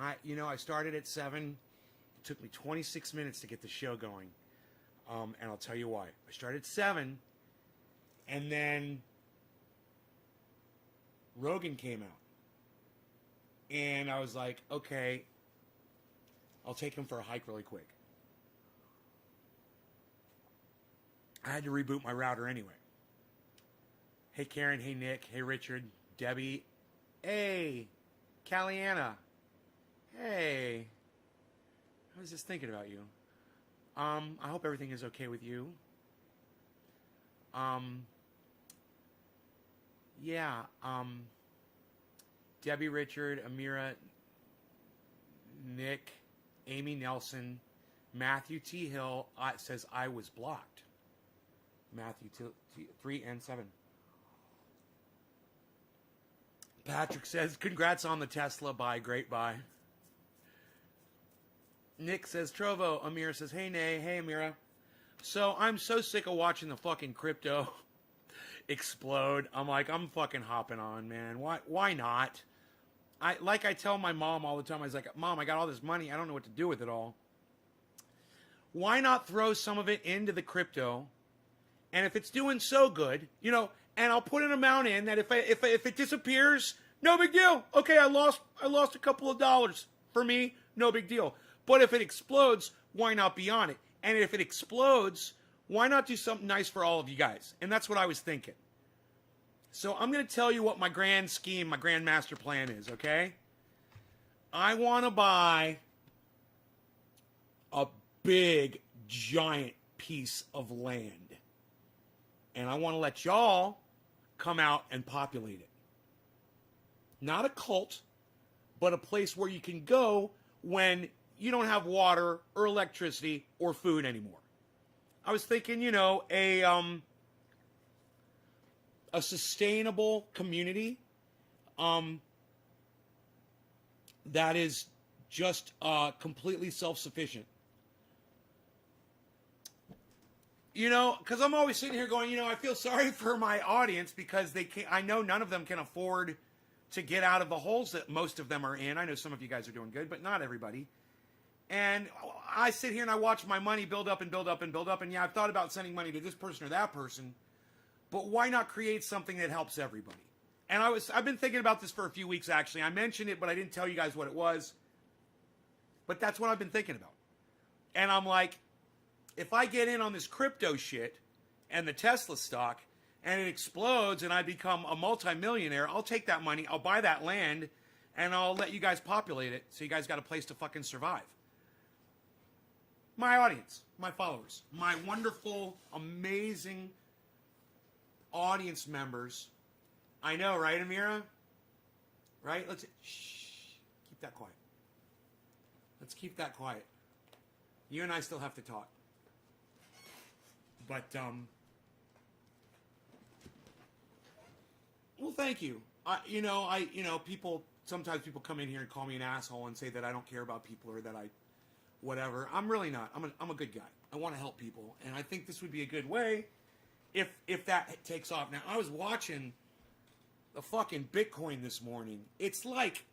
I started at 7. It took me 26 minutes to get the show going. And I'll tell you why. I started at 7, and then Rogan came out. And I was like, okay, I'll take him for a hike really quick. I had to reboot my router anyway. Hey, Karen. Hey, Nick. Hey, Richard. Debbie. Hey, Caliana. Hey. I was just thinking about you. I hope everything is okay with you. Yeah. Debbie, Richard, Amira, Nick, Amy Nelson, Matthew T. Hill says I was blocked. Matthew 3 and 7. Patrick says, congrats on the Tesla. Buy. Great buy. Nick says, Trovo. Amira says, hey, Nay. Hey, Amira. So I'm so sick of watching the fucking crypto explode. I'm fucking hopping on, man. Why not? I tell my mom all the time, I was like, Mom, I got all this money. I don't know what to do with it all. Why not throw some of it into the crypto? And if it's doing so good, and I'll put an amount in that if it disappears, no big deal. Okay, I lost a couple of dollars. For me, no big deal. But if it explodes, why not be on it? And if it explodes, why not do something nice for all of you guys? And that's what I was thinking. So I'm going to tell you what my grand scheme, my grand master plan is, okay? I want to buy a big, giant piece of land. And I want to let y'all come out and populate it. Not a cult, but a place where you can go when you don't have water or electricity or food anymore. I was thinking, a sustainable community that is just completely self-sufficient. Because I'm always sitting here going, I feel sorry for my audience because I know none of them can afford to get out of the holes that most of them are in. I know some of you guys are doing good, but not everybody. And I sit here and I watch my money build up and build up and build up. And yeah, I've thought about sending money to this person or that person, but why not create something that helps everybody? And I've been thinking about this for a few weeks, actually. I mentioned it, but I didn't tell you guys what it was. But that's what I've been thinking about. And I'm like, if I get in on this crypto shit and the Tesla stock and it explodes and I become a multimillionaire, I'll take that money, I'll buy that land, and I'll let you guys populate it so you guys got a place to fucking survive. My audience, my followers, my wonderful, amazing audience members. I know, right, Amira? Right? Keep that quiet. Let's keep that quiet. You and I still have to talk. But, well, thank you. Sometimes people come in here and call me an asshole and say that I don't care about people or that whatever. I'm really not. I'm a good guy. I want to help people. And I think this would be a good way if that takes off. Now, I was watching the fucking Bitcoin this morning. It's like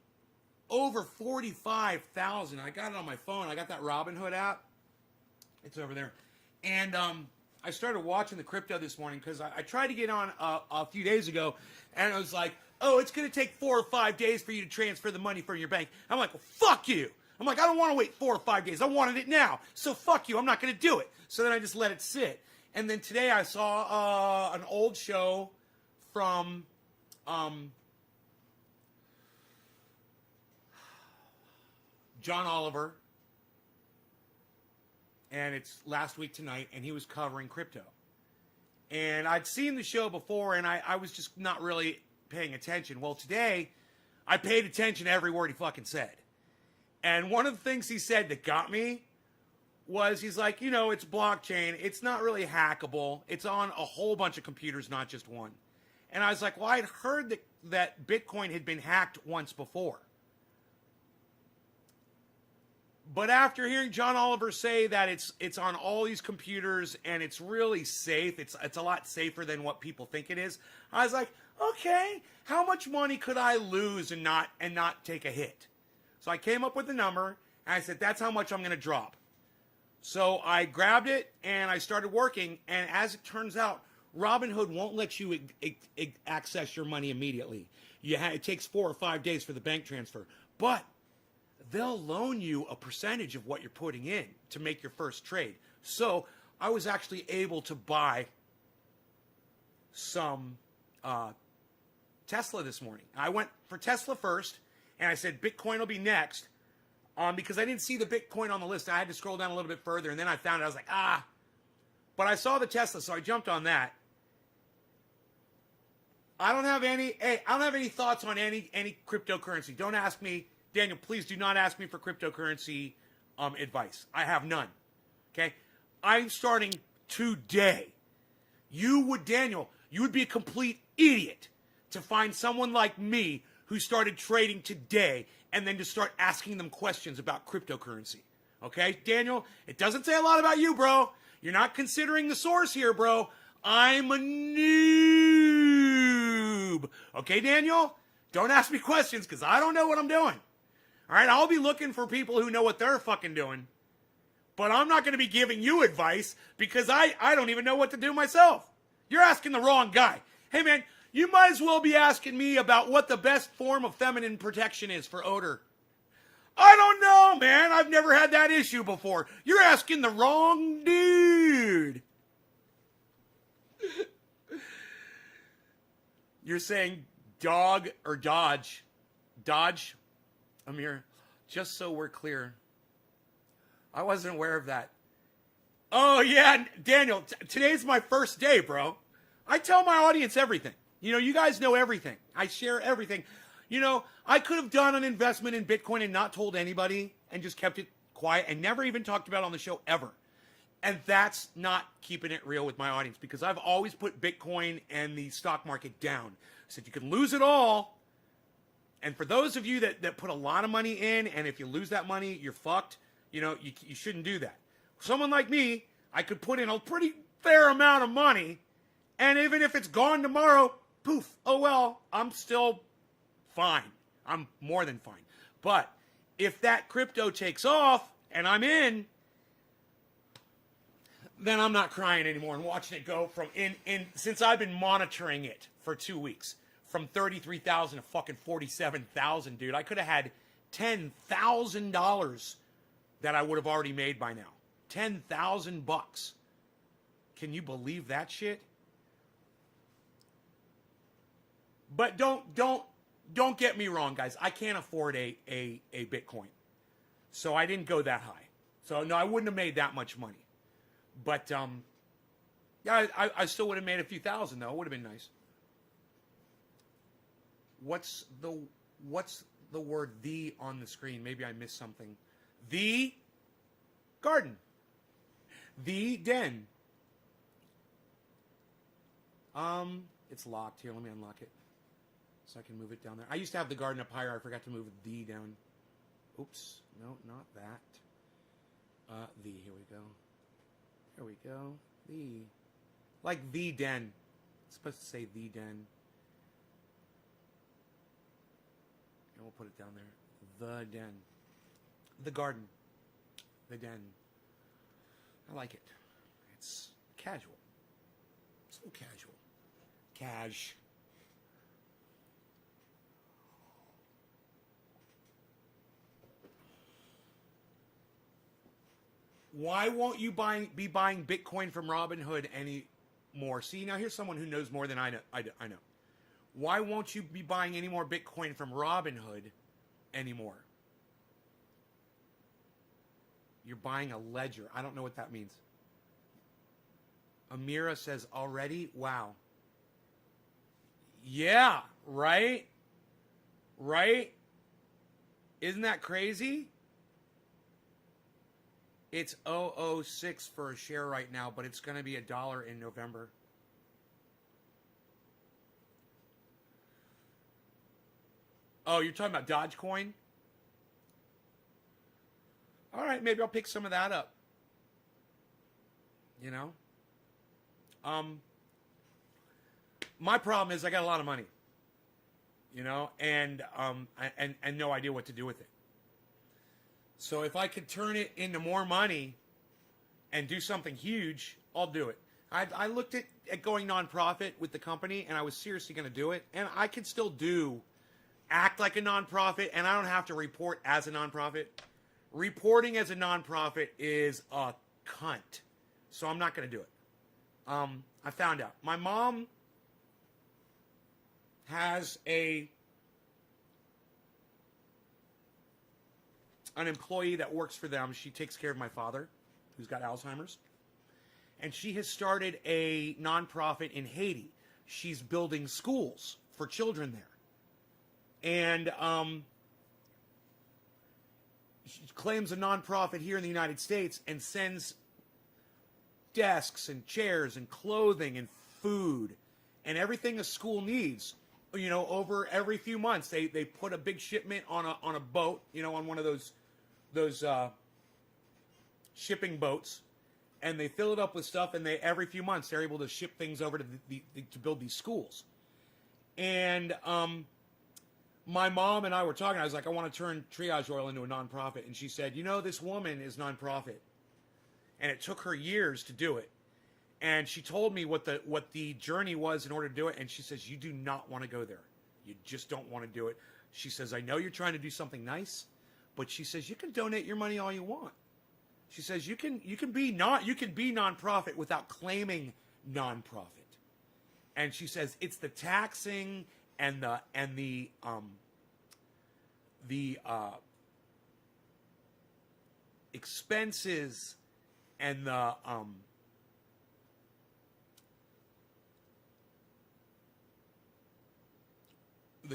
over 45,000. I got it on my phone. I got that Robinhood app. It's over there. And I started watching the crypto this morning because I tried to get on a few days ago, and it was like, oh, it's going to take 4 or 5 days for you to transfer the money from your bank. I'm like, well, fuck you. I'm like, I don't want to wait 4 or 5 days. I wanted it now. So fuck you. I'm not going to do it. So then I just let it sit. And then today I saw an old show from John Oliver. And it's last week tonight, and he was covering crypto. And I'd seen the show before, and I was just not really paying attention. Well, today, I paid attention to every word he fucking said. And one of the things he said that got me was he's like, it's blockchain. It's not really hackable. It's on a whole bunch of computers, not just one. And I was like, well, I'd heard that Bitcoin had been hacked once before. But after hearing John Oliver say that it's on all these computers and it's really safe, it's a lot safer than what people think it is, I was like, okay, how much money could I lose and not take a hit? So I came up with a number, and I said, that's how much I'm going to drop. So I grabbed it, and I started working, and as it turns out, Robinhood won't let you access your money immediately. It takes 4 or 5 days for the bank transfer. But they'll loan you a percentage of what you're putting in to make your first trade. So I was actually able to buy some Tesla this morning. I went for Tesla first, and I said Bitcoin will be next because I didn't see the Bitcoin on the list. I had to scroll down a little bit further, and then I found it. I was like, But I saw the Tesla, so I jumped on that. I don't have any thoughts on any cryptocurrency. Don't ask me, Daniel, please do not ask me for cryptocurrency advice. I have none. Okay? I'm starting today. Daniel, you would be a complete idiot to find someone like me who started trading today and then to start asking them questions about cryptocurrency. Okay, Daniel? It doesn't say a lot about you, bro. You're not considering the source here, bro. I'm a noob. Okay, Daniel? Don't ask me questions because I don't know what I'm doing. All right, I'll be looking for people who know what they're fucking doing. But I'm not going to be giving you advice because I don't even know what to do myself. You're asking the wrong guy. Hey, man, you might as well be asking me about what the best form of feminine protection is for odor. I don't know, man. I've never had that issue before. You're asking the wrong dude. You're saying dog or dodge. Dodge, Amir, just so we're clear. I wasn't aware of that. Oh, yeah, Daniel, today's my first day, bro. I tell my audience everything. You guys know everything. I share everything. I could have done an investment in Bitcoin and not told anybody and just kept it quiet and never even talked about it on the show ever. And that's not keeping it real with my audience because I've always put Bitcoin and the stock market down. I said you can lose it all. And for those of you that put a lot of money in, and if you lose that money, you're fucked, you shouldn't do that. Someone like me, I could put in a pretty fair amount of money, and even if it's gone tomorrow, poof, oh well, I'm still fine. I'm more than fine. But if that crypto takes off and I'm in, then I'm not crying anymore and watching it go from since I've been monitoring it for 2 weeks, from 33,000 to fucking 47,000, dude. I could have had $10,000 that I would have already made by now. $10,000. Can you believe that shit? But don't get me wrong, guys. I can't afford a Bitcoin. So I didn't go that high. So no, I wouldn't have made that much money. But yeah, I still would have made a few thousand though. It would have been nice. What's the word "the" on the screen? Maybe I missed something. The garden. The den. It's locked. Here, let me unlock it so I can move it down there. I used to have the garden up higher. I forgot to move the down. Oops. No, not that. The. Here we go. Here we go. The. Like the den. It's supposed to say the den. And we'll put it down there. The den. The garden. The den. I like it. It's casual. So casual. Cash. Why won't you be buying Bitcoin from Robinhood anymore? See, now here's someone who knows more than I know. Why won't you be buying any more Bitcoin from Robinhood anymore? You're buying a ledger. I don't know what that means. Amira says, already? Wow. Yeah, right? Right? Isn't that crazy? It's 0.006 for a share right now, but it's going to be $1 in November. Oh, you're talking about Dogecoin? All right, maybe I'll pick some of that up. You know? My problem is I got a lot of money. You know, and no idea what to do with it. So if I could turn it into more money and do something huge, I'll do it. I looked at going nonprofit with the company, and I was seriously going to do it. And I could still act like a nonprofit, and I don't have to report as a nonprofit. Reporting as a nonprofit is a cunt. So I'm not going to do it. I found out. My mom has an employee that works for them. She takes care of my father, who's got Alzheimer's. And she has started a nonprofit in Haiti. She's building schools for children there. And she claims a nonprofit here in the United States and sends desks and chairs and clothing and food and everything a school needs, you know, over every few months. They put a big shipment on a boat, you know, on one of those shipping boats, and they fill it up with stuff, and every few months they're able to ship things over to to build these schools. And my mom and I were talking. I was like, I want to turn Triage Oil into a nonprofit, and she said, you know, this woman is nonprofit, and it took her years to do it. And she told me what the journey was in order to do it, and she says, you do not want to go there. You just don't want to do it. She says, I know you're trying to do something nice, but she says you can donate your money all you want. She says you can be nonprofit without claiming nonprofit. And she says it's the taxing and the expenses and the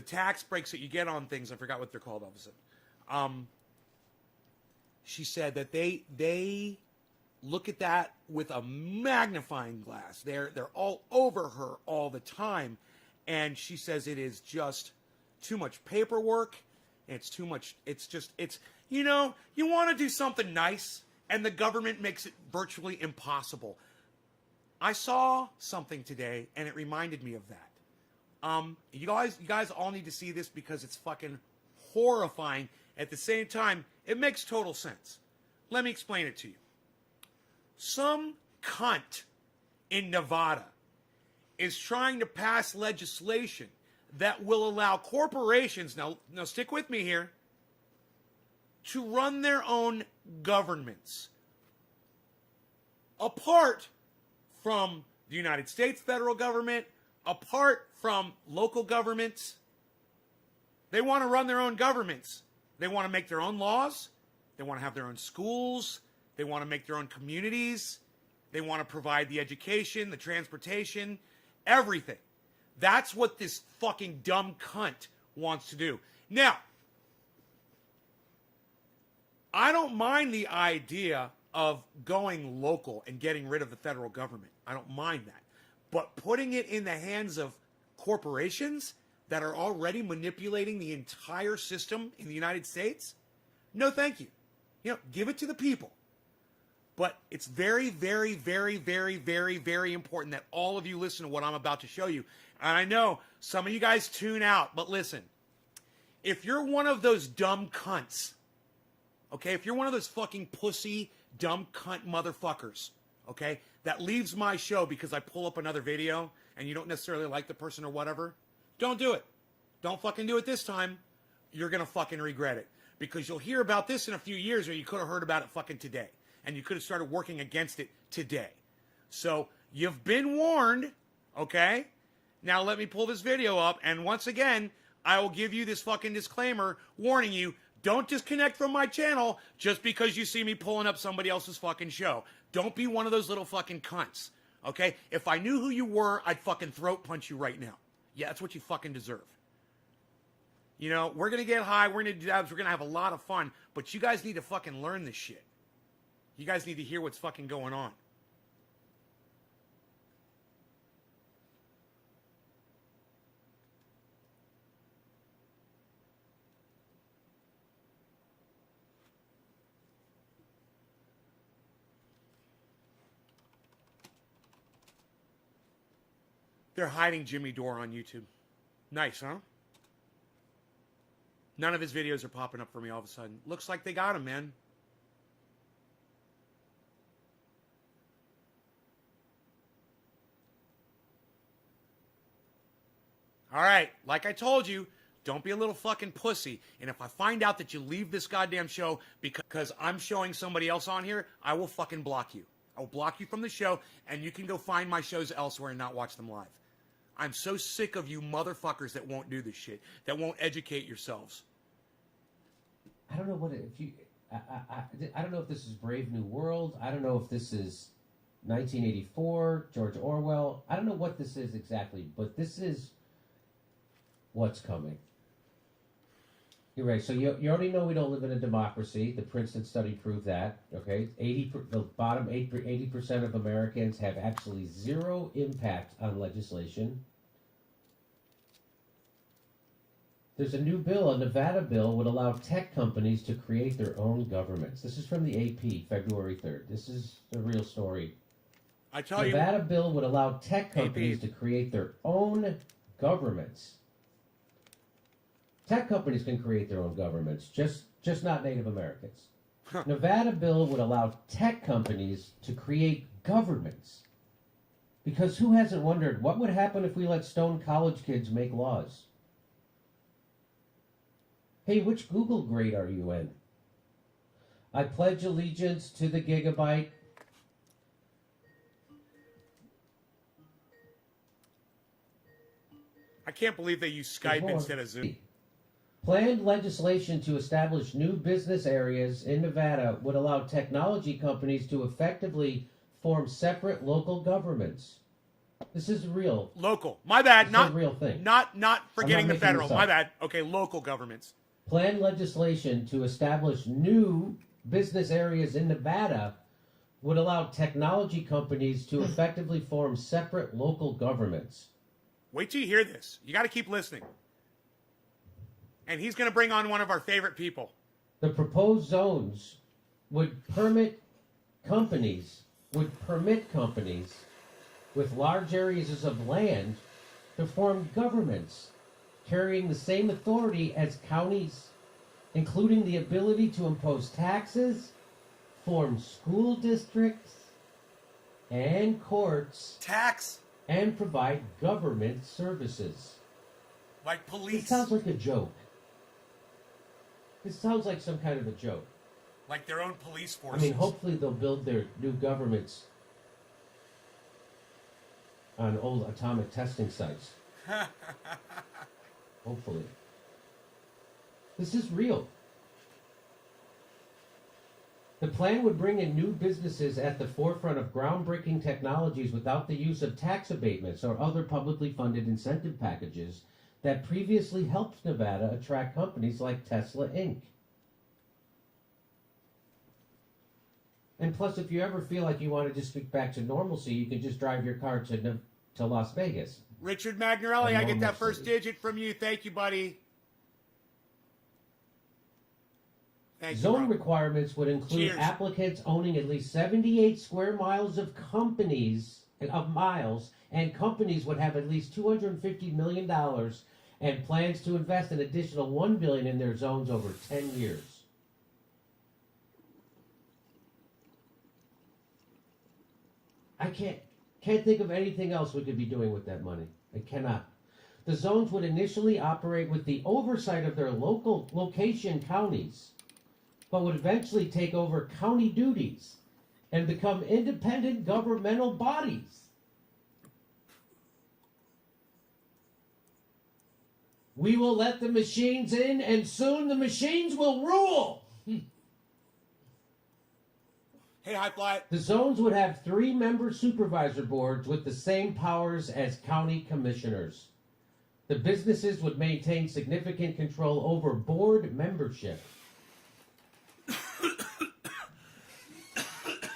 tax breaks that you get on things. I forgot what they're called all of a sudden. She said that they look at that with a magnifying glass. They're all over her all the time. And she says it is just too much paperwork. It's too much. It's you know, you want to do something nice, and the government makes it virtually impossible. I saw something today, and it reminded me of that. You guys all need to see this because it's fucking horrifying. At the same time, it makes total sense. Let me explain it to you. Some cunt in Nevada is trying to pass legislation that will allow corporations, now stick with me here, to run their own governments. Apart from the United States federal government, apart from local governments, they want to run their own governments. They want to make their own laws. They want to have their own schools. They want to make their own communities. They want to provide the education, the transportation, everything. That's what this fucking dumb cunt wants to do. Now, I don't mind the idea of going local and getting rid of the federal government. I don't mind that. But putting it in the hands of corporations that are already manipulating the entire system in the United States? No, thank you. You know, give it to the people. But it's very, very, very, very, very, very important that all of you listen to what I'm about to show you. And I know some of you guys tune out, but listen. If you're one of those dumb cunts, okay, if you're one of those fucking pussy, dumb cunt motherfuckers, okay, that leaves my show because I pull up another video and you don't necessarily like the person or whatever, don't do it. Don't fucking do it this time. You're going to fucking regret it. Because you'll hear about this in a few years, or you could have heard about it fucking today. And you could have started working against it today. So, you've been warned, okay? Now let me pull this video up, and once again, I will give you this fucking disclaimer warning you, don't disconnect from my channel just because you see me pulling up somebody else's fucking show. Don't be one of those little fucking cunts, okay? If I knew who you were, I'd fucking throat punch you right now. Yeah, that's what you fucking deserve. You know, we're going to get high, we're going to do dabs, we're going to have a lot of fun, but you guys need to fucking learn this shit. You guys need to hear what's fucking going on. They're hiding Jimmy Dore on YouTube. Nice, huh? None of his videos are popping up for me all of a sudden. Looks like they got him, man. All right, like I told you, don't be a little fucking pussy. And if I find out that you leave this goddamn show because I'm showing somebody else on here, I will fucking block you. I will block you from the show, and you can go find my shows elsewhere and not watch them live. I'm so sick of you motherfuckers that won't do this shit, that won't educate yourselves. I don't know what if you. I don't know if this is Brave New World. I don't know if this is 1984, George Orwell. I don't know what this is exactly, but this is what's coming. You're right. So you already know we don't live in a democracy. The Princeton study proved that. Okay, the bottom 80% of Americans have absolutely zero impact on legislation. There's a new bill, a Nevada bill, would allow tech companies to create their own governments. This is from the AP, February 3rd. This is the real story. I tell you, Nevada bill would allow tech companies to create their own governments. Tech companies can create their own governments, just not Native Americans. Nevada bill would allow tech companies to create governments. Because who hasn't wondered what would happen if we let stone college kids make laws? Hey, which Google grade are you in? I pledge allegiance to the gigabyte. I can't believe they use Skype instead of Zoom. Planned legislation to establish new business areas in Nevada would allow technology companies to effectively form separate local governments. This is real. Local. My bad. This not is a real thing. Not forgetting the federal. this up. My bad. Okay, local governments. Planned legislation to establish new business areas in Nevada would allow technology companies to effectively form separate local governments. Wait till you hear this. You got to keep listening. And he's going to bring on one of our favorite people. The proposed zones would permit companies with large areas of land to form governments carrying the same authority as counties, including the ability to impose taxes, form school districts and courts, and provide government services. Like police. It sounds like a joke. This sounds like some kind of a joke. Like their own police forces. I mean, hopefully they'll build their new governments on old atomic testing sites. Hopefully. This is real. The plan would bring in new businesses at the forefront of groundbreaking technologies without the use of tax abatements or other publicly funded incentive packages that previously helped Nevada attract companies like Tesla Inc. And plus, if you ever feel like you want to just get back to normalcy, you can just drive your car to Las Vegas. Richard Magnarelli, I get that first digit from you. Thank you, buddy. Thank you, Zone requirements would include applicants owning at least 78 square miles of miles, and companies would have at least $250 million and plans to invest an additional $1 billion in their zones over 10 years. I can't think of anything else we could be doing with that money. I cannot. The zones would initially operate with the oversight of their local location counties, but would eventually take over county duties and become independent governmental bodies. We will let the machines in, and soon the machines will rule. Hey, High Fly. The zones would have 3-member supervisor boards with the same powers as county commissioners. The businesses would maintain significant control over board membership.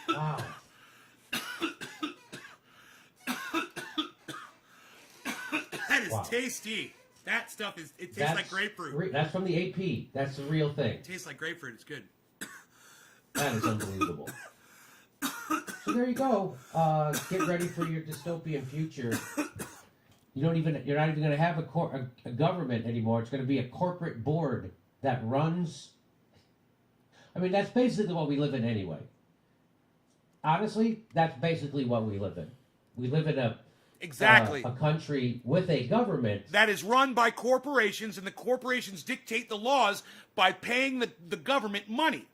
Wow. That is tasty. That stuff tastes like grapefruit. That's from the AP. That's the real thing. It tastes like grapefruit. It's good. That is unbelievable. So there you go. Get ready for your dystopian future. You're not even going to have a government anymore. It's going to be a corporate board that runs. I mean, that's basically what we live in anyway. Honestly, that's basically what we live in. We live in a country with a government that is run by corporations, and the corporations dictate the laws by paying the government money.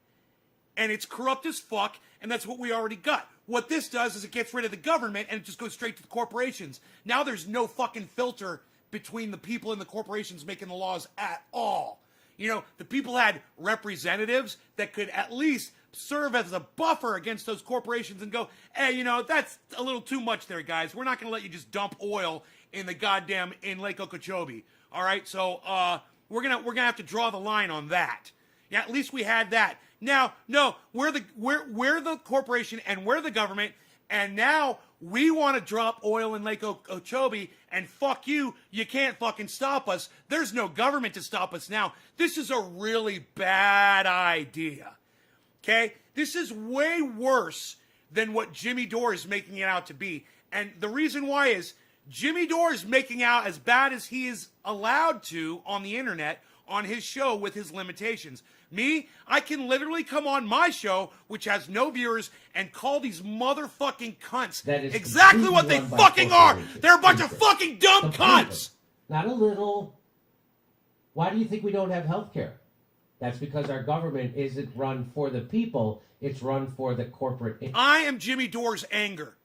And it's corrupt as fuck, and that's what we already got. What this does is it gets rid of the government, and it just goes straight to the corporations. Now there's no fucking filter between the people and the corporations making the laws at all. You know, the people had representatives that could at least serve as a buffer against those corporations and go, hey, you know, that's a little too much there, guys. We're not going to let you just dump oil in Lake Okeechobee. All right, so we're gonna have to draw the line on that. Yeah, at least we had that. Now, no, we're the corporation and we're the government, and now we want to drop oil in Lake Okeechobee, and fuck you, you can't fucking stop us. There's no government to stop us now. This is a really bad idea. Okay? This is way worse than what Jimmy Dore is making it out to be. And the reason why is Jimmy Dore is making out as bad as he is allowed to on the internet on his show with his limitations. Me, I can literally come on my show, which has no viewers, and call these motherfucking cunts exactly what they fucking are. They're a bunch of fucking dumb cunts. Not a little. Why do you think we don't have health care? That's because our government isn't run for the people. It's run for the corporate. I am Jimmy Dore's anger.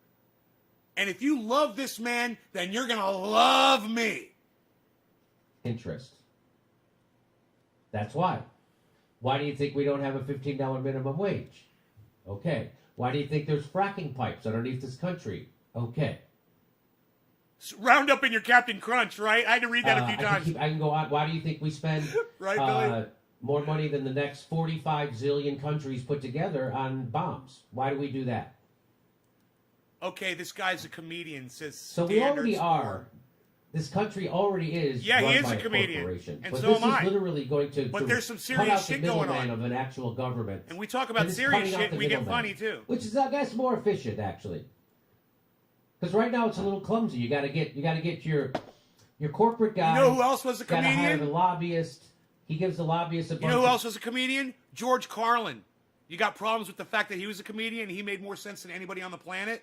And if you love this man, then you're going to love me. Interest. That's why. Why do you think we don't have a $15 minimum wage? Okay. Why do you think there's fracking pipes underneath this country? Okay. Round up in your Captain Crunch, right? I had to read that a few times. I can go on. Why do you think we spend right, Billy? More money than the next 45 zillion countries put together on bombs? Why do we do that? Okay, this guy's a comedian, says so we already are. This country already is. Yeah, run he is by a comedian, corporation. and but so this am I. Is literally going to. But there's some cut serious out shit the going on of an actual government. And we talk about serious shit, and we get funny too. Which is, I guess, more efficient actually. Because right now it's a little clumsy. You got to get your corporate guy. You know who else was a comedian? Got to hire the lobbyist. He gives the lobbyist a bunch. You know who else was a comedian? George Carlin. You got problems with the fact that he was a comedian? He made more sense than anybody on the planet?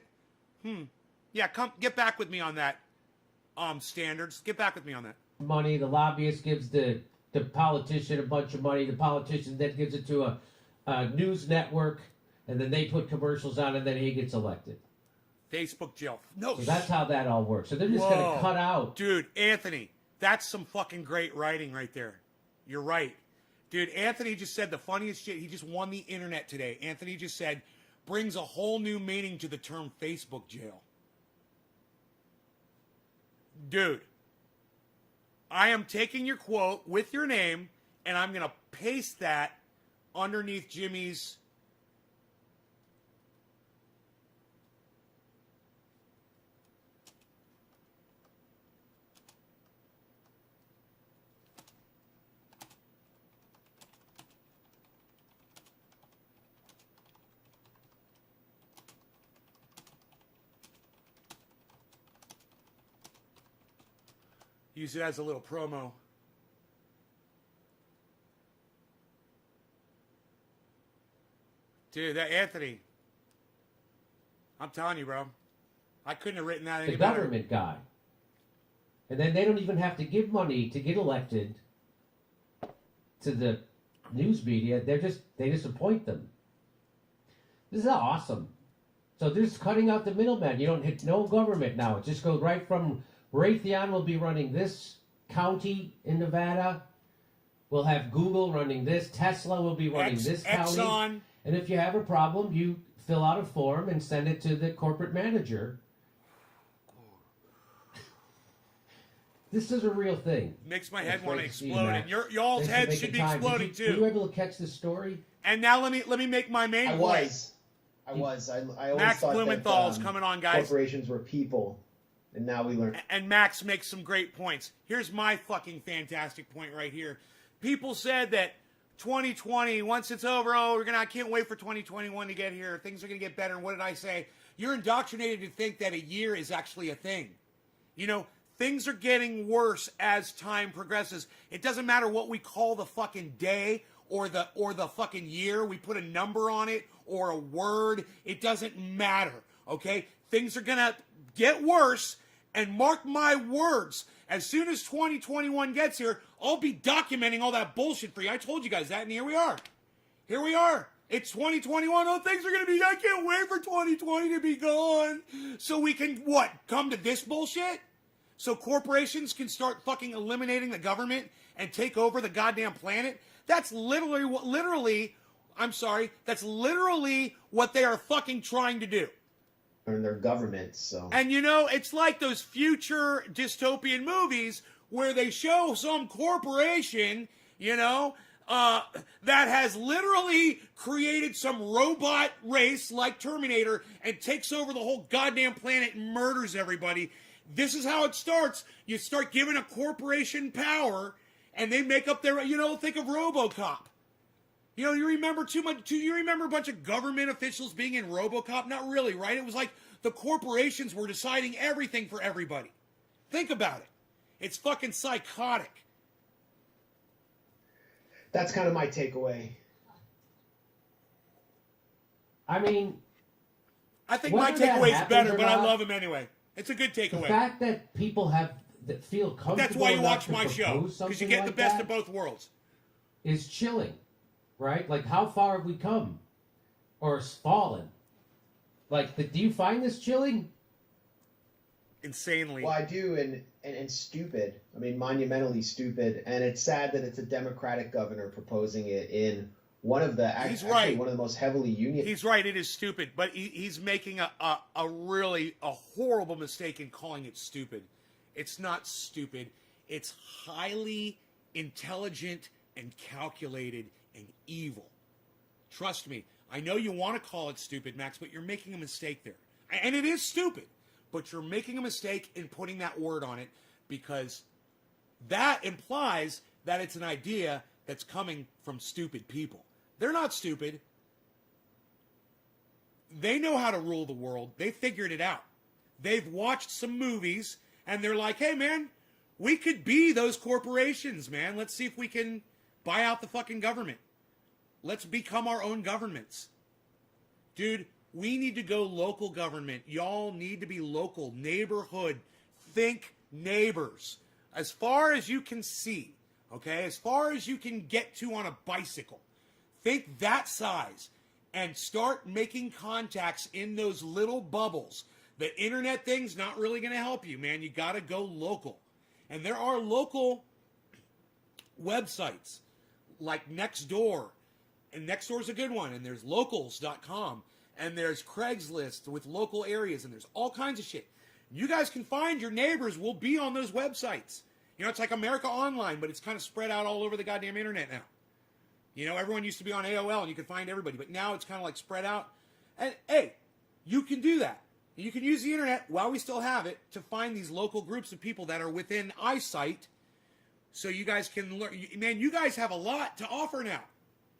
Yeah, get back with me on that. Standards. Get back with me on that. Money. The lobbyist gives the politician a bunch of money. The politician then gives it to a news network, and then they put commercials on, and then he gets elected. Facebook jail. No. So that's how that all works. So they're just going to cut out. Dude, Anthony, that's some fucking great writing right there. You're right. Dude, Anthony just said the funniest shit. He just won the internet today. Anthony just said, brings a whole new meaning to the term Facebook jail. Dude, I am taking your quote with your name, and I'm going to paste that underneath Jimmy's. Use it as a little promo. Dude, that Anthony. I'm telling you, bro. I couldn't have written that any better. The government guy. And then they don't even have to give money to get elected to the news media. They just appoint them. This is awesome. So they're just cutting out the middleman. You don't hit no government now. It just goes right from Raytheon will be running this county in Nevada. We'll have Google running this. Tesla will be running this county. Exxon. And if you have a problem, you fill out a form and send it to the corporate manager. This is a real thing. Makes my head want to explode, and y'all's heads should be exploding too. Were you able to catch this story? And now let me make my main point. I always Max thought Blumenthal's that, coming on, guys. Corporations were people, and now we learn. And Max makes some great points. Here's my fucking fantastic point right here. People said that 2020, once it's over, I can't wait for 2021 to get here. Things are going to get better. And what did I say? You're indoctrinated to think that a year is actually a thing. You know, things are getting worse as time progresses. It doesn't matter what we call the fucking day or the fucking year. We put a number on it or a word. It doesn't matter, okay? Things are going to get worse, and mark my words, as soon as 2021 gets here, I'll be documenting all that bullshit for you. I told you guys that, and here we are. Here we are. It's 2021. Oh, things are going to be, I can't wait for 2020 to be gone. So we can, what, come to this bullshit? So corporations can start fucking eliminating the government and take over the goddamn planet? That's literally what they are fucking trying to do. And their governments, so. And you know, it's like those future dystopian movies where they show some corporation, you know, that has literally created some robot race like Terminator and takes over the whole goddamn planet and murders everybody. This is how it starts. You start giving a corporation power, and they make up their, you know, think of RoboCop. You know, you remember a bunch of government officials being in RoboCop? Not really, right? It was like the corporations were deciding everything for everybody. Think about it. It's fucking psychotic. That's kind of my takeaway. I mean, I think my takeaway is better, but I love him anyway. It's a good takeaway. The fact that people that feel comfortable. That's why you watch my show, because you get like the best of both worlds. Is chilling, right? Like, how far have we come, or fallen? Like, do you find this chilling? Insanely. Well, I do, and stupid. I mean, monumentally stupid. And it's sad that it's a Democratic governor proposing it in one of the one of the most heavily union. He's right. It is stupid, but he's making a horrible mistake in calling it stupid. It's not stupid. It's highly intelligent and calculated and evil. Trust me. I know you want to call it stupid, Max, but you're making a mistake there. And it is stupid, but you're making a mistake in putting that word on it, because that implies that it's an idea that's coming from stupid people. They're not stupid. They know how to rule the world. They figured it out. They've watched some movies, and they're like, hey, man, we could be those corporations, man. Let's see if we can buy out the fucking government. Let's become our own governments. Dude, we need to go local government. Y'all need to be local. Neighborhood. Think neighbors. As far as you can see, okay? As far as you can get to on a bicycle. Think that size. And start making contacts in those little bubbles. The internet thing's not really going to help you, man. You got to go local. And there are local websites like Nextdoor. And Nextdoor's a good one. And there's locals.com. And there's Craigslist with local areas. And there's all kinds of shit. You guys can find your neighbors will be on those websites. You know, it's like America Online, but it's kind of spread out all over the goddamn internet now. You know, everyone used to be on AOL and you could find everybody. But now it's kind of like spread out. And, hey, you can do that. You can use the internet while we still have it to find these local groups of people that are within eyesight so you guys can learn. Man, you guys have a lot to offer now.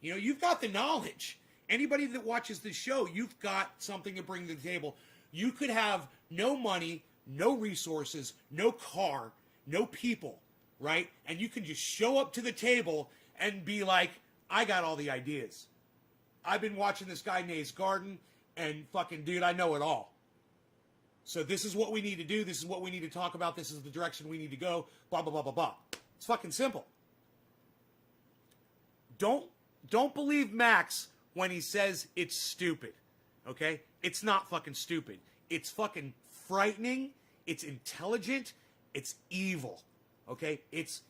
You know, you've got the knowledge. Anybody that watches this show, you've got something to bring to the table. You could have no money, no resources, no car, no people, right? And you can just show up to the table and be like, I got all the ideas. I've been watching this guy Nate's Garden, and fucking dude, I know it all. So this is what we need to do. This is what we need to talk about. This is the direction we need to go. Blah, blah, blah, blah, blah. It's fucking simple. Don't believe Max when he says it's stupid, okay? It's not fucking stupid. It's fucking frightening. It's intelligent. It's evil, okay? It's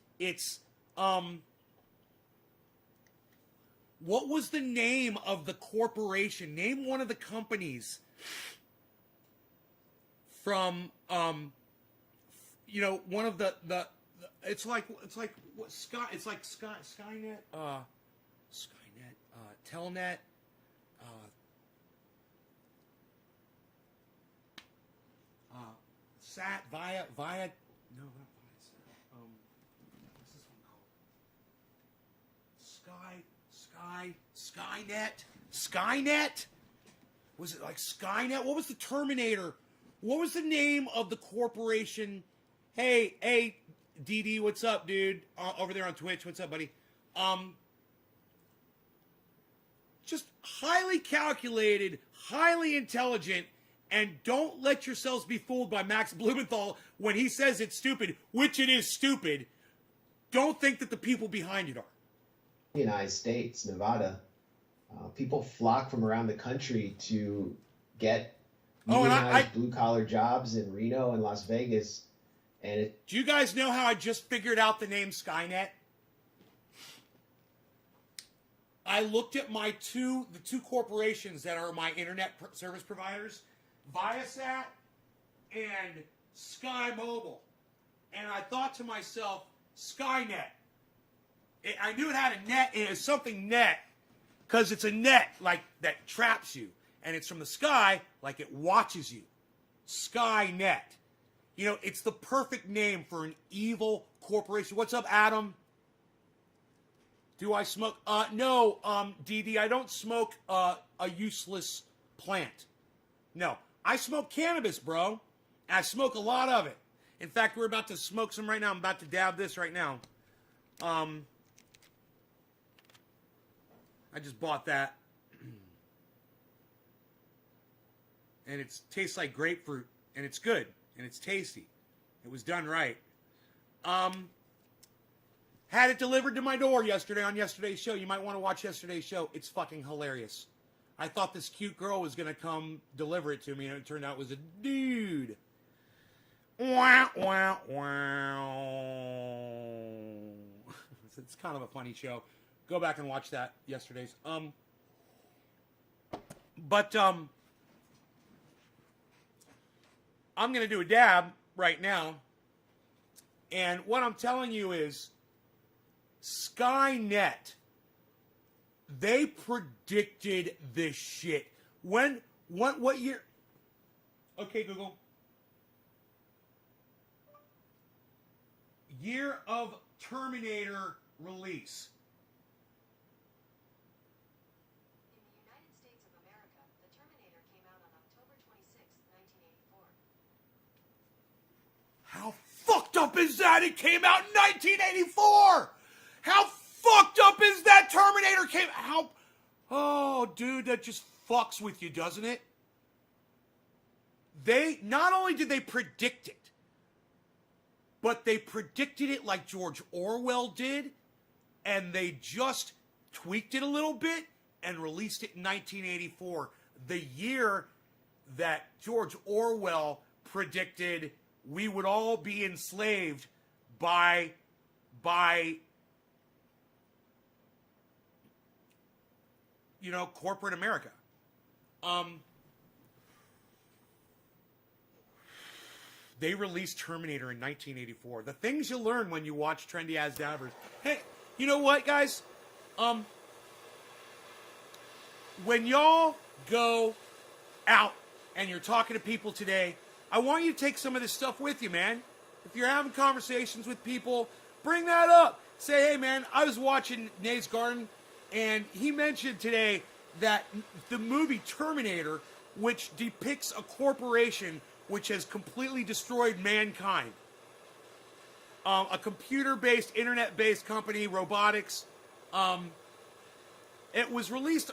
what was the name of the corporation? Name one of the companies from, you know, one of the it's like what Sky, it's like Skynet, Telnet, Sat, Via, no, not Viasat. What's this one called? Skynet? Was it like Skynet? What was the Terminator? What was the name of the corporation Hey, DD, what's up, dude? Over there on Twitch, what's up, buddy? Just highly calculated, highly intelligent, and don't let yourselves be fooled by Max Blumenthal when he says it's stupid, which it is stupid. Don't think that the people behind it are. United States, Nevada, people flock from around the country to get unionized blue-collar jobs in Reno and Las Vegas. And do you guys know how I just figured out the name Skynet? I looked at the two corporations that are my internet service providers, Viasat and Sky Mobile. And I thought to myself, Skynet. I knew it had a net, and it's something net, because it's a net like that traps you. And it's from the sky, like it watches you. Skynet. You know, it's the perfect name for an evil corporation. What's up, Adam? Do I smoke? No, DD, I don't smoke a useless plant. No, I smoke cannabis, bro. And I smoke a lot of it. In fact, we're about to smoke some right now. I'm about to dab this right now. I just bought that. And it tastes like grapefruit. And it's good. And it's tasty. It was done right. Had it delivered to my door yesterday on yesterday's show. You might want to watch yesterday's show. It's fucking hilarious. I thought this cute girl was going to come deliver it to me, and it turned out it was a dude. Wow, wow, wow. It's kind of a funny show. Go back and watch that yesterday's. But I'm going to do a dab right now. And what I'm telling you is Skynet, they predicted this shit. What year? Okay, Google. Year of Terminator release. In the United States of America, the Terminator came out on October 26, 1984. How fucked up is that? It came out in 1984! How fucked up is that? Terminator came... Oh, dude, that just fucks with you, doesn't it? Not only did they predict it, but they predicted it like George Orwell did, and they just tweaked it a little bit and released it in 1984, the year that George Orwell predicted we would all be enslaved by corporate America. They released Terminator in 1984. The things you learn when you watch Trendy As Dabbers. Hey, you know what, guys? When y'all go out and you're talking to people today, I want you to take some of this stuff with you, man. If you're having conversations with people, bring that up. Say, hey, man, I was watching Nate's Garden, and he mentioned today that the movie Terminator, which depicts a corporation which has completely destroyed mankind, a computer-based, internet-based company, robotics, it was released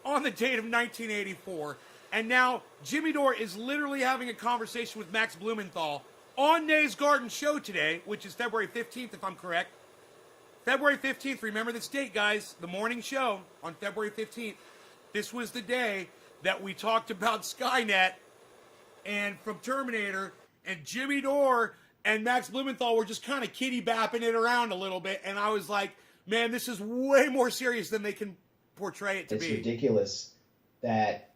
on the date of 1984, and now Jimmy Dore is literally having a conversation with Max Blumenthal on Nate's Garden show today, which is February 15th, if I'm correct. February 15th, remember this date, guys, the morning show on February 15th. This was the day that we talked about Skynet and from Terminator, and Jimmy Dore and Max Blumenthal were just kind of kitty-bapping it around a little bit, and I was like, man, this is way more serious than they can portray it to be. It's ridiculous that,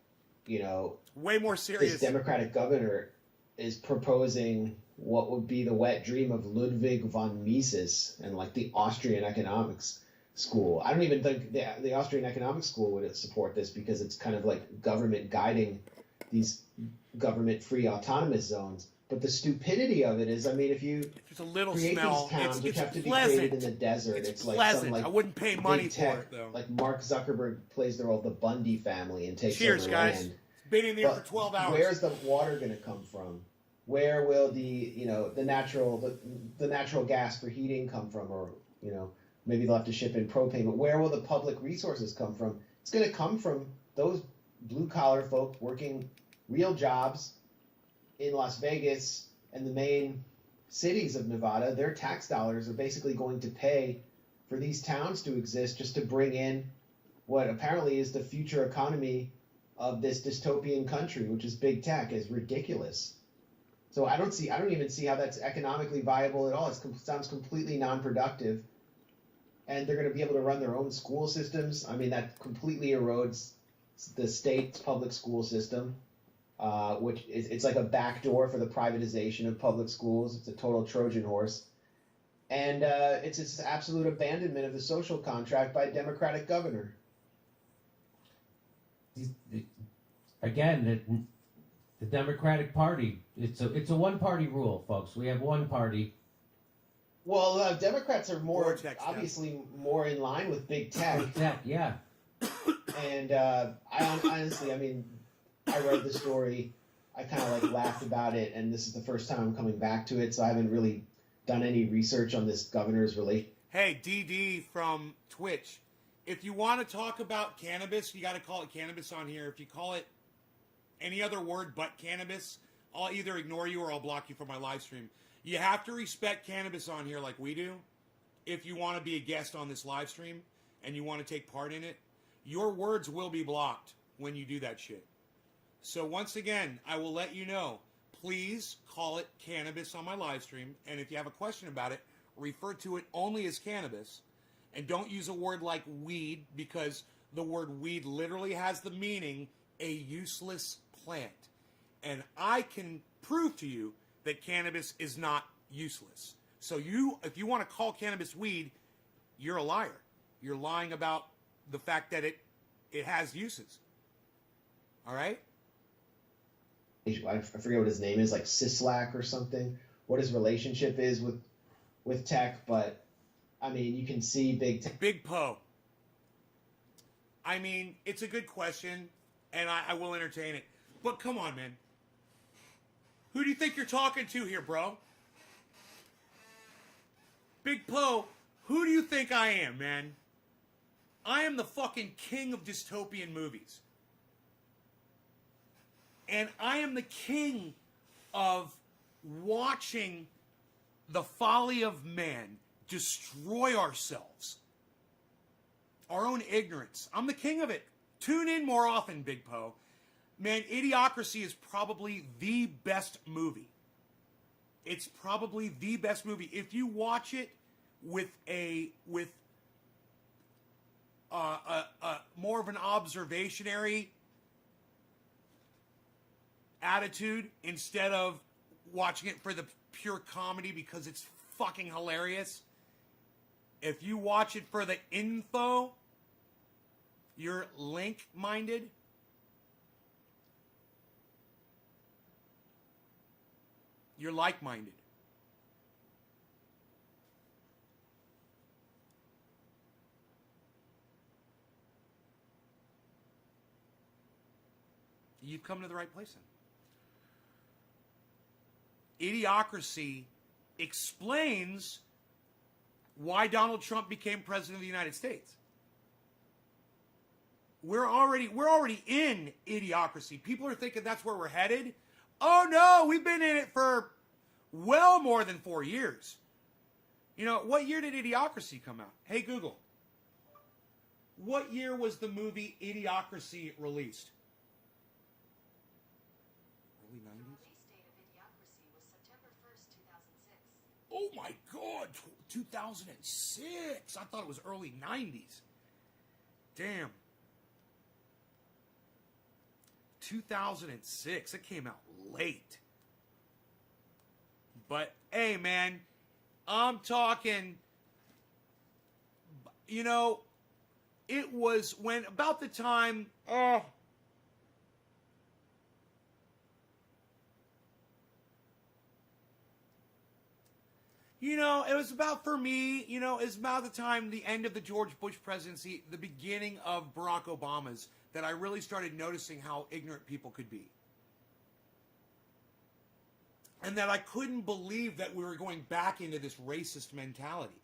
way more serious. This Democratic governor is proposing what would be the wet dream of Ludwig von Mises and like the Austrian economics school. I don't even think the Austrian economics school would support this, because it's kind of like government guiding these government-free autonomous zones. But the stupidity of it is, if you there's a little create smell, these towns which have to be pleasant. created in the desert, it's like pleasant. some like I wouldn't pay money tech, for it though. Like Mark Zuckerberg plays the role of the Bundy family and takes Cheers, over guys. land. It's been in there But for 12 hours. Where's the water going to come from? where will the natural gas for heating come from, or maybe they'll have to ship in propane, but where will the public resources come from? It's going to come from those blue collar folk working real jobs in Las Vegas and the main cities of Nevada. Their tax dollars are basically going to pay for these towns to exist, just to bring in what apparently is the future economy of this dystopian country, which is big tech. Is ridiculous. So I don't even see how that's economically viable at all. It sounds completely non-productive. And they're going to be able to run their own school systems. I mean, that completely erodes the state's public school system, which it's like a backdoor for the privatization of public schools. It's a total Trojan horse. And it's this absolute abandonment of the social contract by a Democratic governor. Again, the Democratic Party, it's a one-party rule, folks. We have one party. Well, Democrats are obviously more in line with big tech. Big tech, yeah. And I honestly, I read the story. I kind of like laughed about it, and this is the first time I'm coming back to it, so I haven't really done any research on this governor's relation. Hey, DD from Twitch, if you want to talk about cannabis, you got to call it cannabis on here. If you call it any other word but cannabis, I'll either ignore you or I'll block you from my live stream. You have to respect cannabis on here like we do. If you want to be a guest on this live stream and you want to take part in it, your words will be blocked when you do that shit. So once again, I will let you know, please call it cannabis on my live stream. And if you have a question about it, refer to it only as cannabis. And don't use a word like weed, because the word weed literally has the meaning a useless plant. And I can prove to you that cannabis is not useless. So if you want to call cannabis weed, you're a liar. You're lying about the fact that it has uses. All right? I forget what his name is, like Sislak or something, what his relationship is with tech, but you can see big tech. Big Poe. It's a good question, and I will entertain it. But come on, man. Who do you think you're talking to here, bro? Big Poe, who do you think I am, man? I am the fucking king of dystopian movies. And I am the king of watching the folly of man destroy ourselves. Our own ignorance. I'm the king of it. Tune in more often, Big Poe. Man, Idiocracy is probably the best movie. It's probably the best movie. If you watch it with more of an observationary attitude instead of watching it for the pure comedy because it's fucking hilarious. If you watch it for the info, you're link-minded. You're like-minded. You've come to the right place then. Idiocracy explains why Donald Trump became president of the United States. We're already in idiocracy. People are thinking that's where we're headed. Oh no, we've been in it for well more than 4 years. What year did Idiocracy come out? Hey Google, what year was the movie Idiocracy released? Early 90s? The release date of Idiocracy was September 1st, 2006. Oh my God, 2006. I thought it was early 90s. Damn. 2006. It came out late. But, hey, man, I'm talking, it was when about the time, it was about, for me, it was about the time, the end of the George Bush presidency, the beginning of Barack Obama's, that I really started noticing how ignorant people could be. And that I couldn't believe that we were going back into this racist mentality.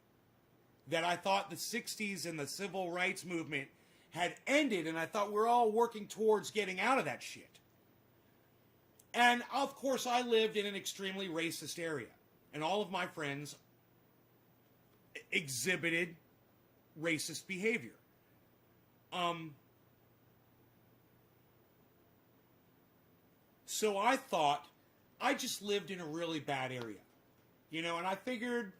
That I thought the 60s and the civil rights movement had ended, and I thought we're all working towards getting out of that shit. And, of course, I lived in an extremely racist area. And all of my friends exhibited racist behavior. So I thought I just lived in a really bad area. You know, and I figured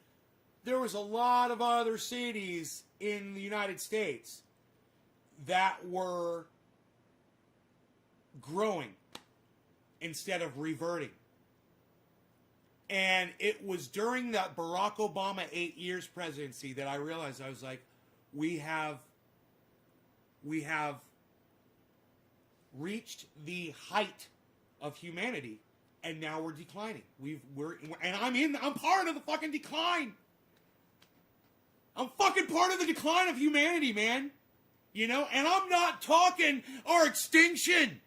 there was a lot of other cities in the United States that were growing instead of reverting. And it was during that Barack Obama 8 years presidency that I realized, I was like, we have reached the height of humanity, and now we're declining. I'm part of the fucking decline. I'm fucking part of the decline of humanity, man. You know, and I'm not talking our extinction.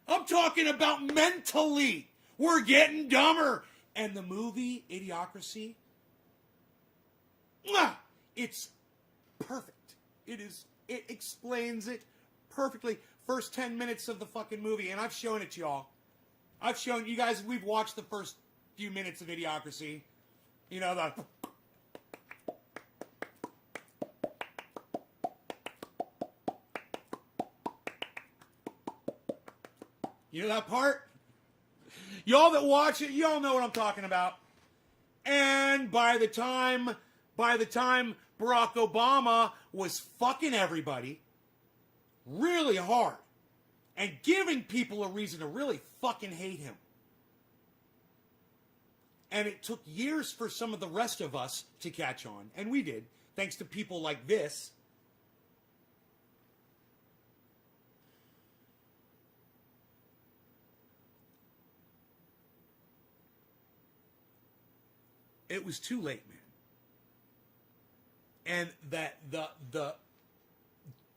I'm talking about mentally. We're getting dumber. And the movie Idiocracy, it's perfect. It explains it perfectly. First 10 minutes of the fucking movie, and I've shown it to y'all. I've shown you guys, we've watched the first few minutes of Idiocracy. You know, you know that part? Y'all that watch it, y'all know what I'm talking about. And by the time Barack Obama was fucking everybody really hard and giving people a reason to really fucking hate him. And it took years for some of the rest of us to catch on, and we did, thanks to people like this. It was too late, man. And that the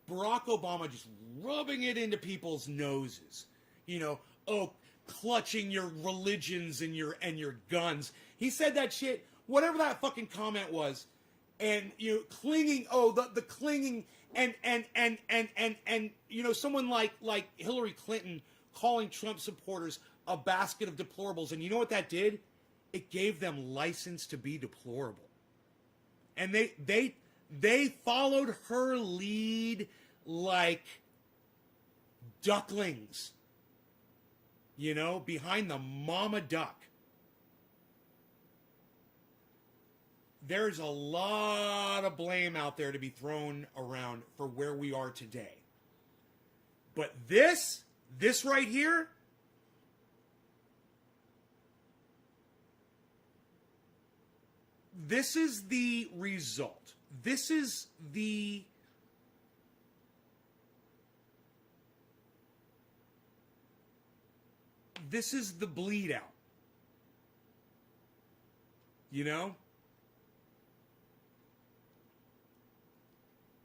Barack Obama just rubbing it into people's noses, you know, clutching your religions and your guns. He said that shit, whatever that fucking comment was, and you know, clinging. The clinging and you know, someone like Hillary Clinton calling Trump supporters a basket of deplorables, and you know what that did? It gave them license to be deplorable. And they followed her lead like ducklings, you know, behind the mama duck. There's a lot of blame out there to be thrown around for where we are today. But this right here, this is the result. This is the bleed out. You know?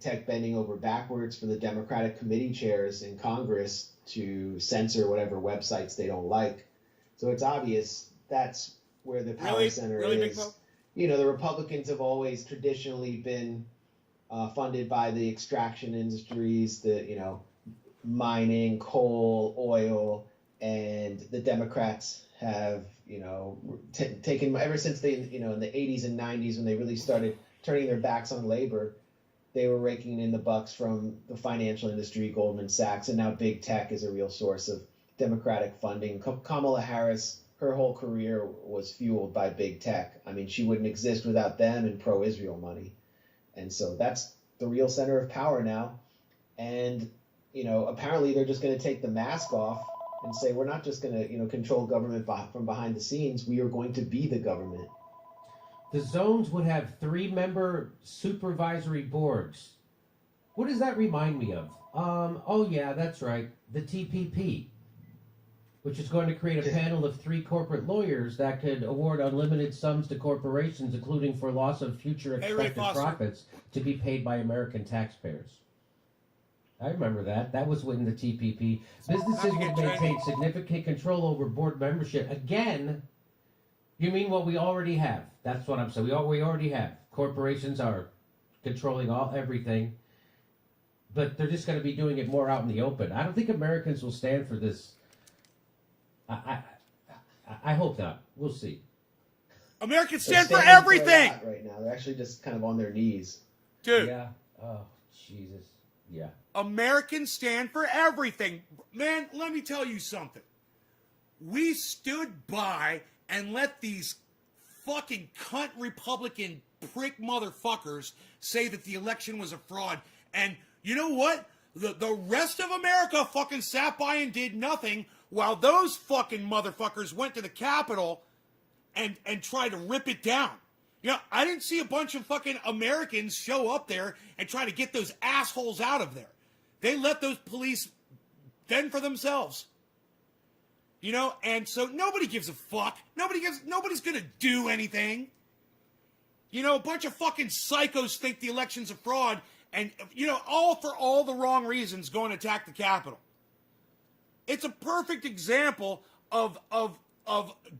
Tech bending over backwards for the Democratic committee chairs in Congress to censor whatever websites they don't like. So it's obvious that's where the power center is. You know, the Republicans have always traditionally been funded by the extraction industries, the, you know, mining, coal, oil, and the Democrats have, you know, taken, ever since they, you know, in the 80s and 90s when they really started turning their backs on labor, they were raking in the bucks from the financial industry, Goldman Sachs, and now big tech is a real source of Democratic funding. Kamala Harris, her whole career was fueled by big tech. I mean, she wouldn't exist without them and pro-Israel money. And so that's the real center of power now. And, you know, apparently they're just going to take the mask off and say, we're not just going to, you know, control government from behind the scenes. We are going to be the government. The zones would have 3-member supervisory boards. What does that remind me of? Oh, yeah, that's right. The TPP, which is going to create a panel of 3 corporate lawyers that could award unlimited sums to corporations, including for loss of future expected profits, to be paid by American taxpayers. I remember that. That was when the TPP. Businesses would maintain significant control over board membership. Again, You mean what we already have? That's what I'm saying. We already have. Corporations are controlling everything, but they're just going to be doing it more out in the open. I don't think Americans will stand for this. I hope not. We'll see. Americans They're stand for standing a everything, lot right now. They're actually just kind of on their knees. dude. Yeah. Oh, Jesus. Yeah. Americans stand for everything. Man, let me tell you something. We stood by and let these fucking cunt Republican prick motherfuckers say that the election was a fraud. And you know what? The rest of America fucking sat by and did nothing while those fucking motherfuckers went to the Capitol and tried to rip it down. You know, I didn't see a bunch of fucking Americans show up there and try to get those assholes out of there. They let those police fend for themselves. You know, and so nobody gives a fuck. Nobody's gonna do anything. You know, a bunch of fucking psychos think the election's a fraud, and you know, all for all the wrong reasons, go and attack the Capitol. It's a perfect example of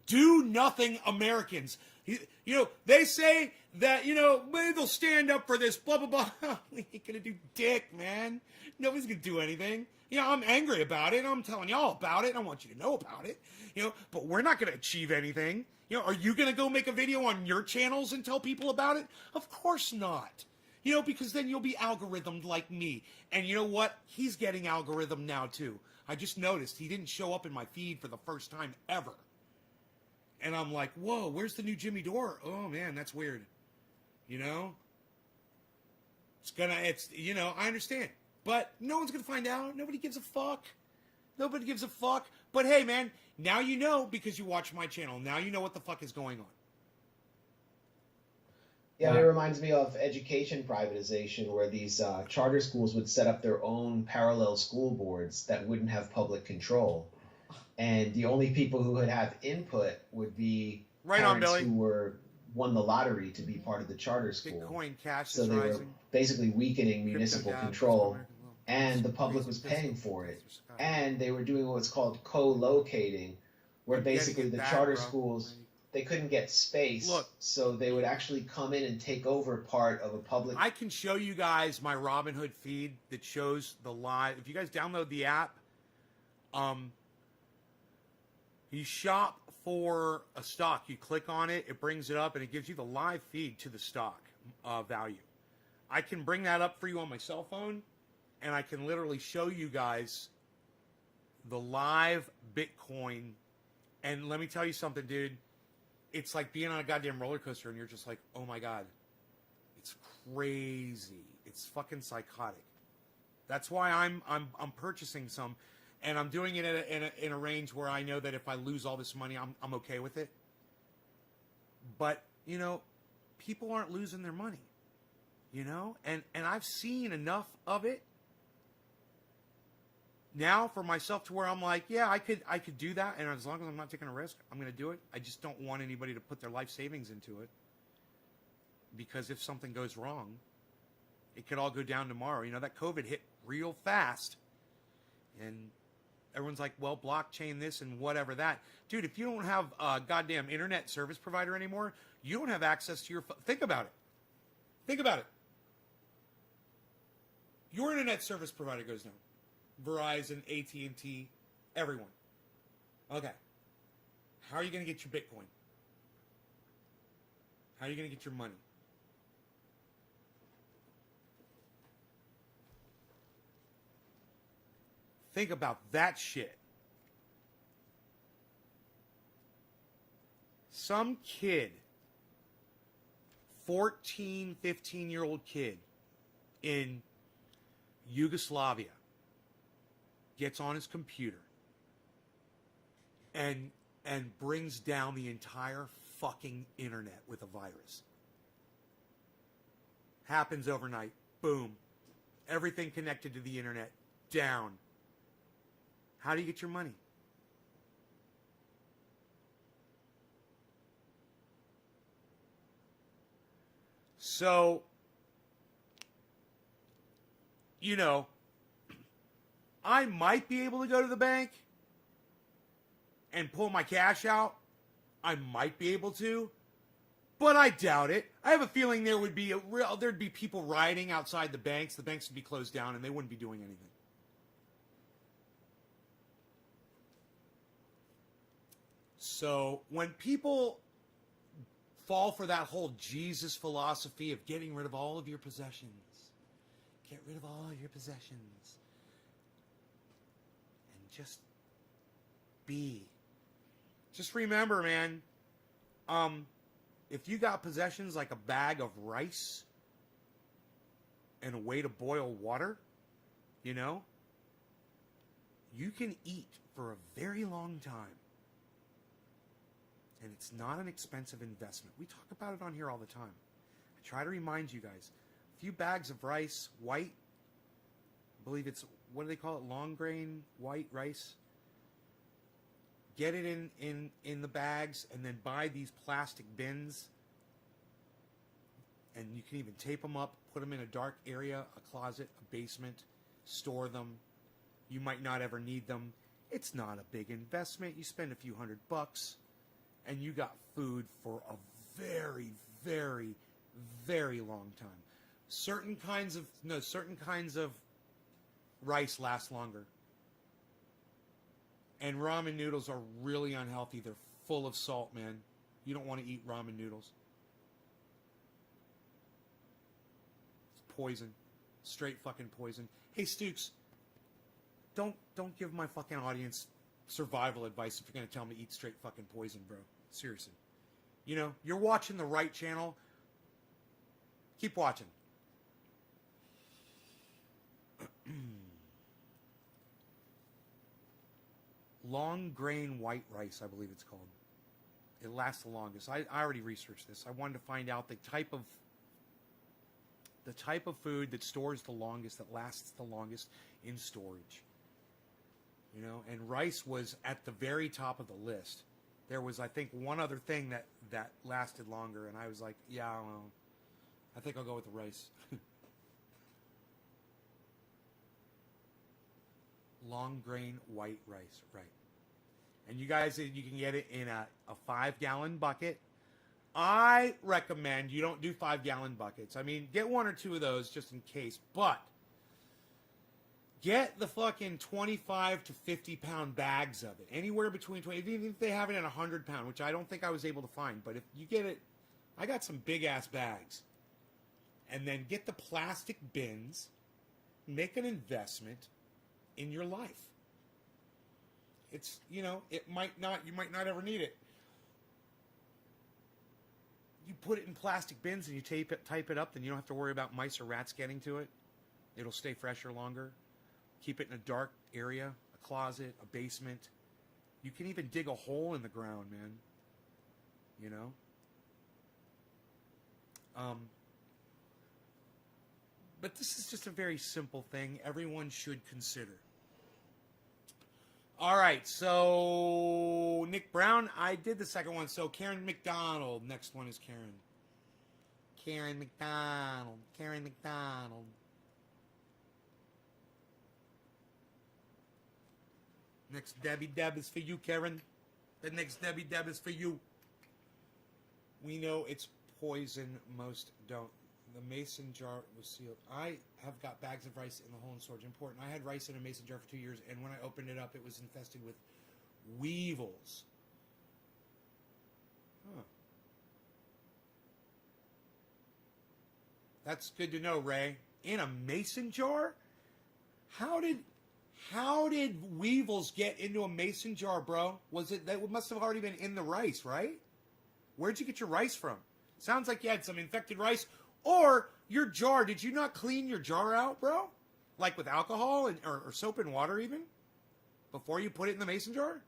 do nothing Americans. You know, they say that, you know, maybe they'll stand up for this, blah, blah, blah. They ain't gonna do dick, man. Nobody's gonna do anything. You know, I'm angry about it. I'm telling y'all about it. I want you to know about it. You know, but we're not gonna achieve anything. You know, are you gonna go make a video on your channels and tell people about it? Of course not. You know, because then you'll be algorithmed like me. And you know what? He's getting algorithm now too. I just noticed he didn't show up in my feed for the first time ever. And I'm like, whoa, where's the new Jimmy Dore? Oh man, that's weird. You know? You know, I understand. But no one's gonna find out. Nobody gives a fuck. Nobody gives a fuck. But hey man, now you know because you watch my channel. Now you know what the fuck is going on. Yeah, it reminds me of education privatization, where these charter schools would set up their own parallel school boards that wouldn't have public control. And the only people who would have input would be parents who won the lottery to be part of the charter school. Bitcoin Cash so is they rising. were basically weakening municipal control, and the public was paying for it. And they were doing what's called co-locating, where basically the charter schools, they couldn't get space, so they would actually come in and take over part of a public... I can show you guys my Robinhood feed that shows the live... If you guys download the app, you shop for a stock. You click on it, it brings it up, and it gives you the live feed to the stock value. I can bring that up for you on my cell phone, and I can literally show you guys the live Bitcoin. And let me tell you something, dude. It's like being on a goddamn roller coaster, and you're just like, oh my God. It's crazy. It's fucking psychotic. That's why I'm purchasing some. And I'm doing it in a range where I know that if I lose all this money, I'm okay with it. But, you know, people aren't losing their money. You know? And I've seen enough of it now for myself to where I'm like, yeah, I could do that. And as long as I'm not taking a risk, I'm going to do it. I just don't want anybody to put their life savings into it. Because if something goes wrong, it could all go down tomorrow. You know, that COVID hit real fast. And... everyone's like, well, blockchain this and whatever that. Dude, if you don't have a goddamn internet service provider anymore, you don't have access to your... Think about it. Think about it. Your internet service provider goes down. Verizon, AT&T, everyone. Okay. How are you going to get your Bitcoin? How are you going to get your money? Think about that shit. Some kid, 14, 15-year-old kid in Yugoslavia gets on his computer and brings down the entire fucking internet with a virus. Happens overnight. Boom. Everything connected to the internet down. How do you get your money? So, you know, I might be able to go to the bank and pull my cash out I might be able to, but I doubt it. I have a feeling there'd be people rioting outside the banks. The banks would be closed down and they wouldn't be doing anything. So when people fall for that whole Jesus philosophy of getting rid of all of your possessions, get rid of all your possessions, and just be. Just remember, man, if you got possessions like a bag of rice and a way to boil water, you know, you can eat for a very long time. And it's not an expensive investment. We talk about it on here all the time. I try to remind you guys. A few bags of rice, white, I believe it's, what do they call it? Long grain white rice. Get it in the bags and then buy these plastic bins. And you can even tape them up, put them in a dark area, a closet, a basement, store them. You might not ever need them. It's not a big investment. You spend a few $100 and you got food for a very, very, very long time. Certain kinds of rice last longer. And ramen noodles are really unhealthy. They're full of salt, man. You don't want to eat ramen noodles. It's poison. Straight fucking poison. Hey, Stukes, don't give my fucking audience survival advice if you're going to tell me to eat straight fucking poison, bro. Seriously. You know, you're watching the right channel. Keep watching. Long grain white rice, I believe it's called. It lasts the longest. I already researched this. I wanted to find out the type of food that stores the longest, that lasts the longest in storage. You know, and rice was at the very top of the list. There was, I think, one other thing that lasted longer, and I was like, yeah, well, I think I'll go with the rice. Long grain white rice, right. And you guys, you can get it in a 5-gallon bucket. I recommend you don't do 5-gallon buckets. I mean, get 1 or 2 of those just in case, but get the fucking 25 to 50 pound bags of it. Anywhere between 20, even if they have it in 100 pound, which I don't think I was able to find, but if you get it, I got some big ass bags. And then get the plastic bins, make an investment in your life. It's, you know, you might not ever need it. You put it in plastic bins and you type it up, then you don't have to worry about mice or rats getting to it. It'll stay fresher longer. Keep it in a dark area, a closet, a basement. You can even dig a hole in the ground, man. You know? But this is just a very simple thing everyone should consider. All right, so Nick Brown, I did the second one. So Karen McDonald, next one is Karen. Karen McDonald. Next Debbie Deb is for you, Karen. The next Debbie Deb is for you. We know it's poison, most don't. The mason jar was sealed. I have got bags of rice in the hole in storage. Important. I had rice in a mason jar for 2 years, and when I opened it up, it was infested with weevils. Huh. That's good to know, Ray. In a mason jar? How did weevils get into a mason jar, bro? That must have already been in the rice, right? Where'd you get your rice from? Sounds like you had some infected rice. Or your jar, did you not clean your jar out, bro? Like with alcohol or soap and water even? Before you put it in the mason jar?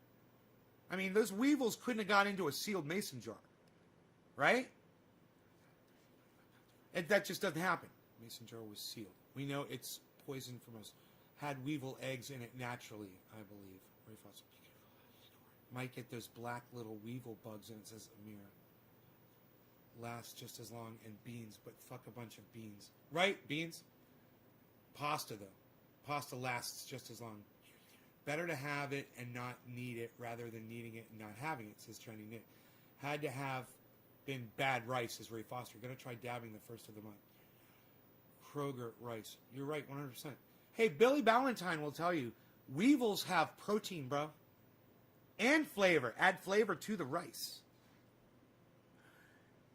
I mean, those weevils couldn't have got into a sealed mason jar. Right? And that just doesn't happen. Mason jar was sealed. We know it's poison for most. Had weevil eggs in it naturally, I believe. Ray Foster. Might get those black little weevil bugs and it says Amira. Lasts just as long, and beans, but fuck a bunch of beans. Right? Beans? Pasta, though. Pasta lasts just as long. Better to have it and not need it rather than needing it and not having it, says Trendy Nick. Had to have been bad rice, says Ray Foster. Gonna try dabbing the first of the month. Kroger rice. You're right, 100%. Hey, Billy Ballantyne will tell you, weevils have protein, bro. And flavor. Add flavor to the rice.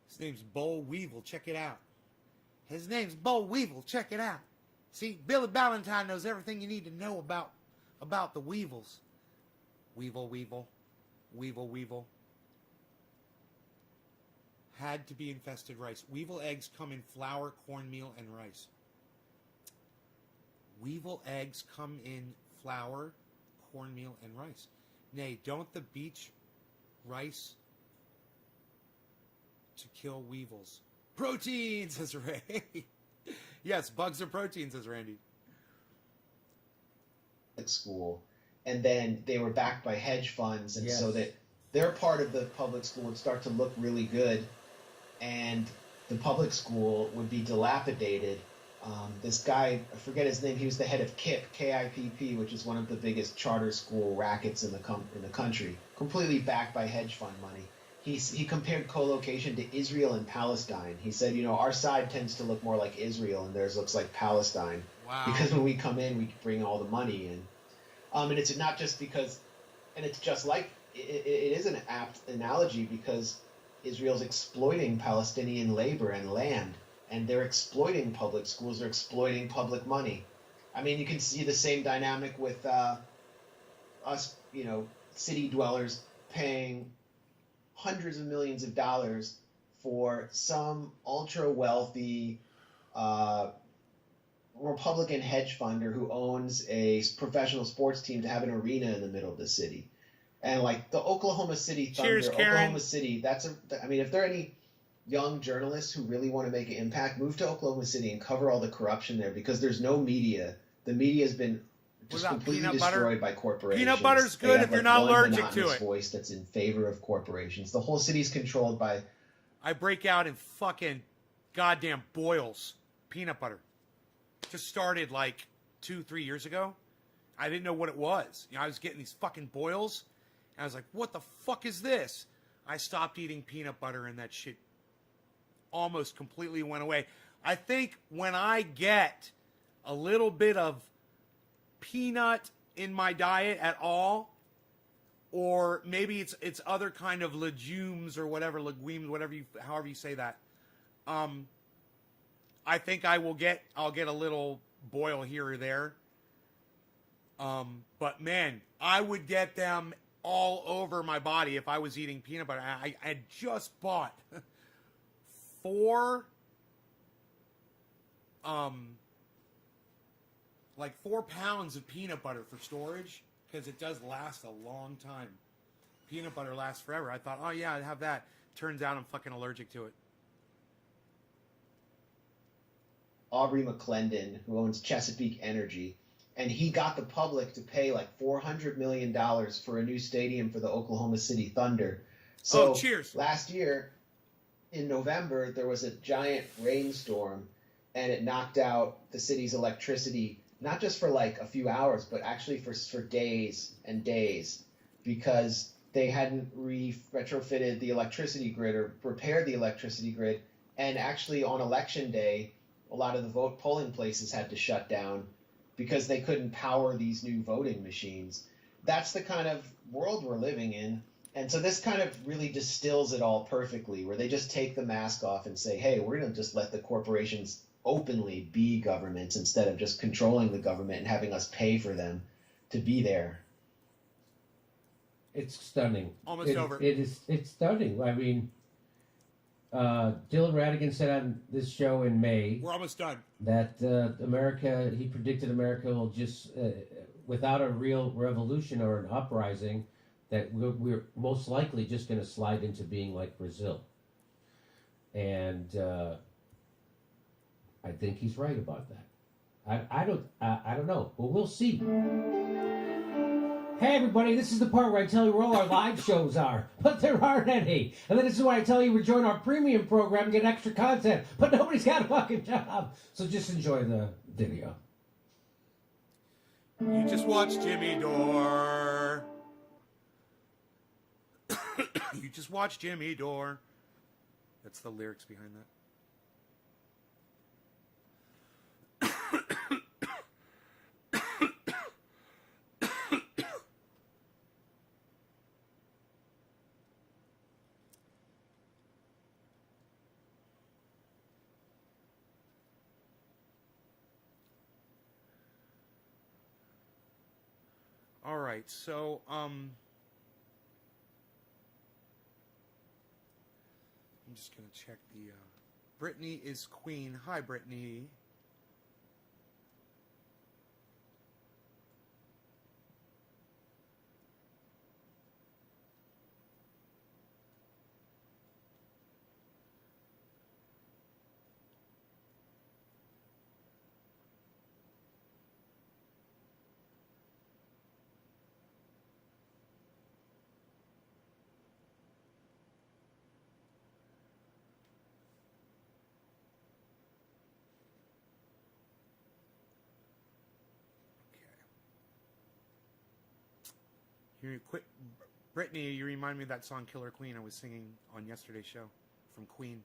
His name's Bo Weevil. Check it out. His name's Bo Weevil. Check it out. See, Billy Ballantyne knows everything you need to know about the weevils. Weevil, weevil. Weevil, weevil. Had to be infested rice. Weevil eggs come in flour, cornmeal, and rice. Weevil eggs come in flour, cornmeal, and rice. Nay, don't the beach rice to kill weevils. Protein, says Ray. Yes, bugs are protein, says Randy. School, and then they were backed by hedge funds, and Yes. so that their part of the public school would start to look really good, and the public school would be dilapidated. This guy, I forget his name, he was the head of KIPP, which is one of the biggest charter school rackets in the country, completely backed by hedge fund money. He compared co-location to Israel and Palestine. He said, our side tends to look more like Israel, and theirs looks like Palestine. Wow. Because when we come in, we bring all the money in. And it's not just because, and it's just like, it is an apt analogy because Israel's exploiting Palestinian labor and land, and they're exploiting public schools, they're exploiting public money. I mean, you can see the same dynamic with us, city dwellers paying hundreds of millions of dollars for some ultra-wealthy Republican hedge funder who owns a professional sports team to have an arena in the middle of the city. And like the Oklahoma City Thunder, Cheers, Karen. Oklahoma City, if there are any young journalists who really want to make an impact, move to Oklahoma City and cover all the corruption there because there's no media. The media has been just completely destroyed by corporations. Peanut butter's They good have, if you're like, not one allergic to monotonous it. voice that's in favor of corporations. The whole city's controlled by. I break out in fucking goddamn boils. Peanut butter. Just started like 2-3 years ago. I didn't know what it was. I was getting these fucking boils. And I was like, what the fuck is this? I stopped eating peanut butter and that shit almost completely went away. I think when I get a little bit of peanut in my diet at all, or maybe it's other kind of legumes or whatever, legumes, however you say that. I think I'll get a little boil here or there. But man, I would get them all over my body if I was eating peanut butter. I had just bought 4 pounds of peanut butter for storage because it does last a long time. Peanut butter lasts forever. I thought, oh yeah, I'd have that. Turns out I'm fucking allergic to it. Aubrey McClendon, who owns Chesapeake Energy, and he got the public to pay like $400 million for a new stadium for the Oklahoma City Thunder. So cheers. Last year, in November, there was a giant rainstorm, and it knocked out the city's electricity, not just for like a few hours, but actually for days and days, because they hadn't retrofitted the electricity grid or repaired the electricity grid. And actually on election day, a lot of the polling places had to shut down because they couldn't power these new voting machines. That's the kind of world we're living in. And so this kind of really distills it all perfectly, where they just take the mask off and say, hey, we're going to just let the corporations openly be governments instead of just controlling the government and having us pay for them to be there. It's stunning. Almost over. It's stunning. I mean, Dylan Radigan said on this show in May, We're almost done. that he predicted America will just, without a real revolution or an uprising, that we're most likely just going to slide into being like Brazil. And I think he's right about that. I don't know, but we'll see. Hey everybody, this is the part where I tell you where all our live shows are, but there aren't any. And then this is why I tell you we join our premium program and get extra content, but nobody's got a fucking job. So just enjoy the video. You just watched Jimmy Dore. You just watch Jimmy Dore. That's the lyrics behind that. All right, so I'm just gonna check the. Brittany is queen. Hi, Brittany. You quit, Brittany. You remind me of that song "Killer Queen" I was singing on yesterday's show from Queen.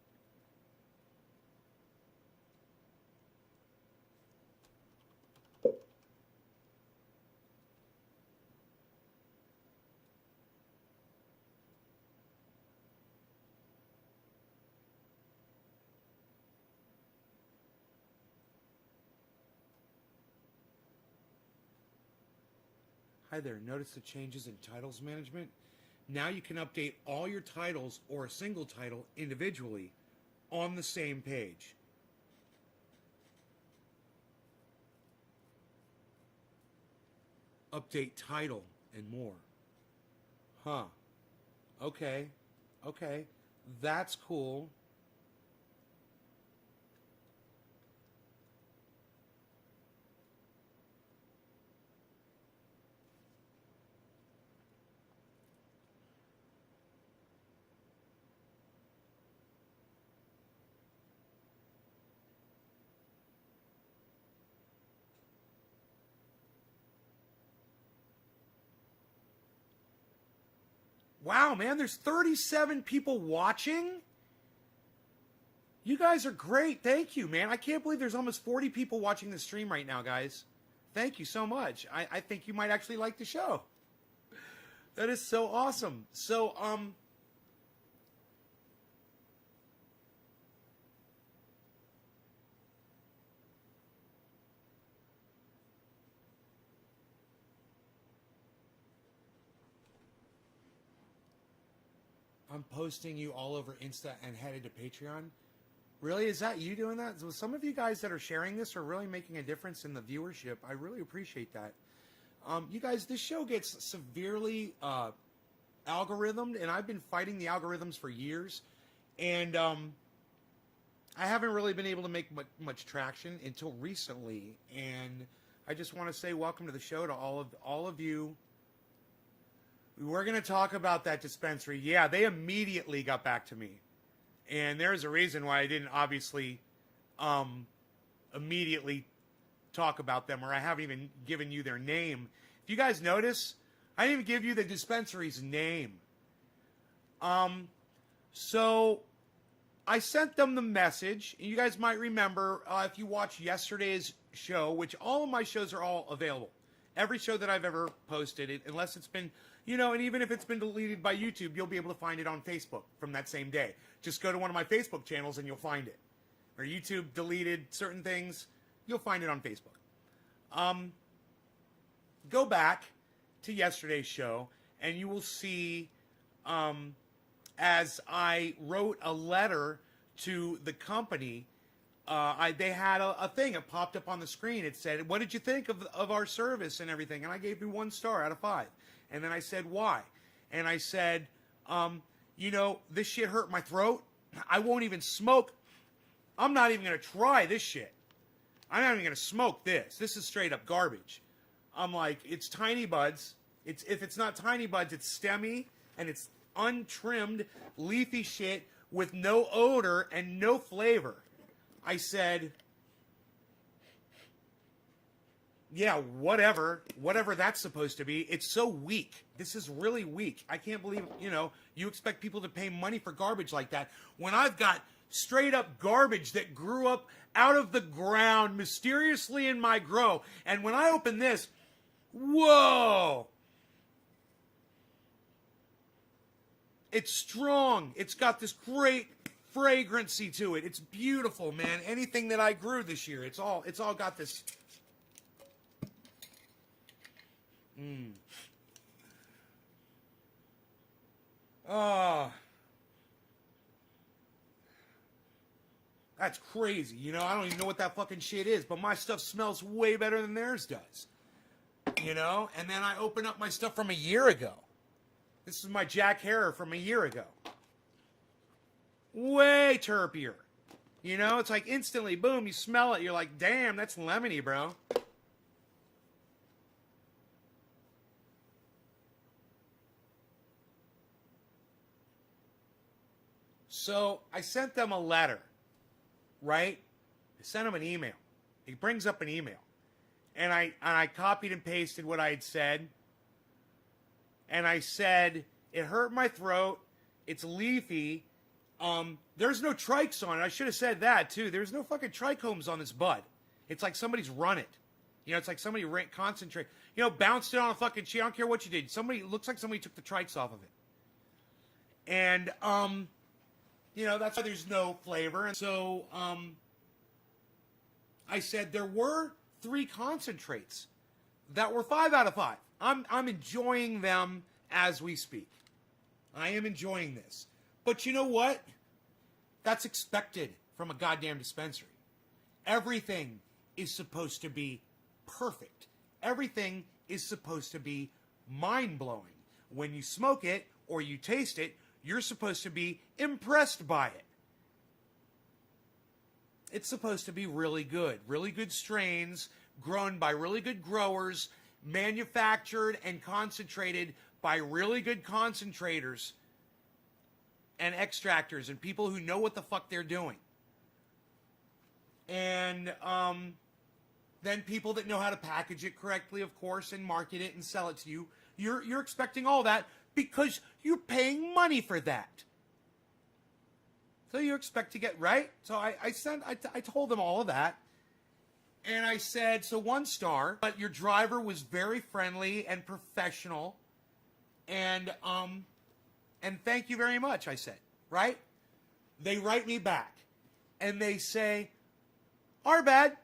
Hi there. Notice the changes in titles management? Now you can update all your titles or a single title individually on the same page. Update title and more. Huh. Okay. Okay. That's cool. Wow, man, there's 37 people watching? You guys are great. Thank you, man. I can't believe there's almost 40 people watching the stream right now, guys. Thank you so much. I think you might actually like the show. That is so awesome. So, I'm posting you all over Insta and headed to Patreon. Really? Is that you doing that? So some of you guys that are sharing this are really making a difference in the viewership. I really appreciate that. You guys, this show gets severely algorithmed, and I've been fighting the algorithms for years. And I haven't really been able to make much traction until recently. And I just want to say welcome to the show to all of you. We're going to talk about that dispensary. Yeah, they immediately got back to me. And there's a reason why I didn't obviously immediately talk about them, or I haven't even given you their name. If you guys notice, I didn't even give you the dispensary's name. So I sent them the message. You guys might remember if you watched yesterday's show, which all of my shows are all available. Every show that I've ever posted, unless it's been, and even if it's been deleted by YouTube, you'll be able to find it on Facebook from that same day. Just go to one of my Facebook channels and you'll find it. Or YouTube deleted certain things, you'll find it on Facebook. Go back to yesterday's show and you will see as I wrote a letter to the company, they had a thing. It popped up on the screen. It said, "What did you think of our service and everything?" And I gave you 1 star out of 5. And then I said, "Why?" And I said, this shit hurt my throat. I won't even smoke. I'm not even going to try this shit. I'm not even going to smoke this. This is straight up garbage. I'm like, it's tiny buds. If it's not tiny buds, it's stemmy and it's untrimmed, leafy shit with no odor and no flavor. I said, yeah, whatever that's supposed to be. It's so weak. This is really weak. I can't believe, you expect people to pay money for garbage like that when I've got straight up garbage that grew up out of the ground mysteriously in my grow. And when I open this, whoa! It's strong. It's got this great fragrancy to it. It's beautiful, man. Anything that I grew this year, it's all got this. Oh, that's crazy. I don't even know what that fucking shit is, but my stuff smells way better than theirs does. And then I open up my stuff from a year ago. This is my Jack Herer from a year ago. Way terpier. It's like instantly, boom, you smell it. You're like, damn, that's lemony, bro. So I sent them a letter, right? I sent them an email. He brings up an email. And I copied and pasted what I had said. And I said, it hurt my throat. It's leafy. There's no trikes on it. I should have said that, too. There's no fucking trichomes on this bud. It's like somebody's run it. It's like somebody concentrate. Bounced it on a fucking tree. I don't care what you did. Looks like somebody took the trikes off of it. And, that's why there's no flavor. And so, I said there were 3 concentrates that were 5 out of 5. I'm enjoying them as we speak. I am enjoying this. But you know what? That's expected from a goddamn dispensary. Everything is supposed to be perfect. Everything is supposed to be mind-blowing. When you smoke it or you taste it, you're supposed to be impressed by it. It's supposed to be really good strains grown by really good growers, manufactured and concentrated by really good concentrators and extractors and people who know what the fuck they're doing. And then people that know how to package it correctly, of course, and market it and sell it to you. You're expecting all that because you're paying money for that. So you expect to get, right? So I told them all of that. And I said, so 1 star, but your driver was very friendly and professional. And thank you very much, I said, right? They write me back and they say, our bad,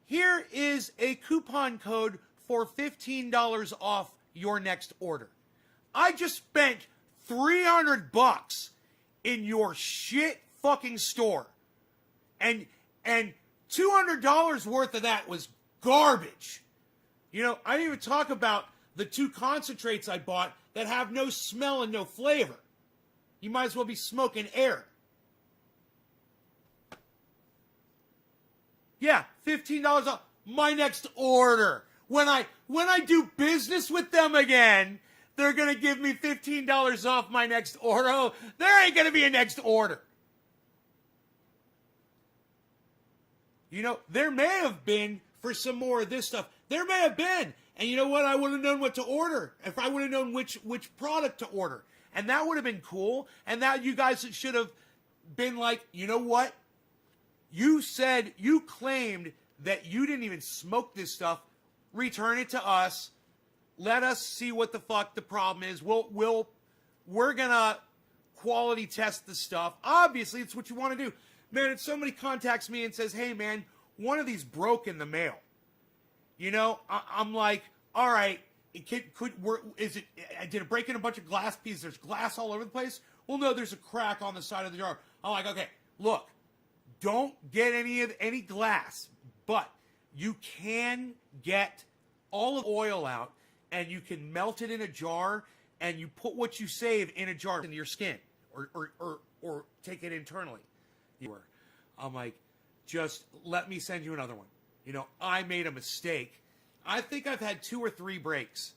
here is a coupon code for $15 off your next order. I just spent $300 in your shit fucking store. And $200 worth of that was garbage. I didn't even talk about the 2 concentrates I bought that have no smell and no flavor. You might as well be smoking air. Yeah, $15 off my next order. When I do business with them again, they're going to give me $15 off my next order. Oh, there ain't going to be a next order. There may have been for some more of this stuff. There may have been. And you know what? I would have known what to order. If I would have known which product to order. And that would have been cool. And that you guys should have been like, you know what? You claimed that you didn't even smoke this stuff. Return it to us. Let us see what the fuck the problem is. We're gonna quality test the stuff. Obviously, it's what you want to do. Man, if somebody contacts me and says, hey man, one of these broke in the mail. I'm like, all right, did it break in a bunch of glass pieces? There's glass all over the place? Well, no, there's a crack on the side of the jar. I'm like, okay, look, don't get any glass, but you can get all of the oil out and you can melt it in a jar and you put what you save in a jar into your skin or take it internally. I'm like, just let me send you another one. I made a mistake. I think I've had 2 or 3 breaks.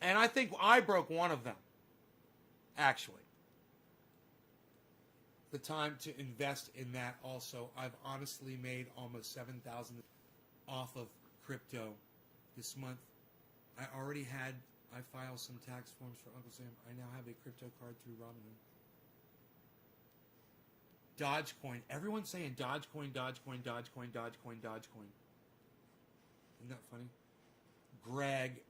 And I think I broke one of them, actually. The time to invest in that also. I've honestly made almost 7,000. off of crypto this month. I filed some tax forms for Uncle Sam. I now have a crypto card through Robinhood. Dogecoin. Everyone's saying Dogecoin, Dogecoin, Dogecoin, Dogecoin, Dogecoin. Isn't that funny? Greg,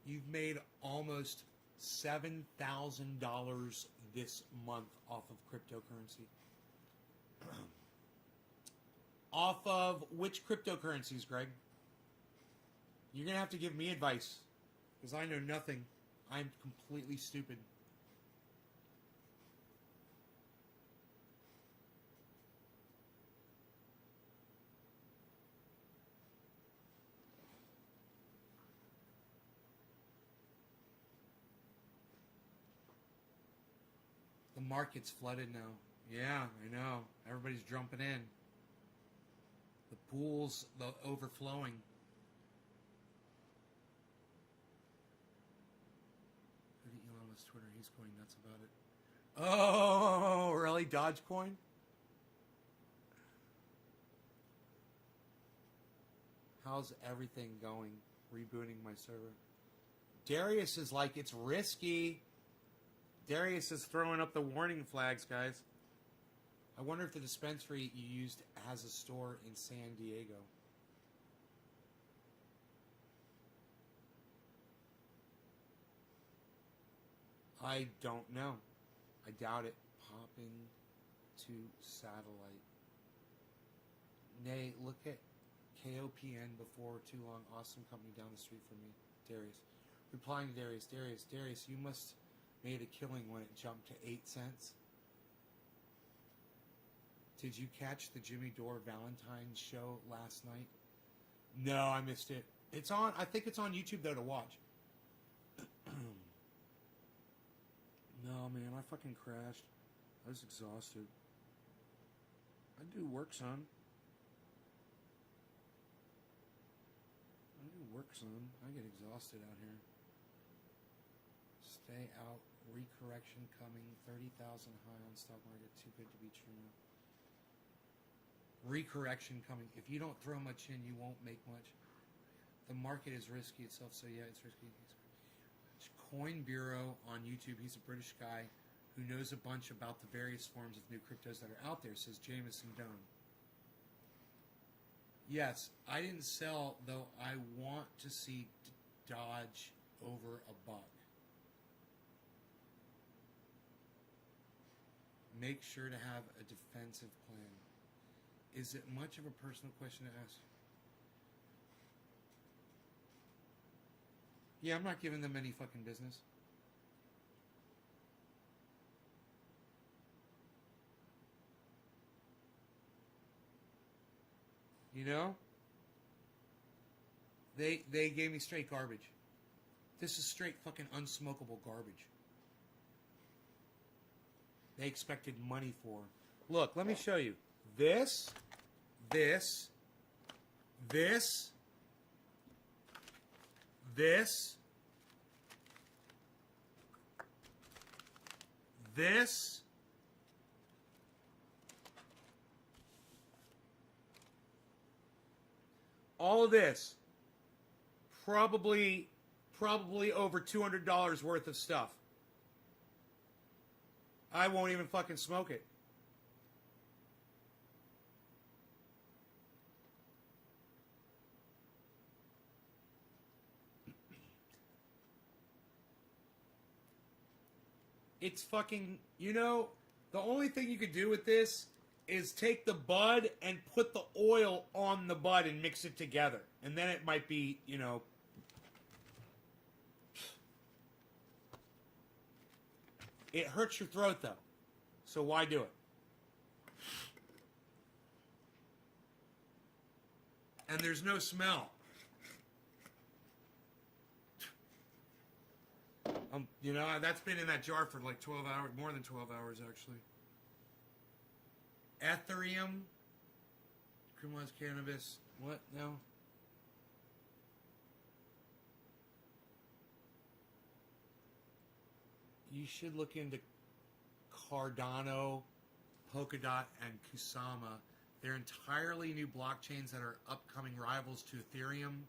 you've made almost $7,000 this month off of cryptocurrency. Off of which cryptocurrencies, Greg? You're going to have to give me advice because I know nothing. I'm completely stupid. The market's flooded now. Yeah, I know. Everybody's jumping in. The pool's overflowing. Look at Elon Musk's Twitter. He's going nuts about it. Oh, really? Dogecoin? How's everything going? Rebooting my server. Darius is like, it's risky. Darius is throwing up the warning flags, guys. I wonder if the dispensary you used has a store in San Diego. I don't know. I doubt it. Popping to satellite. Nay, look at KOPN before too long. Awesome company down the street from me. Darius. Replying to Darius. Darius, you must made a killing when it jumped to 8 cents. Did you catch the Jimmy Dore Valentine's show last night? No, I missed it. It's on. I think it's on YouTube though to watch. No, man, I fucking crashed. I was exhausted. I do work, son. I get exhausted out here. Stay out. Recorrection coming. 30,000 high on stock market. Too good to be true. Recorrection coming. If you don't throw much in, you won't make much. The market is risky itself, so yeah, it's risky. Coin Bureau on YouTube. He's a British guy who knows a bunch about the various forms of new cryptos that are out there, says Jameson Doan. Yes, I didn't sell, though I want to see Dodge over $1. Make sure to have a defensive plan. Is it much of a personal question to ask? Yeah, I'm not giving them any fucking business. You know? They gave me straight garbage. This is straight fucking unsmokable garbage. They expected money for. Look, let me show you. This, this, this, all of this, probably over $200 worth of stuff. I won't even fucking smoke it. It's fucking, you know, the only thing you could do with this is take the bud and put the oil on the bud and mix it together. And then it might be, you know. It hurts your throat, though. So why do it? And there's no smell. You know, that's been in that jar for like 12 hours, more than 12 hours, actually. Ethereum, criminalized cannabis. What? No. You should look into Cardano, Polkadot, and Kusama. They're entirely new blockchains that are upcoming rivals to Ethereum,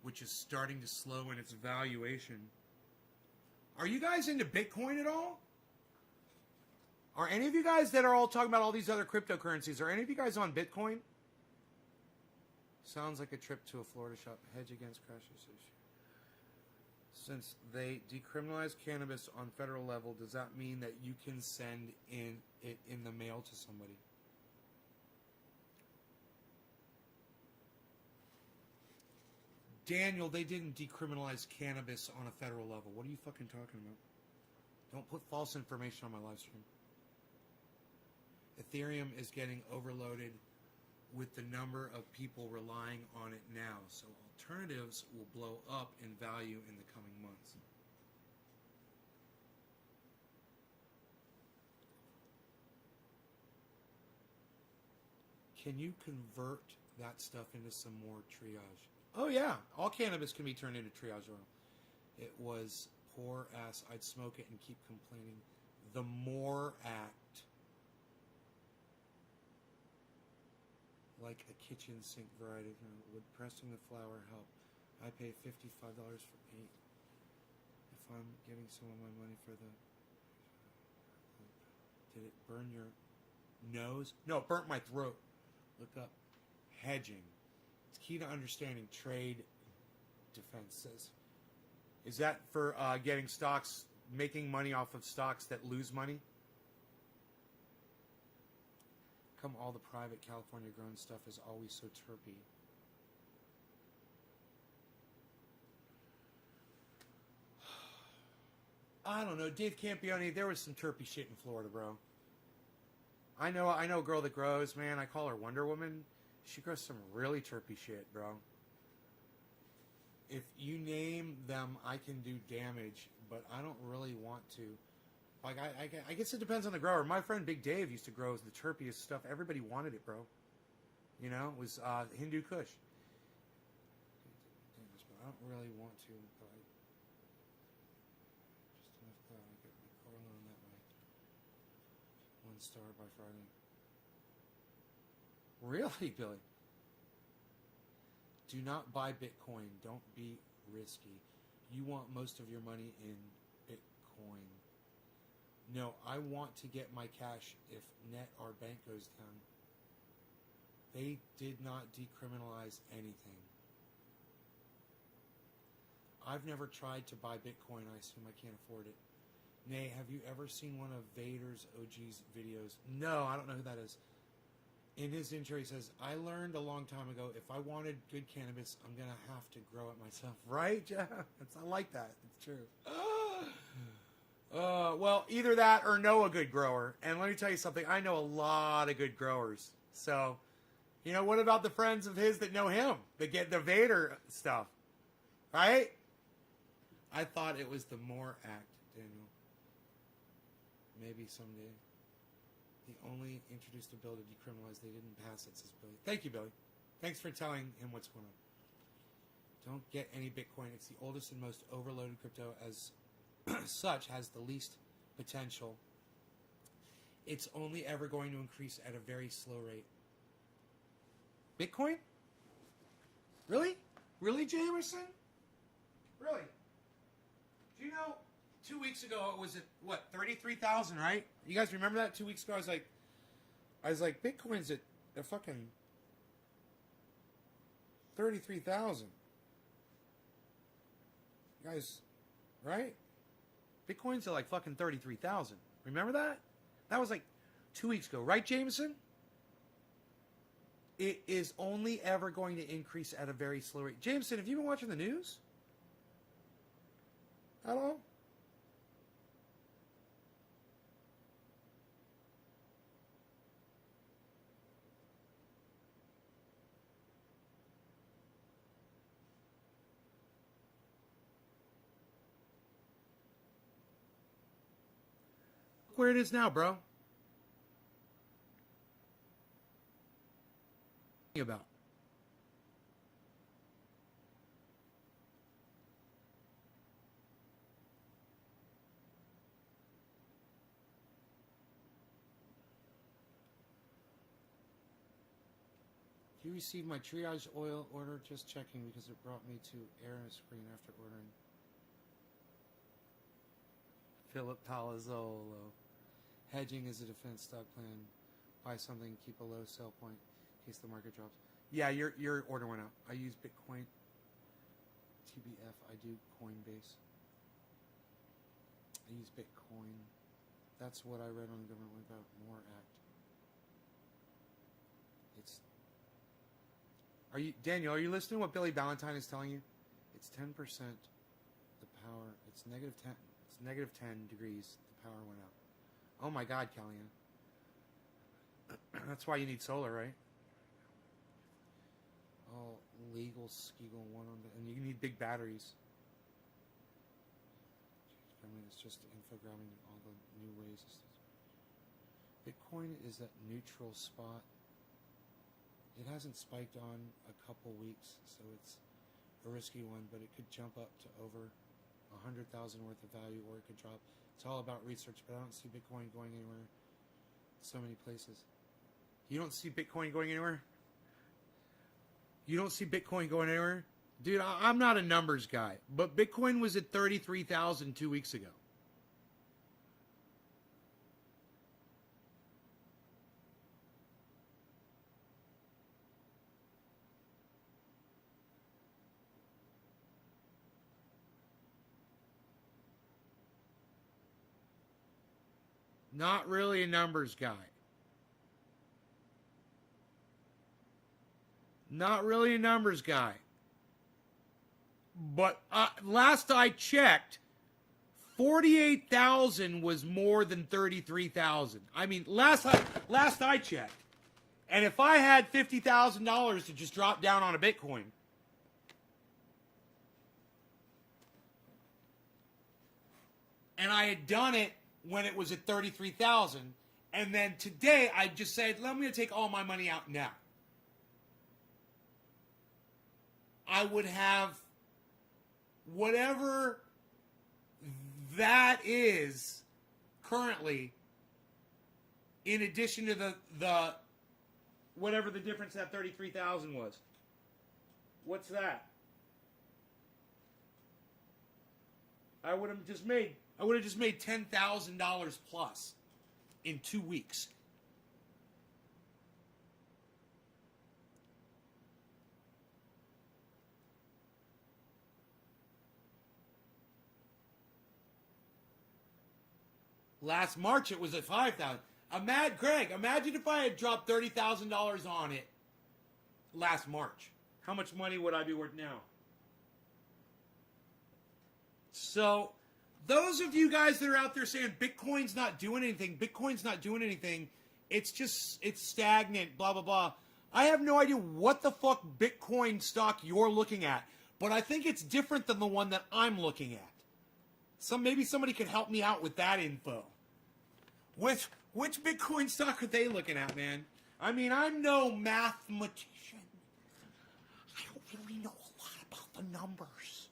which is starting to slow in its valuation. Are you guys into Bitcoin at all? Are any of you guys that are all talking about all these other cryptocurrencies, are any of you guys on Bitcoin? Sounds like a trip to a Florida shop. Hedge against crashes. Since they decriminalized cannabis on federal level, does that mean that you can send it in the mail to somebody? Daniel, they didn't decriminalize cannabis on a federal level. What are you fucking talking about? Don't put false information on my live stream. Ethereum is getting overloaded with the number of people relying on it now, so alternatives will blow up in value in the coming months. Can you convert that stuff into some more triage? Oh yeah, all cannabis can be turned into triage oil. It was poor ass. I'd smoke it and keep complaining. The MORE Act. Like a kitchen sink variety. Would pressing the flour help? I pay $55 for 8. If I'm giving some of my money for the... Did it burn your nose? No, it burnt my throat. Look up hedging. It's key to understanding trade defenses. Is that for getting stocks, making money off of stocks that lose money? Come all the private California grown stuff is always so terpy. I don't know, Dave Campione, there was some terpy shit in Florida, bro. I know a girl that grows, man. I call her Wonder Woman. She grows some really terpy shit, bro. If you name them, I can do damage, but I don't really want to. Like, I guess it depends on the grower. My friend Big Dave used to grow the terpiest stuff. Everybody wanted it, bro. You know, it was Hindu Kush. I don't really want to, but just enough cloud. I get my car loan that way. 1 star by Friday. Really, Billy? Do not buy Bitcoin. Don't be risky. You want most of your money in Bitcoin. No, I want to get my cash if net or bank goes down. They did not decriminalize anything. I've never tried to buy Bitcoin. I assume I can't afford it. Nay, have you ever seen one of Vader's OG's videos? No, I don't know who that is. In his intro, he says, I learned a long time ago, if I wanted good cannabis, I'm going to have to grow it myself. Right, Jeff? I like that. It's true. Well, either that or know a good grower. And let me tell you something. I know a lot of good growers. So, you know, what about the friends of his that know him? That get the Vader stuff. Right? I thought it was the MORE Act, Daniel. Maybe someday. The only introduced a bill to decriminalize. They didn't pass it, says Billy. Thank you, Billy. Thanks for telling him what's going on. Don't get any Bitcoin. It's the oldest and most overloaded crypto as such has the least potential. It's only ever going to increase at a very slow rate. Bitcoin? Really? Really, Jamerson? Really? Do you know, 2 weeks ago it was at, what, 33,000, right? You guys remember that? 2 weeks ago I was like, Bitcoin's at a fucking 33,000. You guys, right? Bitcoin's at like fucking 33,000. Remember that? That was like 2 weeks ago, right, Jameson? It is only ever going to increase at a very slow rate. Jameson, have you been watching the news? At all? Look where it is now, bro. About. You received my triage oil order, just checking because it brought me to error screen after ordering. Philip Palazzolo. Hedging is a defense stock plan. Buy something, keep a low sell point in case the market drops. Yeah, your order went out. I use Bitcoin. TBF, I do Coinbase. I use Bitcoin. That's what I read on the Government Without More Act. Daniel, are you listening to what Billy Ballantyne is telling you? It's 10% the power. It's negative 10. It's negative 10 degrees. The power went out. Oh my God, Kellyanne. That's why you need solar, right? Oh, legal Skeagle one on the, and you need big batteries. I mean, it's just infogramming all the new ways. Bitcoin is at neutral spot. It hasn't spiked on a couple weeks, so it's a risky one, but it could jump up to over 100,000 worth of value, or it could drop. It's all about research, but I don't see Bitcoin going anywhere. So many places. You don't see Bitcoin going anywhere? You don't see Bitcoin going anywhere? Dude, I'm not a numbers guy, but Bitcoin was at 33,000 2 weeks ago. Not really a numbers guy. Not really a numbers guy. But last I checked, 48,000 was more than 33,000. I mean, last I checked. And if I had $50,000 to just drop down on a Bitcoin, and I had done it when it was at 33,000, and then today I just said, let me take all my money out now. I would have whatever that is currently, in addition to the whatever the difference that 33,000 was. What's that? I would have just made $10,000 plus in 2 weeks. Last March it was at 5,000. Greg, imagine if I had dropped $30,000 on it last March. How much money would I be worth now? So, those of you guys that are out there saying Bitcoin's not doing anything, it's stagnant, blah, blah, blah. I have no idea what the fuck Bitcoin stock you're looking at, but I think it's different than the one that I'm looking at. Maybe somebody could help me out with that info. Which Bitcoin stock are they looking at, man? I mean, I'm no mathematician. I don't really know a lot about the numbers.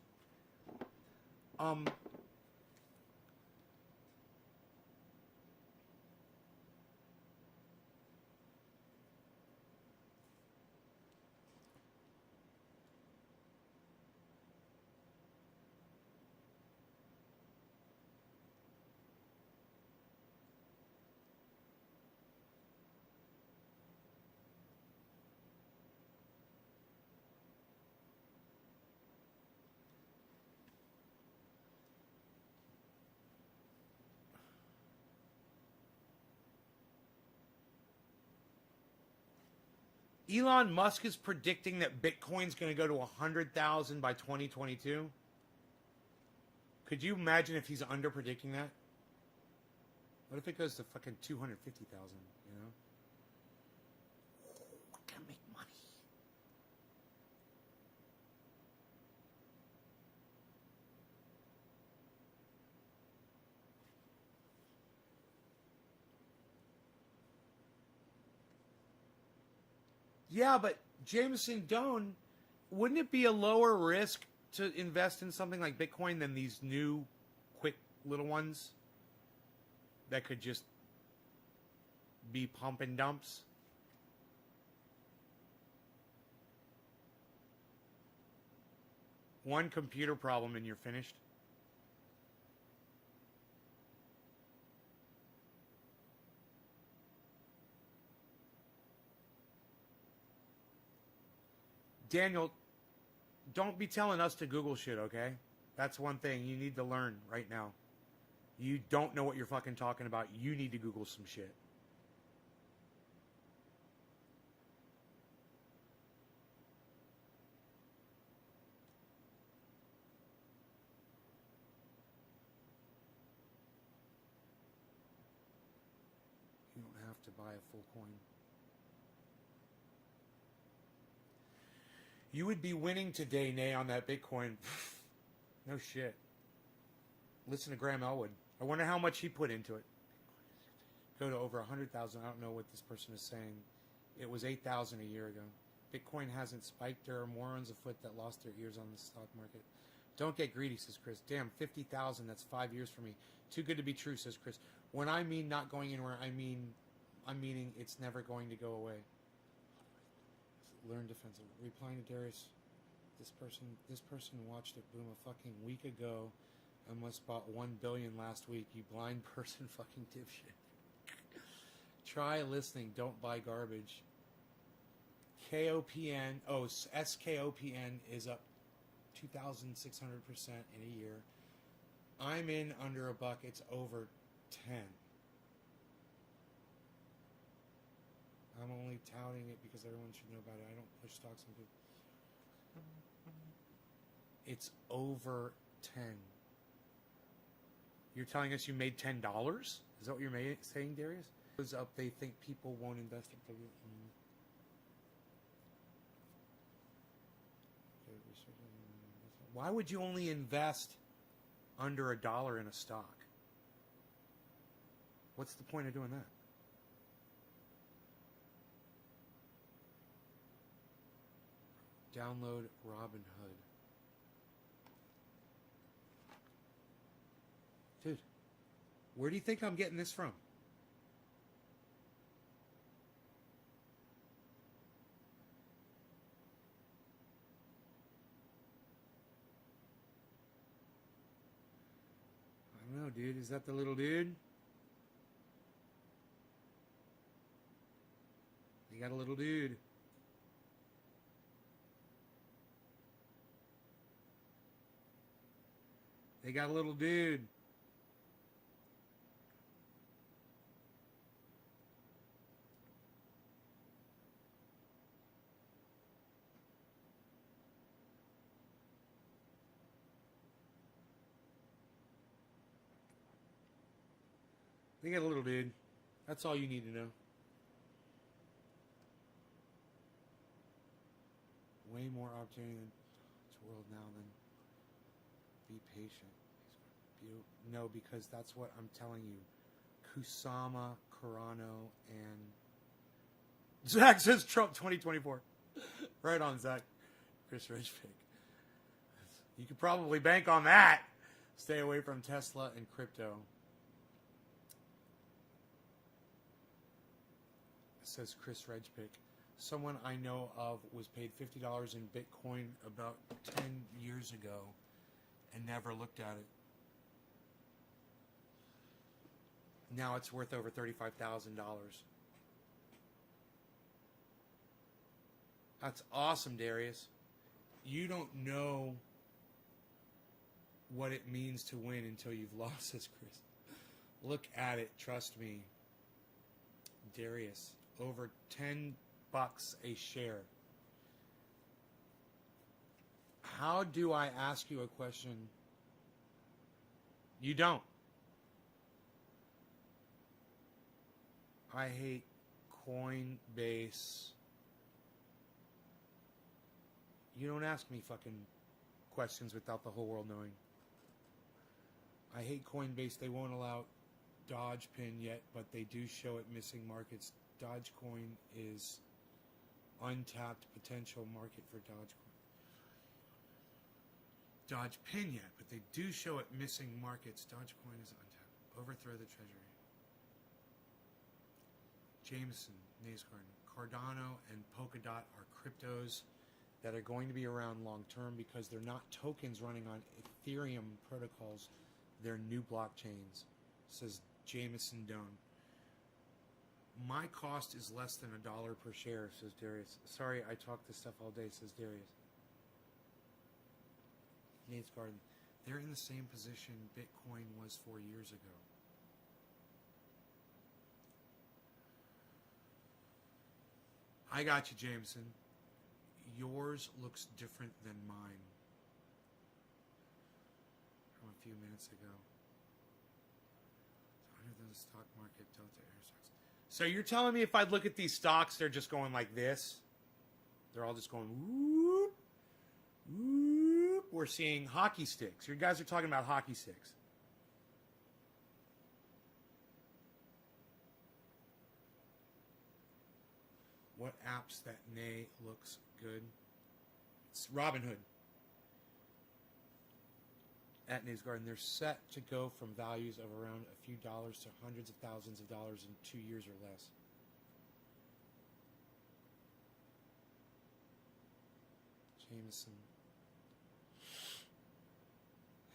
Elon Musk is predicting that Bitcoin's going to go to 100,000 by 2022. Could you imagine if he's under predicting that? What if it goes to fucking 250,000, you know? We're going to make money. Yeah, but Jameson Doan, wouldn't it be a lower risk to invest in something like Bitcoin than these new, quick little ones that could just be pump and dumps? One computer problem and you're finished. Daniel, don't be telling us to Google shit, okay? That's one thing you need to learn right now. You don't know what you're fucking talking about. You need to Google some shit. You don't have to buy a full coin. You would be winning today, Nay, on that Bitcoin. No shit. Listen to Graham Elwood. I wonder how much he put into it. Go to over 100,000. I don't know what this person is saying. It was 8,000 a year ago. Bitcoin hasn't spiked. There are morons afoot that lost their ears on the stock market. Don't get greedy, says Chris. Damn, 50,000. That's 5 years for me. Too good to be true, says Chris. When I mean not going anywhere, I'm meaning it's never going to go away. Learn defensive. Replying to Darius, this person watched it boom a fucking week ago and must bought 1 billion last week. You blind person, fucking dipshit. Try listening. Don't buy garbage. KOPN. Oh, SKOPN is up 2,600% in a year. I'm in under a buck. It's over 10. I'm only touting it because everyone should know about it. I don't push stocks into. It's over 10. You're telling us you made $10? Is that what you're saying, Darius? It goes up. They think people won't invest it. Why would you only invest under $1 in a stock? What's the point of doing that? Download Robinhood. Dude, where do you think I'm getting this from? I don't know, dude. Is that the little dude? You got a little dude. They got a little dude. They got a little dude. That's all you need to know. Way more opportunity in this world now than be patient. No, because that's what I'm telling you. Kusama, Carano, and Zach says Trump 2024. Right on, Zach. Chris Ridgepick. You could probably bank on that. Stay away from Tesla and crypto. Says Chris Ridgepick. Someone I know of was paid $50 in Bitcoin about 10 years ago and never looked at it. Now it's worth over $35,000. That's awesome, Darius. You don't know what it means to win until you've lost, says Chris. Look at it, trust me. Darius, over $10 a share. How do I ask you a question? You don't. I hate Coinbase. You don't ask me fucking questions without the whole world knowing. I hate Coinbase. They won't allow Dogecoin yet, but they do show it missing markets. Dogecoin is untapped potential market for Dogecoin. Dogecoin yet, but they do show it missing markets. Dogecoin is untapped. Overthrow the treasury. Jameson, Naysgarden, Cardano, and Polkadot are cryptos that are going to be around long term because they're not tokens running on Ethereum protocols. They're new blockchains, says Jameson Doan. My cost is less than $1 per share, says Darius. Sorry, I talk this stuff all day, says Darius. Nate's Garden. They're in the same position Bitcoin was 4 years ago. I got you, Jameson. Yours looks different than mine. From a few minutes ago. Under the stock market, Delta Air stocks. So you're telling me if I look at these stocks, they're just going like this? They're all just going whoop, whoop. We're seeing hockey sticks. You guys are talking about hockey sticks. What apps that nay looks good? It's Robinhood. At Nay's Garden, they're set to go from values of around a few dollars to hundreds of thousands of dollars in 2 years or less. Jameson.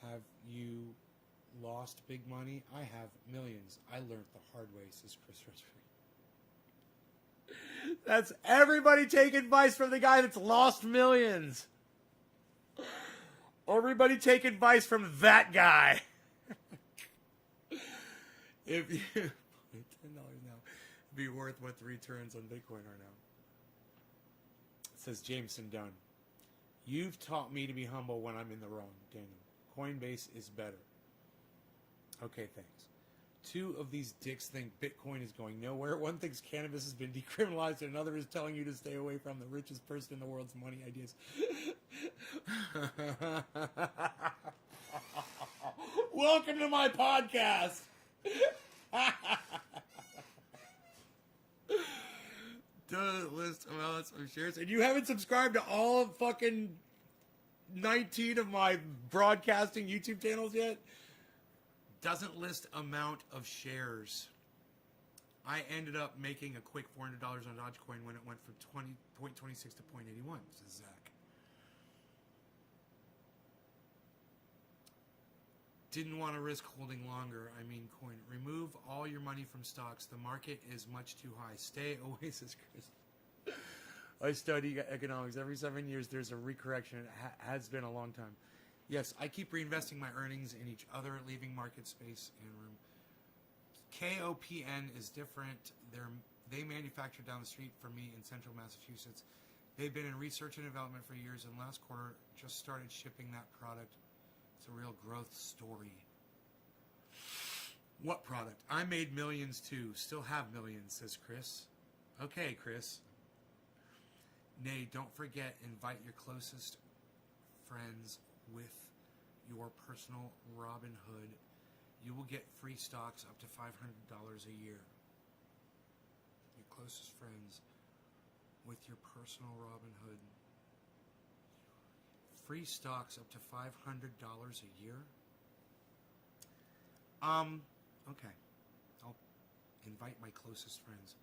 Have you lost big money? I have millions. I learned the hard way, says Chris Rosary. That's everybody take advice from the guy that's lost millions. Everybody take advice from that guy. If you $10 now, be worth what the returns on Bitcoin are now. It says Jameson Dunn. You've taught me to be humble when I'm in the wrong, Daniel. Coinbase is better. Okay, thanks. Two of these dicks think Bitcoin is going nowhere. One thinks cannabis has been decriminalized, and another is telling you to stay away from the richest person in the world's money ideas. Welcome to my podcast. Does list amounts of shares, and you haven't subscribed to all of fucking 19 of my broadcasting YouTube channels yet? Doesn't list amount of shares. I ended up making a quick $400 on Dogecoin when it went from 0.26 to 0.81, says Zach. Didn't want to risk holding longer. I mean, coin. Remove all your money from stocks. The market is much too high. Stay away, says Chris. I study economics. Every 7 years, there's a recorrection. It has been a long time. Yes, I keep reinvesting my earnings in each other, leaving market space and room. KOPN is different. They manufacture down the street from me in central Massachusetts. They've been in research and development for years, and last quarter just started shipping that product. It's a real growth story. What product? I made millions too. Still have millions, says Chris. Okay, Chris. Nay, don't forget, invite your closest friends with your personal Robinhood. You will get free stocks up to $500 a year. Your closest friends with your personal Robinhood. Free stocks up to $500 a year? Okay. I'll invite my closest friends.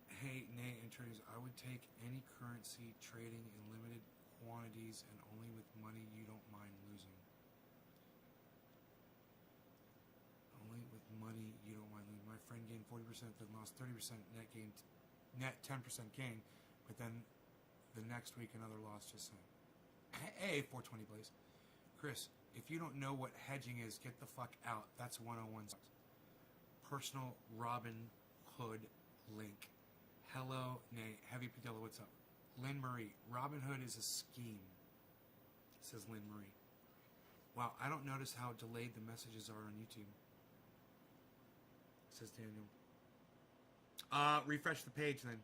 Hey, Nay, introduce. I would take any currency trading in limited quantities and only with money you don't mind losing. Only with money you don't mind losing. My friend gained 40%, then lost 30%, net 10% gain, but then the next week another loss, just saying. Hey, 420 Blaze. Chris, if you don't know what hedging is, get the fuck out. That's 101. Personal Robinhood link. Hello, Nay. Heavy Padilla, what's up? Lynn Marie. Robinhood is a scheme, says Lynn Marie. Wow, I don't notice how delayed the messages are on YouTube, says Daniel. Refresh the page then.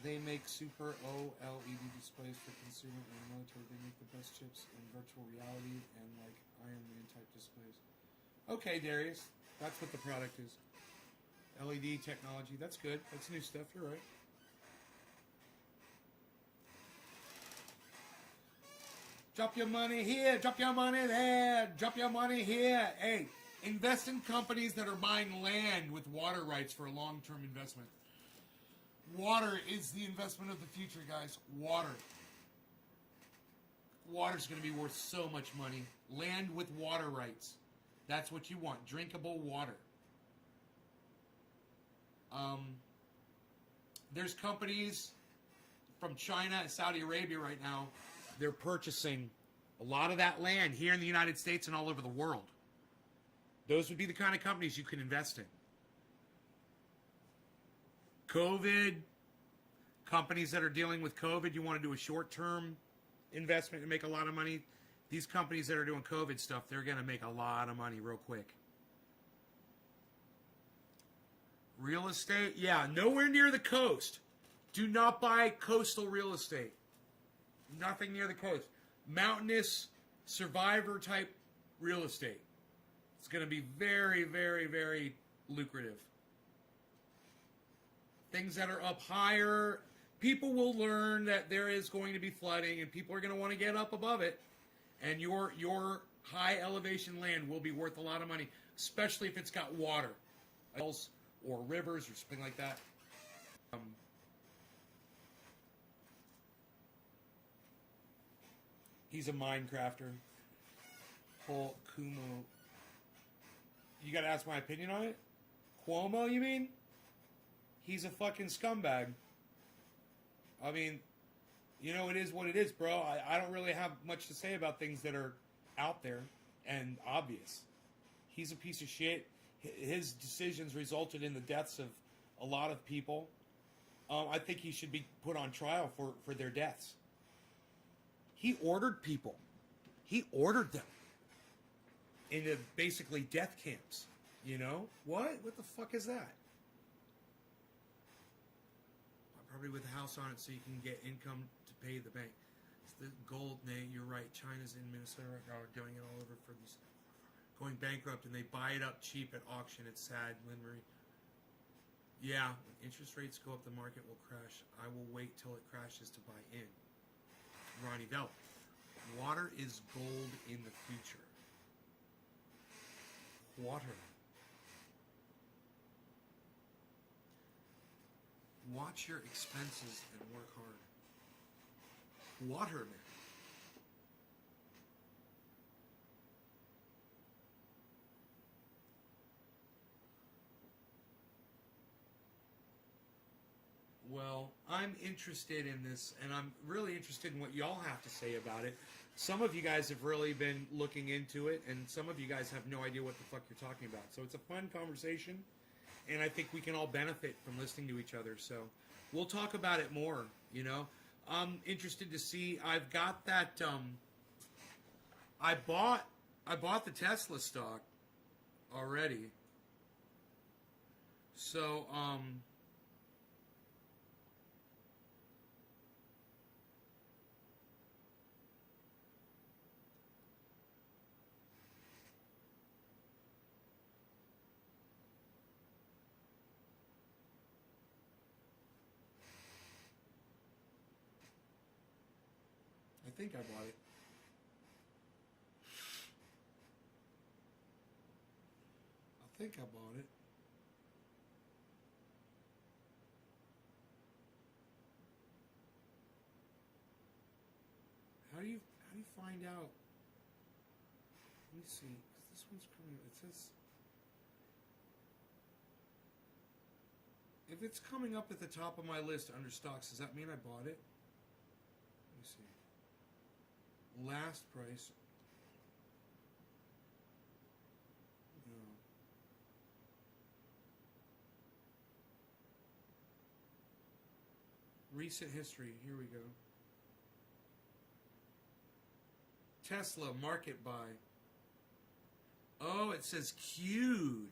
They make super OLED displays for consumer and military. They make the best chips in virtual reality and like Iron Man type displays. Okay, Darius. That's what the product is. LED technology. That's good. That's new stuff. You're right. Drop your money here. Drop your money there. Drop your money here. Hey, invest in companies that are buying land with water rights for a long-term investment. Water is the investment of the future, guys. Water. Water's going to be worth so much money. Land with water rights. That's what you want. Drinkable water. There's companies from China and Saudi Arabia right now. They're purchasing a lot of that land here in the United States and all over the world. Those would be the kind of companies you can invest in. COVID, companies that are dealing with COVID, you want to do a short-term investment and make a lot of money. These companies that are doing COVID stuff, they're going to make a lot of money real quick. Real estate, yeah, nowhere near the coast. Do not buy coastal real estate. Nothing near the coast. Mountainous, survivor type real estate. It's going to be very, very, very lucrative. Things that are up higher, people will learn that there is going to be flooding and people are going to want to get up above it. And your high elevation land will be worth a lot of money, especially if it's got water. Or rivers or something like that. He's a Minecrafter. Paul Kumo. You gotta ask my opinion on it? Cuomo, you mean? He's a fucking scumbag. I mean, you know, it is what it is, bro. I don't really have much to say about things that are out there and obvious. He's a piece of shit. His decisions resulted in the deaths of a lot of people. I think he should be put on trial for their deaths. He ordered people. He ordered them into basically death camps. You know? What? What the fuck is that? Probably with a house on it so you can get income to pay the bank. It's the gold, Nate, you're right. China's in Minnesota right now, doing it all over for these... Going bankrupt and they buy it up cheap at auction. It's sad, Lynn Marie. Yeah, when interest rates go up, the market will crash. I will wait till it crashes to buy in. Ronnie Bell. Water is gold in the future. Water. Watch your expenses and work hard. Water, man. Well, I'm interested in this, and I'm really interested in what y'all have to say about it. Some of you guys have really been looking into it, and some of you guys have no idea what the fuck you're talking about. So it's a fun conversation, and I think we can all benefit from listening to each other. So we'll talk about it more, you know. I'm interested to see. I've got that. I bought the Tesla stock already. So I think I bought it. I think I bought it. How do you find out? Let me see. This one's coming. It says if it's coming up at the top of my list under stocks, does that mean I bought it? Let me see. Last price. No. Recent history. Here we go. Tesla market buy. Oh, it says queued.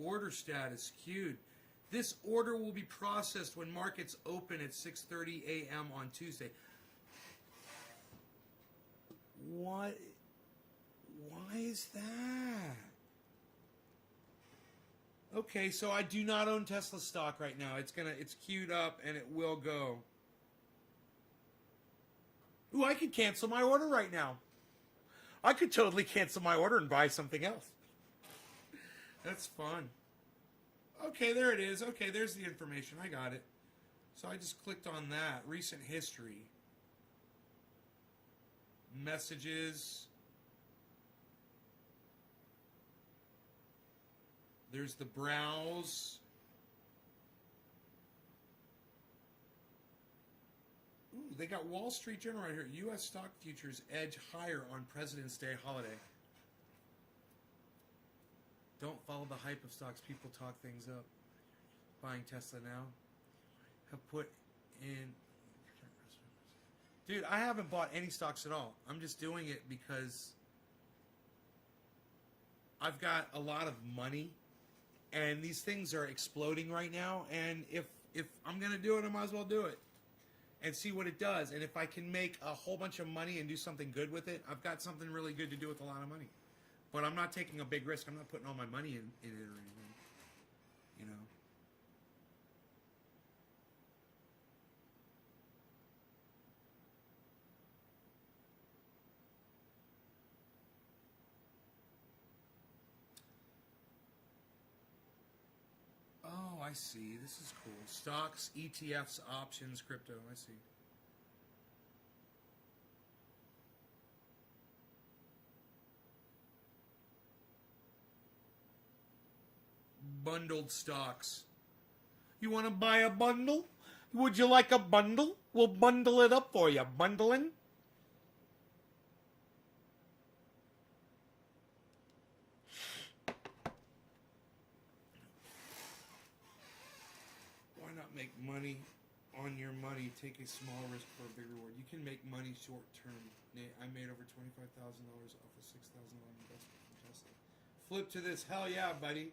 Order status queued. This order will be processed when markets open at 6:30 a.m. on Tuesday. What? Why is that? Okay, so I do not own Tesla stock right now. It's queued up and it will go. Ooh, I could cancel my order right now. I could totally cancel my order and buy something else. That's fun. Okay, there it is. Okay, there's the information. I got it. So I just clicked on that. Recent history. Messages. There's the browse. Ooh, they got Wall Street Journal right here. U.S. stock futures edge higher on President's Day holiday. Don't follow the hype of stocks. People talk things up. Buying Tesla now. Have put in... Dude, I haven't bought any stocks at all. I'm just doing it because I've got a lot of money. And these things are exploding right now. And if I'm going to do it, I might as well do it. And see what it does. And if I can make a whole bunch of money and do something good with it, I've got something really good to do with a lot of money. But I'm not taking a big risk. I'm not putting all my money in it or anything. You know? Oh, I see. This is cool. Stocks, ETFs, options, crypto. I see. Bundled stocks. You want to buy a bundle? Would you like a bundle? We'll bundle it up for you. Bundling? Why not make money on your money? Take a small risk for a big reward. You can make money short term. I made over $25,000 off a $6,000 investment from Tesla. Flip to this. Hell yeah, buddy.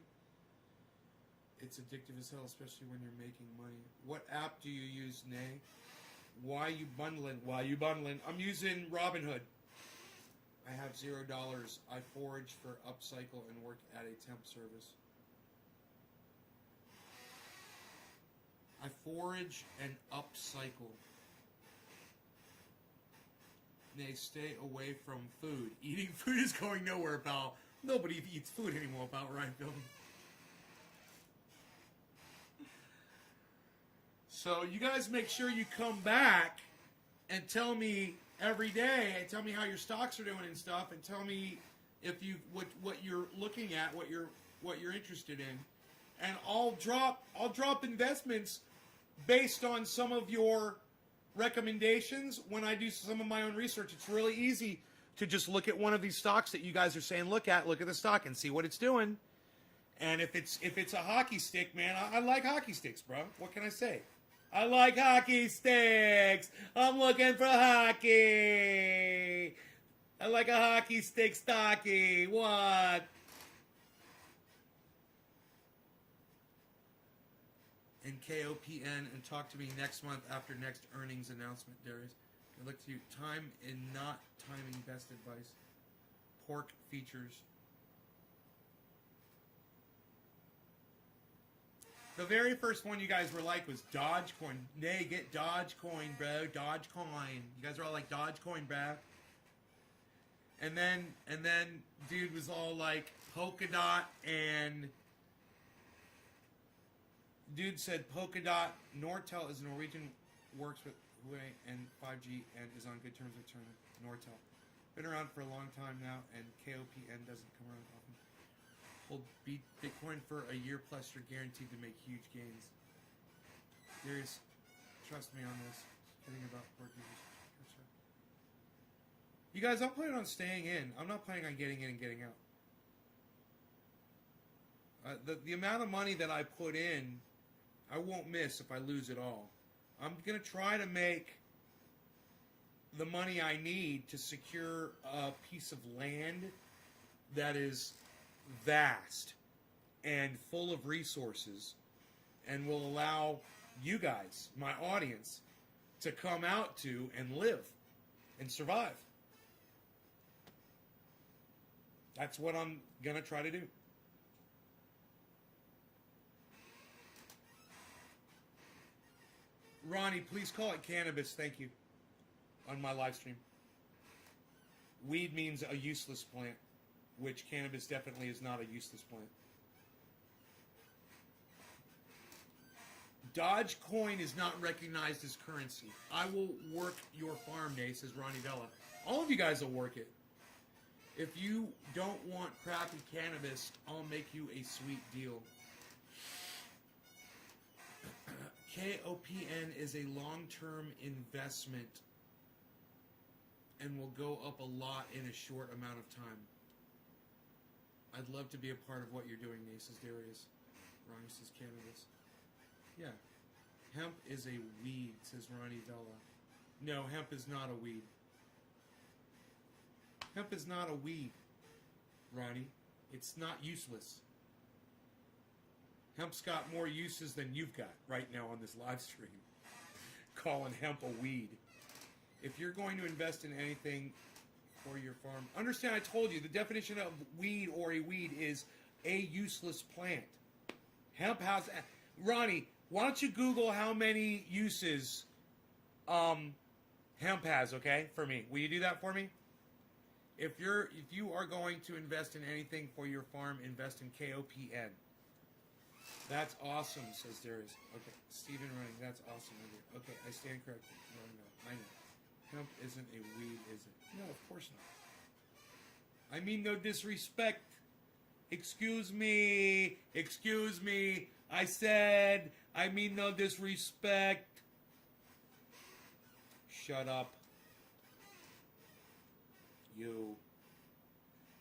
It's addictive as hell, especially when you're making money. What app do you use, Nay? Why you bundling? Why you bundling? I'm using Robinhood. I have $0. I forage for upcycle and work at a temp service. I forage and upcycle. Nay, stay away from food. Eating food is going nowhere, pal. Nobody eats food anymore, pal, right, Bill? So you guys make sure you come back and tell me every day, and tell me how your stocks are doing and stuff, and tell me if you what you're looking at, what you're interested in, and I'll drop investments based on some of your recommendations when I do some of my own research. It's really easy to just look at one of these stocks that you guys are saying look at the stock and see what it's doing. And if it's a hockey stick, man, I like hockey sticks, bro. What can I say? I like hockey sticks. I'm looking for hockey. I like a hockey stick stocky. What? And KOPN and talk to me next month after next earnings announcement, Darius. I look to you. Time and not timing best advice. Pork features. The very first one you guys were like was Dogecoin. Nay, get Dogecoin, bro. Dogecoin. You guys are all like Dogecoin, bro. And then dude was all like Polkadot, and dude said Polkadot. Nortel is Norwegian, works with Huawei and 5G and is on good terms with China. Nortel. Been around for a long time now, and KOPN doesn't come around often. Hold Bitcoin for a year plus, you're guaranteed to make huge gains. Darius, trust me on this. Kidding about Portuguese. You guys, I'm planning on staying in. I'm not planning on getting in and getting out. The amount of money that I put in, I won't miss if I lose it all. I'm going to try to make the money I need to secure a piece of land that is vast and full of resources and will allow you guys, my audience, to come out to and live and survive. That's what I'm going to try to do. Ronnie, please call it cannabis, thank you, on my live stream. Weed means a useless plant, which cannabis definitely is not a useless plant. Dogecoin is not recognized as currency. I will work your farm, Nate, says Ronnie Vella. All of you guys will work it. If you don't want crappy cannabis, I'll make you a sweet deal. KOPN is a long-term investment and will go up a lot in a short amount of time. I'd love to be a part of what you're doing, Nate, says Darius. Ronnie says cannabis. Yeah. Hemp is a weed, says Ronnie Vella. No, hemp is not a weed. Hemp is not a weed, Ronnie. It's not useless. Hemp's got more uses than you've got right now on this live stream. Calling hemp a weed. If you're going to invest in anything for your farm, understand I told you the definition of weed or a weed is a useless plant. Hemp has... Ronnie, why don't you Google how many uses hemp has, okay, for me? Will you do that for me? If you are going to invest in anything for your farm, invest in KOPN. That's awesome, says Darius. Okay, Stephen Running, that's awesome. Okay, I stand corrected. No, I know. Hemp isn't a weed, is it? No, of course not. I mean no disrespect. Excuse me. I said, I mean no disrespect. Shut up. You.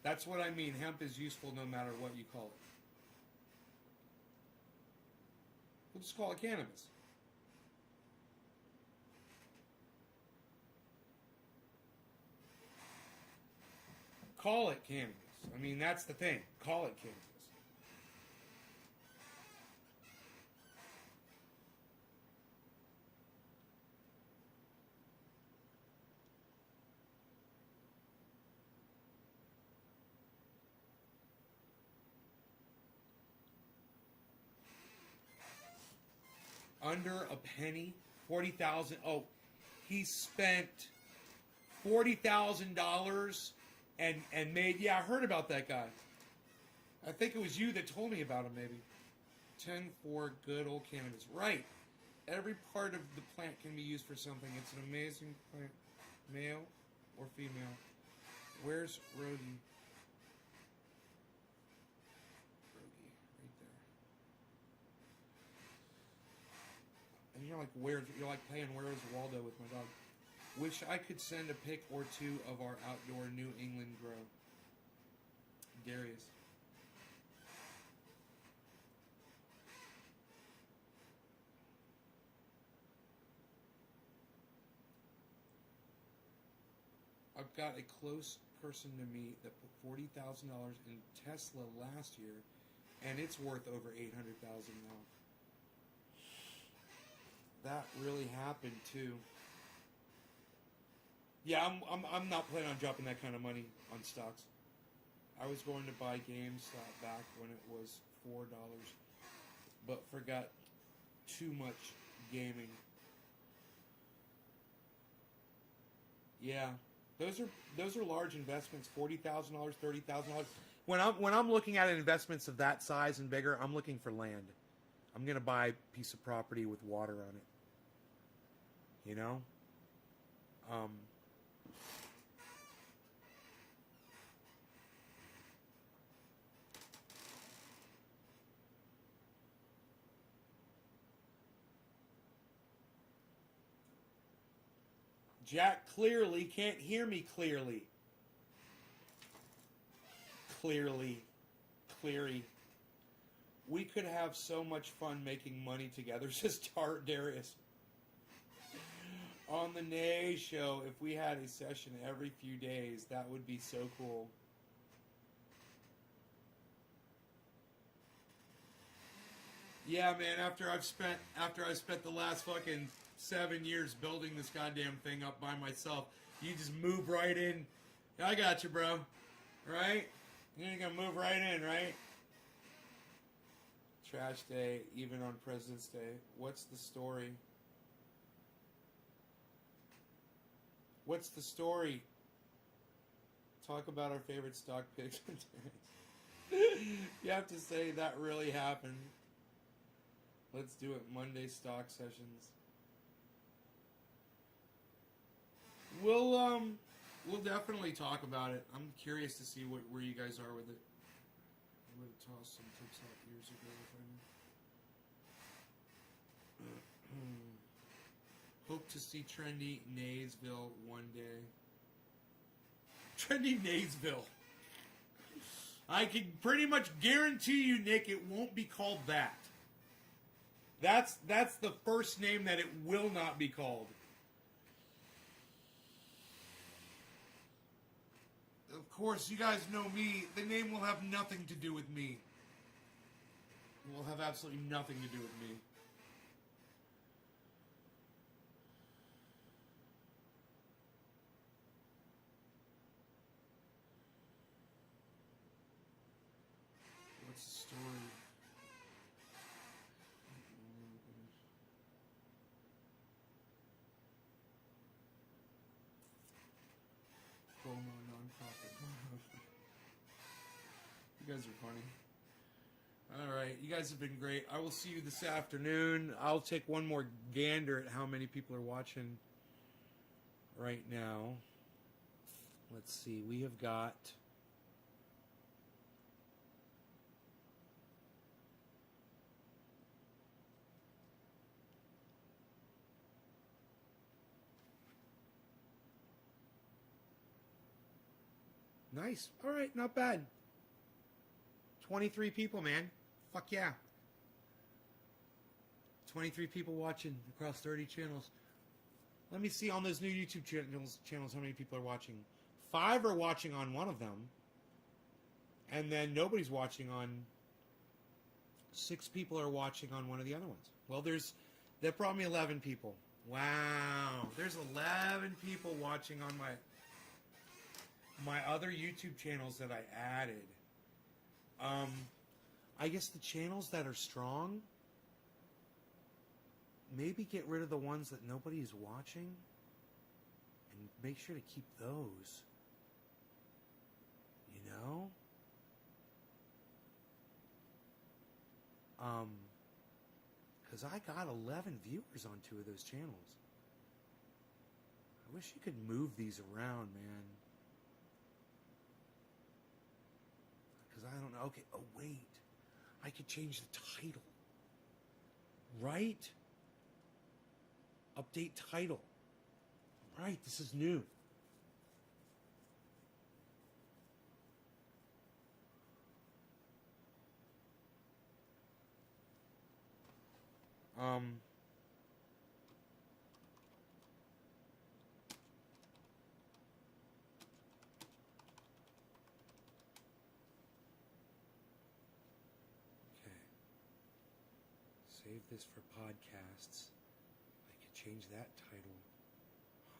That's what I mean. Hemp is useful no matter what you call it. We'll just call it cannabis. Call it cannabis. I mean, that's the thing. Call it cannabis. Under a penny, 40,000. Oh, he spent $40,000 and made. Yeah, I heard about that guy. I think it was you that told me about him. Maybe 10 for good old cannabis. Right. Every part of the plant can be used for something. It's an amazing plant, male or female. Where's Rhodey? And you're like playing Where's Waldo with my dog. Wish I could send a pic or two of our outdoor New England grow. Darius. I've got a close person to me that put $40,000 in Tesla last year, and it's worth over $800,000 now. That really happened too. Yeah, I'm not planning on dropping that kind of money on stocks. I was going to buy GameStop back when it was $4, but forgot too much gaming. Yeah, those are large investments. $40,000, $30,000. When I'm looking at investments of that size and bigger, I'm looking for land. I'm gonna buy a piece of property with water on it. You know? Jack clearly can't hear me clearly. Cleary. We could have so much fun making money together, says Darius. On the Nay Show, if we had a session every few days, that would be so cool. Yeah, man, after I spent the last fucking 7 years building this goddamn thing up by myself, you just move right in. I got you, bro. Right? You're gonna move right in, right? Trash day, even on President's Day. What's the story? What's the story? Talk about our favorite stock picks. You have to say that really happened. Let's do it. Monday stock sessions. We'll definitely talk about it. I'm curious to see where you guys are with it. I would have tossed some tips out years ago if I knew. Hope to see trendy Naysville one day. Trendy Naysville. I can pretty much guarantee you, Nick, it won't be called that. That's the first name that it will not be called. Of course, you guys know me. The name will have nothing to do with me. It will have absolutely nothing to do with me. What's the story? Promo nonprofit. You guys are funny. All right, you guys have been great. I will see you this afternoon. I'll take one more gander at how many people are watching right now. Let's see. We have got... Nice. All right, not bad. 23 people, man. Fuck yeah. 23 people watching across 30 channels. Let me see on those new YouTube channels how many people are watching. 5 are watching on one of them. And then nobody's watching on... 6 people are watching on one of the other ones. Well, there are probably 11 people. Wow. There's 11 people watching on my other YouTube channels that I added. I guess the channels that are strong, maybe get rid of the ones that nobody is watching and make sure to keep those. You know? Because I got 11 viewers on 2 of those channels. I wish you could move these around, man. Because I don't know. Okay, oh wait. I could change the title. Right? Update title. Right, this is new. Save this for podcasts. I could change that title.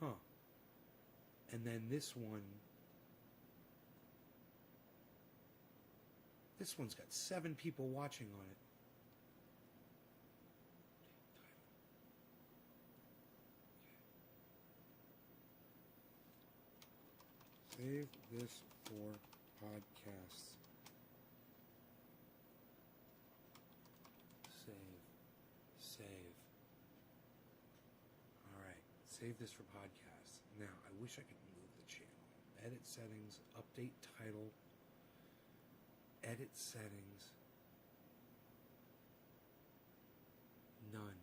Huh. And then this one's got 7 people watching on it. Save this for podcasts. Save. Alright, save this for podcasts. Now, I wish I could move the channel. Edit settings, update title, edit settings. None.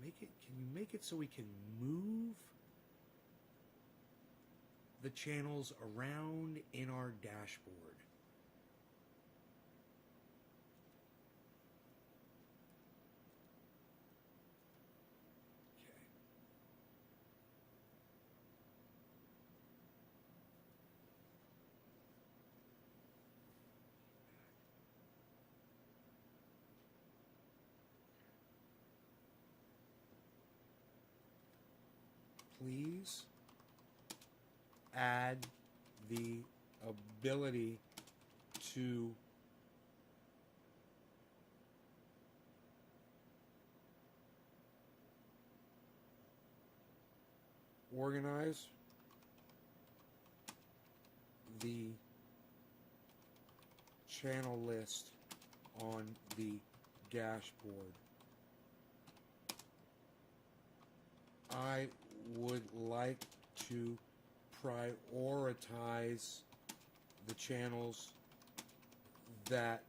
Okay, can you make it so we can move the channels around in our dashboard? Please add the ability to organize the channel list on the dashboard. I would like to prioritize the channels that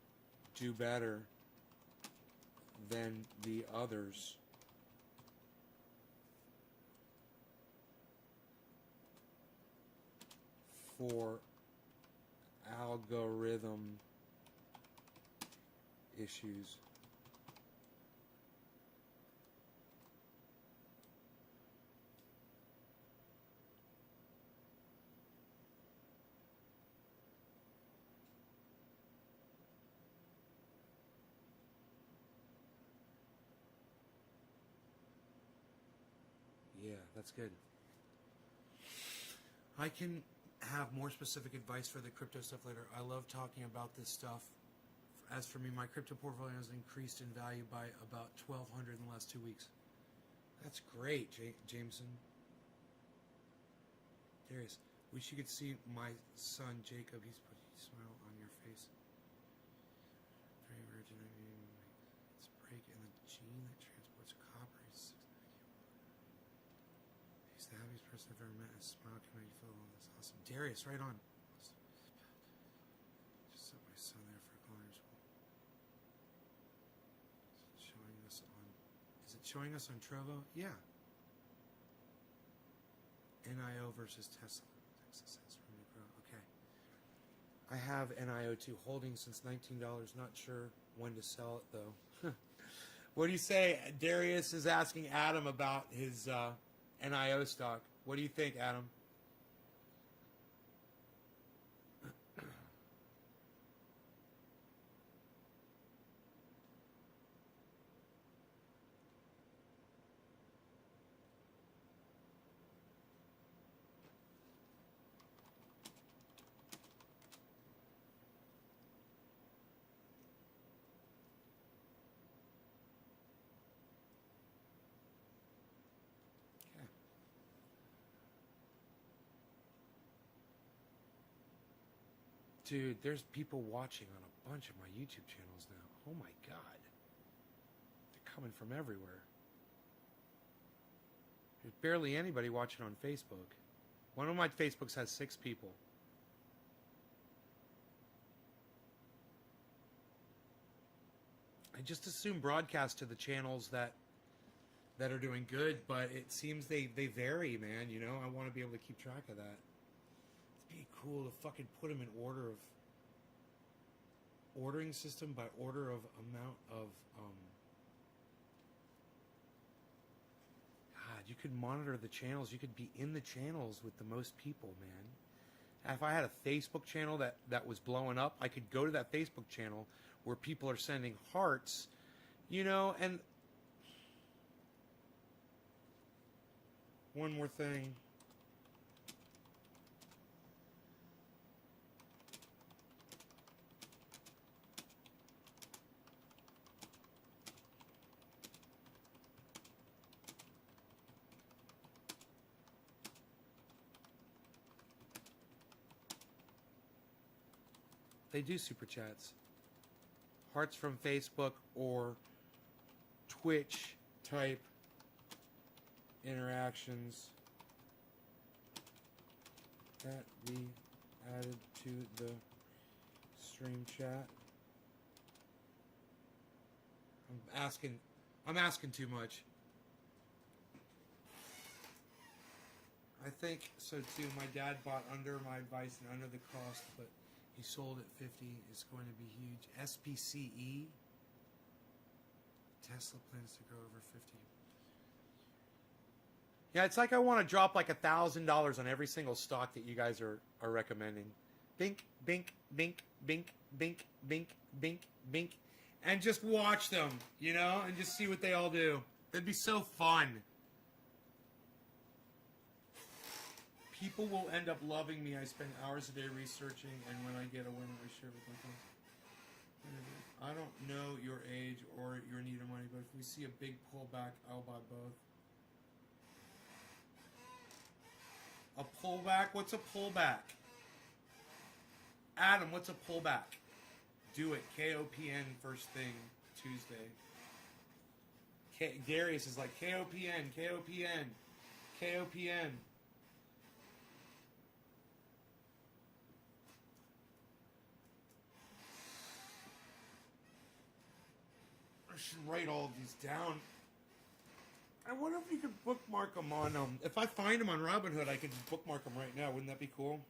do better than the others. For algorithm issues. Yeah, that's good. I can have more specific advice for the crypto stuff later. I love talking about this stuff. As for me, my crypto portfolio has increased in value by about 1,200 in the last 2 weeks. That's great, Jameson. Darius, wish you could see my son Jacob. He's put a smile on your face. Very virgin. It's a break in the gene that transports copper. He's the happiest person I've ever met. His smile can make you feel alone. That's awesome. Darius, right on. Just set my son there for culinary school. Is it showing us on Trovo? Yeah. NIO versus Tesla. Texas has room to grow. Okay. I have NIO2 holding since $19. Not sure when to sell it though. What do you say? Darius is asking Adam about his NIO stock. What do you think, Adam? Dude, there's people watching on a bunch of my YouTube channels now. Oh my God. They're coming from everywhere. There's barely anybody watching on Facebook. One of my Facebooks has 6 people. I just assume broadcast to the channels that are doing good, but it seems they vary, man. You know, I want to be able to keep track of that. Be cool to fucking put them in order of ordering system by order of amount of God, you could monitor the channels. You could be in the channels with the most people, man. If I had a Facebook channel that was blowing up, I could go to that Facebook channel where people are sending hearts, you know. And one more thing. They do super chats. Hearts from Facebook or Twitch type interactions that be added to the stream chat. I'm asking too much. I think so too. My dad bought under my advice and under the cost, but he sold at 50. It's going to be huge. SPCE. Tesla plans to grow over 50. Yeah, it's like I want to drop like $1,000 on every single stock that you guys are recommending. Bink, bink, bink, bink, bink, bink, bink, bink. And just watch them, you know, and just see what they all do. That'd be so fun. People will end up loving me. I spend hours a day researching, and when I get a winner, I share it with my friends. I don't know your age or your need of money, but if we see a big pullback, I'll buy both. A pullback? What's a pullback? Adam, what's a pullback? Do it. KOPN first thing Tuesday. Darius is like, KOPN, KOPN. KOPN. I should write all of these down. I wonder if you could bookmark them on if I find them on Robinhood, I could just bookmark them right now. Wouldn't that be cool?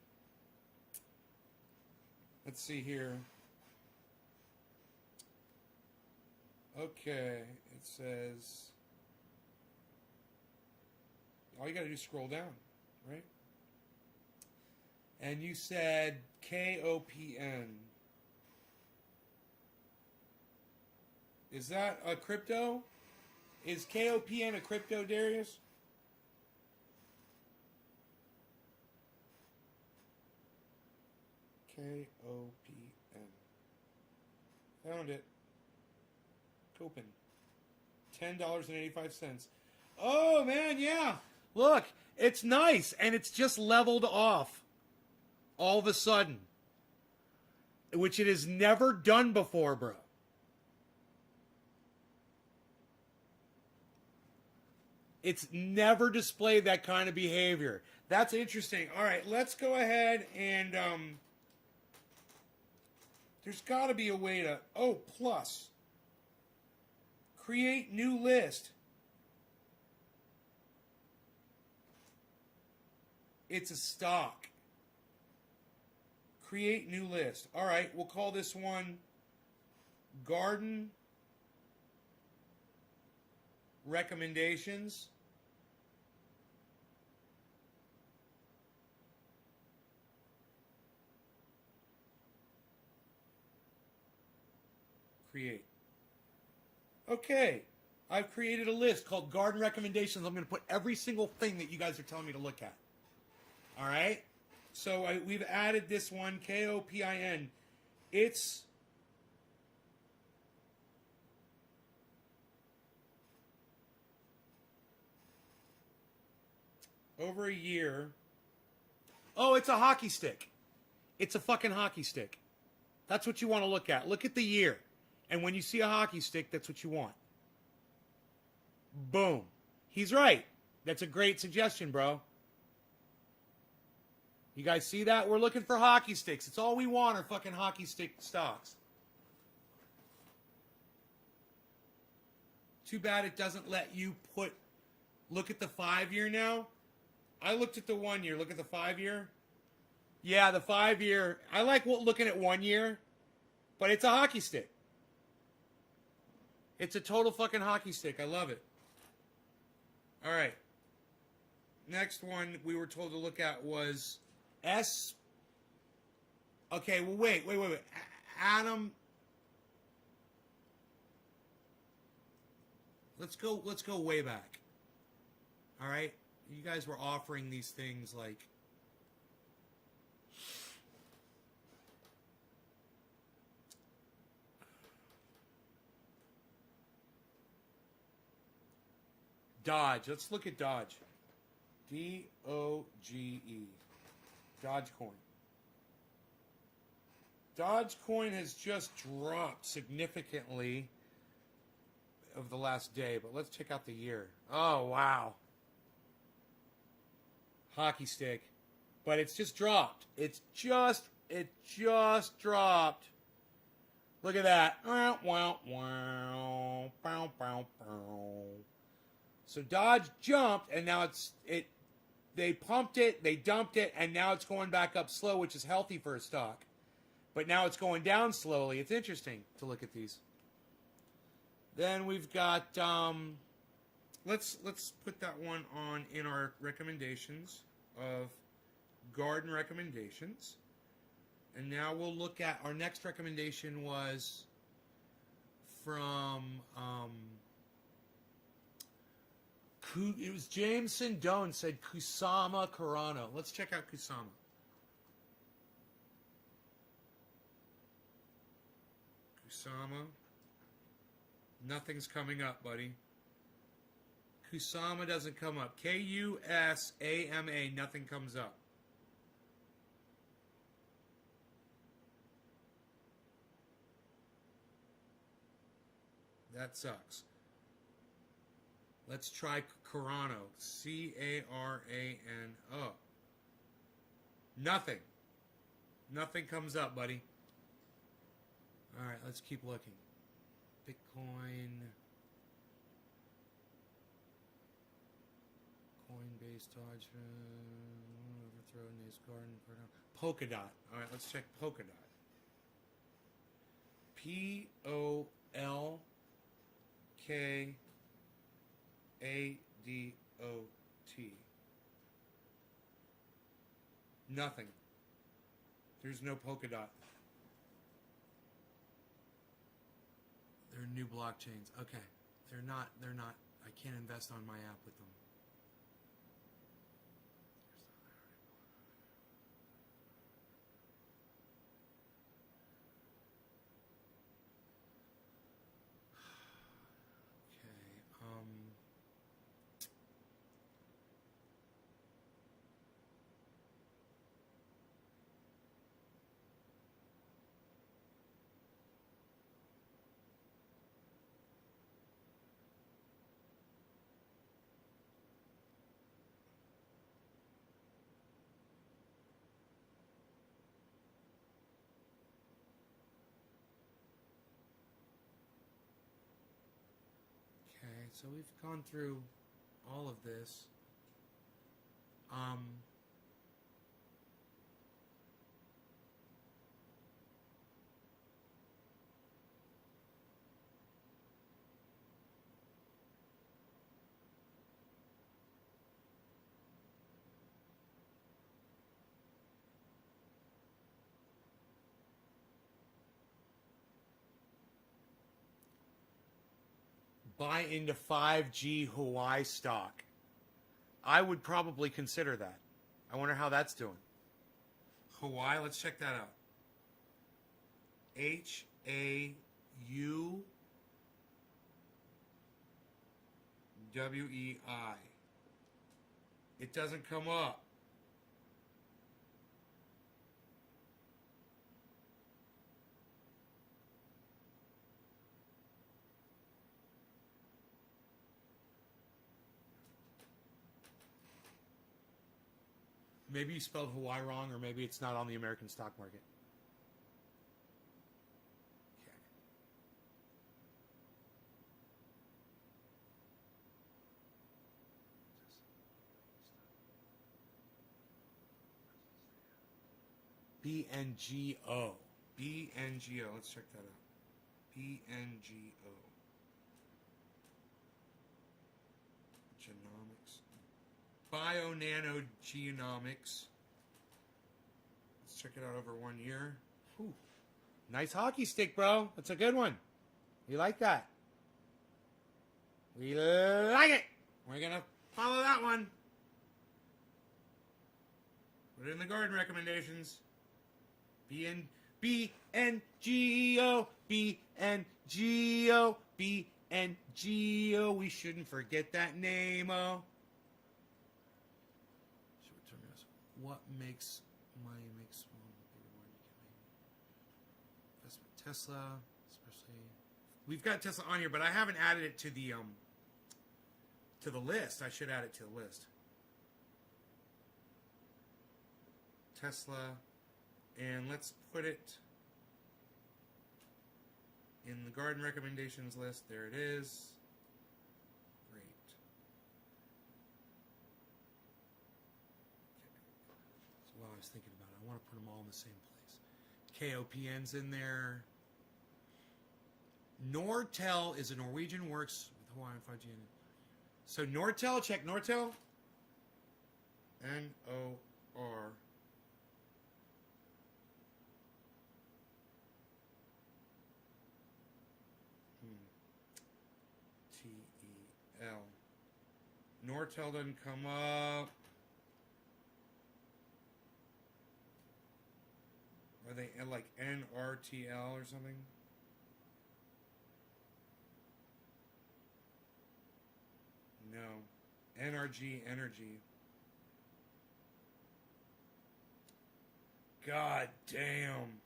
Let's see here. Okay, it says all you gotta do is scroll down, right? And you said KOPN. Is that a crypto? Is KOPN a crypto, Darius? KOPN. Found it. Copen. $10.85. Oh, man, yeah. Look, it's nice, and it's just leveled off all of a sudden, which it has never done before, bro. It's never displayed that kind of behavior. That's interesting. All right, let's go ahead and there's got to be a way to plus create new list. It's a stock. Create new list. All right, we'll call this one Garden Recommendations. Create. Okay, I've created a list called Garden Recommendations. I'm going to put every single thing that you guys are telling me to look at. All right? So we've added this one, KOPIN. It's over a year. Oh, it's a hockey stick. It's a fucking hockey stick. That's what you want to look at. Look at the year. And when you see a hockey stick, that's what you want. Boom. He's right. That's a great suggestion, bro. You guys see that? We're looking for hockey sticks. It's all we want are fucking hockey stick stocks. Too bad it doesn't let you look at the 5-year now. I looked at the 1 year. Look at the 5-year. Yeah, the 5-year. I like looking at 1 year, but it's a hockey stick. It's a total fucking hockey stick. I love it. All right. Next one we were told to look at was S. Okay, well, wait. Adam. Let's go way back. All right? You guys were offering these things like Dodge. Let's look at Dodge. DOGE. Dogecoin. Dogecoin has just dropped significantly over the last day, but let's check out the year. Oh, wow. Hockey stick. But it's just dropped. It just dropped. Look at that. So Dodge jumped, and now they pumped it, they dumped it, and now it's going back up slow, which is healthy for a stock. But now it's going down slowly. It's interesting to look at these. Then we've got let's put that one on in our recommendations of Garden Recommendations. And now we'll look at our next recommendation was from it was Jameson Doan said Kusama Carano. Let's check out Kusama. Kusama. Nothing's coming up, buddy. Kusama doesn't come up. Kusama, nothing comes up. That sucks. Let's try Carano. Carano. Nothing. Nothing comes up, buddy. All right, let's keep looking. Bitcoin. Coinbase, Dodge, Overthrow, Nace Garden, Polkadot. All right, let's check Polkadot. Polkadot. Nothing. There's no Polkadot. They're new blockchains. Okay. They're not. I can't invest on my app with them. Okay, so we've gone through all of this. Buy into 5G Hawaii stock. I would probably consider that. I wonder how that's doing. Hawaii, let's check that out. HAUWEI. It doesn't come up. Maybe you spelled Hawaii wrong, or maybe it's not on the American stock market. Okay. BNGO. BNGO. Let's check that out. BNGO. Genomics. Bio-nano-genomics. Let's check it out over 1 year. Whew. Nice hockey stick, bro. That's a good one. We like that. We like it. We're going to follow that one. Put it in the garden recommendations. BNGO. BNGO. BNGO. We shouldn't forget that name, oh. What makes money makes small bigger one you can make investment Tesla, especially we've got Tesla on here, but I haven't added it to the list. I should add it to the list. Tesla, and let's put it in the garden recommendations list. There it is. I was thinking about it. I want to put them all in the same place. KOPN's in there. Nortel is a Norwegian works with Hawaiian 5G in it. So Nortel, check Nortel. N-O-R. T-E-L. Nortel doesn't come up. Are they like NRTL or something? No. NRG Energy. God damn.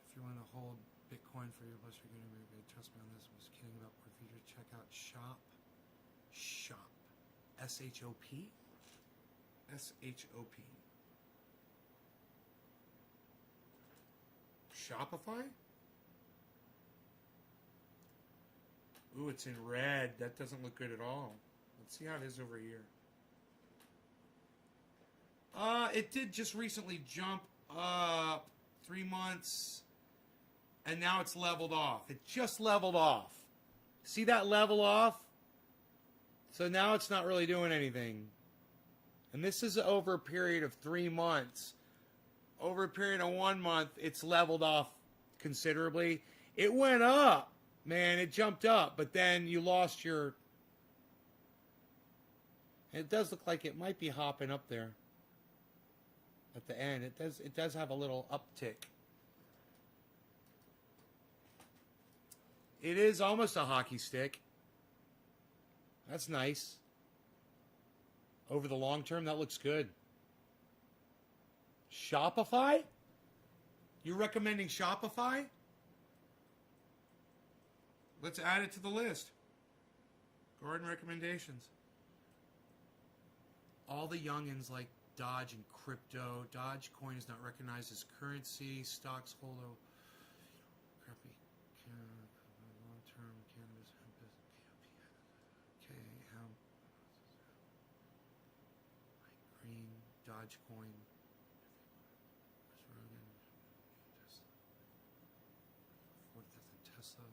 If you hold Bitcoin for your blessed good America. Trust me on this. Was kidding about more features. Check out Shop. S-H-O-P? S-H-O-P. Shopify? Ooh, it's in red. That doesn't look good at all. Let's see how it is over here. It did just recently jump up 3 months, and now it's leveled off. It just leveled off. See that level off? So now it's not really doing anything. And this is over a period of 3 months. Over a period of 1 month, it's leveled off considerably. It went up, man. It jumped up, but then you lost your... It does look like it might be hopping up there at the end. It does have a little uptick. It is almost a hockey stick. That's nice. Over the long term, that looks good. Shopify? You're recommending Shopify? Let's add it to the list. Garden recommendations. All the youngins like Dodge and crypto. Dogecoin is not recognized as currency. Stocks hold a crappy long-term cannabis. Okay, green Dogecoin. Tesla.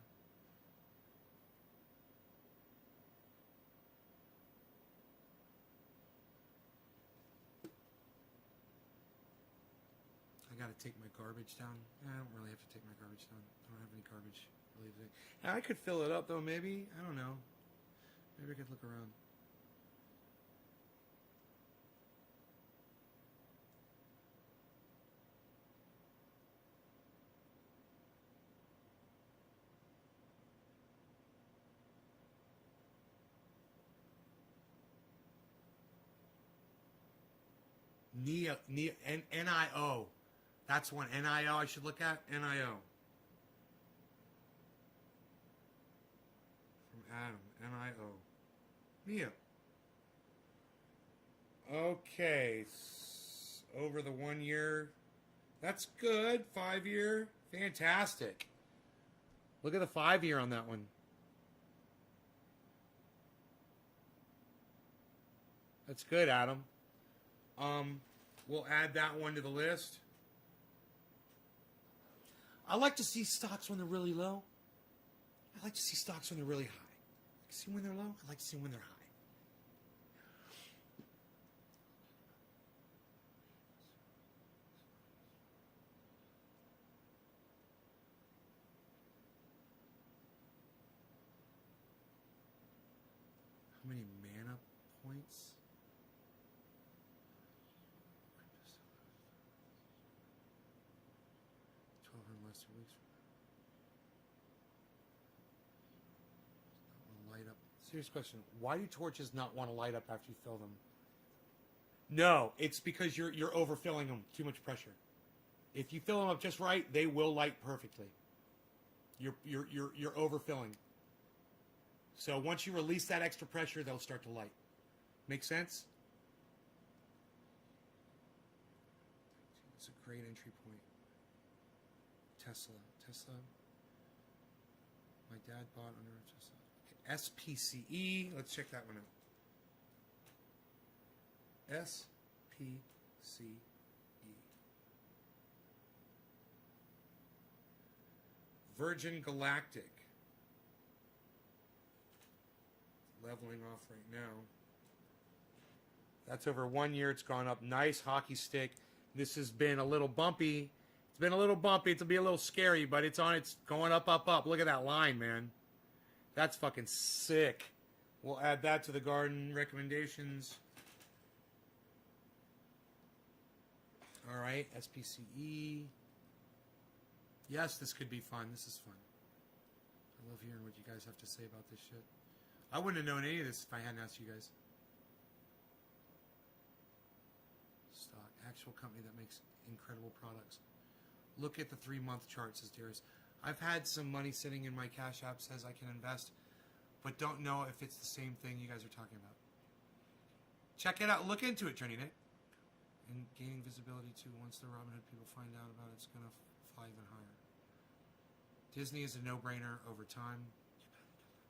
I gotta take my garbage down. I don't really have to take my garbage down. I don't have any garbage really today. I could fill it up though, maybe. I don't know. Maybe I could look around. NIO. That's one. NIO I should look at. NIO. From Adam. NIO. NIO. Okay. Over the 1 year. That's good. 5 year. Fantastic. Look at the 5 year on that one. That's good, Adam. We'll add that one to the list. I like to see stocks when they're really low. I like to see stocks when they're really high. I like to see when they're low. I like to see when they're high. How many mana points? Weeks. Light up. Serious question. Why do torches not want to light up after you fill them? No, it's because you're overfilling them. Too much pressure. If you fill them up just right, they will light perfectly. You're overfilling. So once you release that extra pressure, they'll start to light. Make sense? It's a great entry point. Tesla. My dad bought under Tesla. Okay. SPCE. Let's check that one out. SPCE. Virgin Galactic. Leveling off right now. That's over 1 year. It's gone up. Nice hockey stick. This has been a little bumpy. It's been a little bumpy. It'll be a little scary, but it's going up, up, up. Look at that line, man. That's fucking sick. We'll add that to the garden recommendations. All right, SPCE. Yes, this could be fun. This is fun. I love hearing what you guys have to say about this shit. I wouldn't have known any of this if I hadn't asked you guys. Stock. Actual company that makes incredible products. Look at the 3-month chart, says Darius. I've had some money sitting in my Cash App, says I can invest, but don't know if it's the same thing you guys are talking about. Check it out. Look into it, Journey Nick. And gaining visibility too. Once the Robinhood people find out about it, it's going to fly even higher. Disney is a no-brainer over time.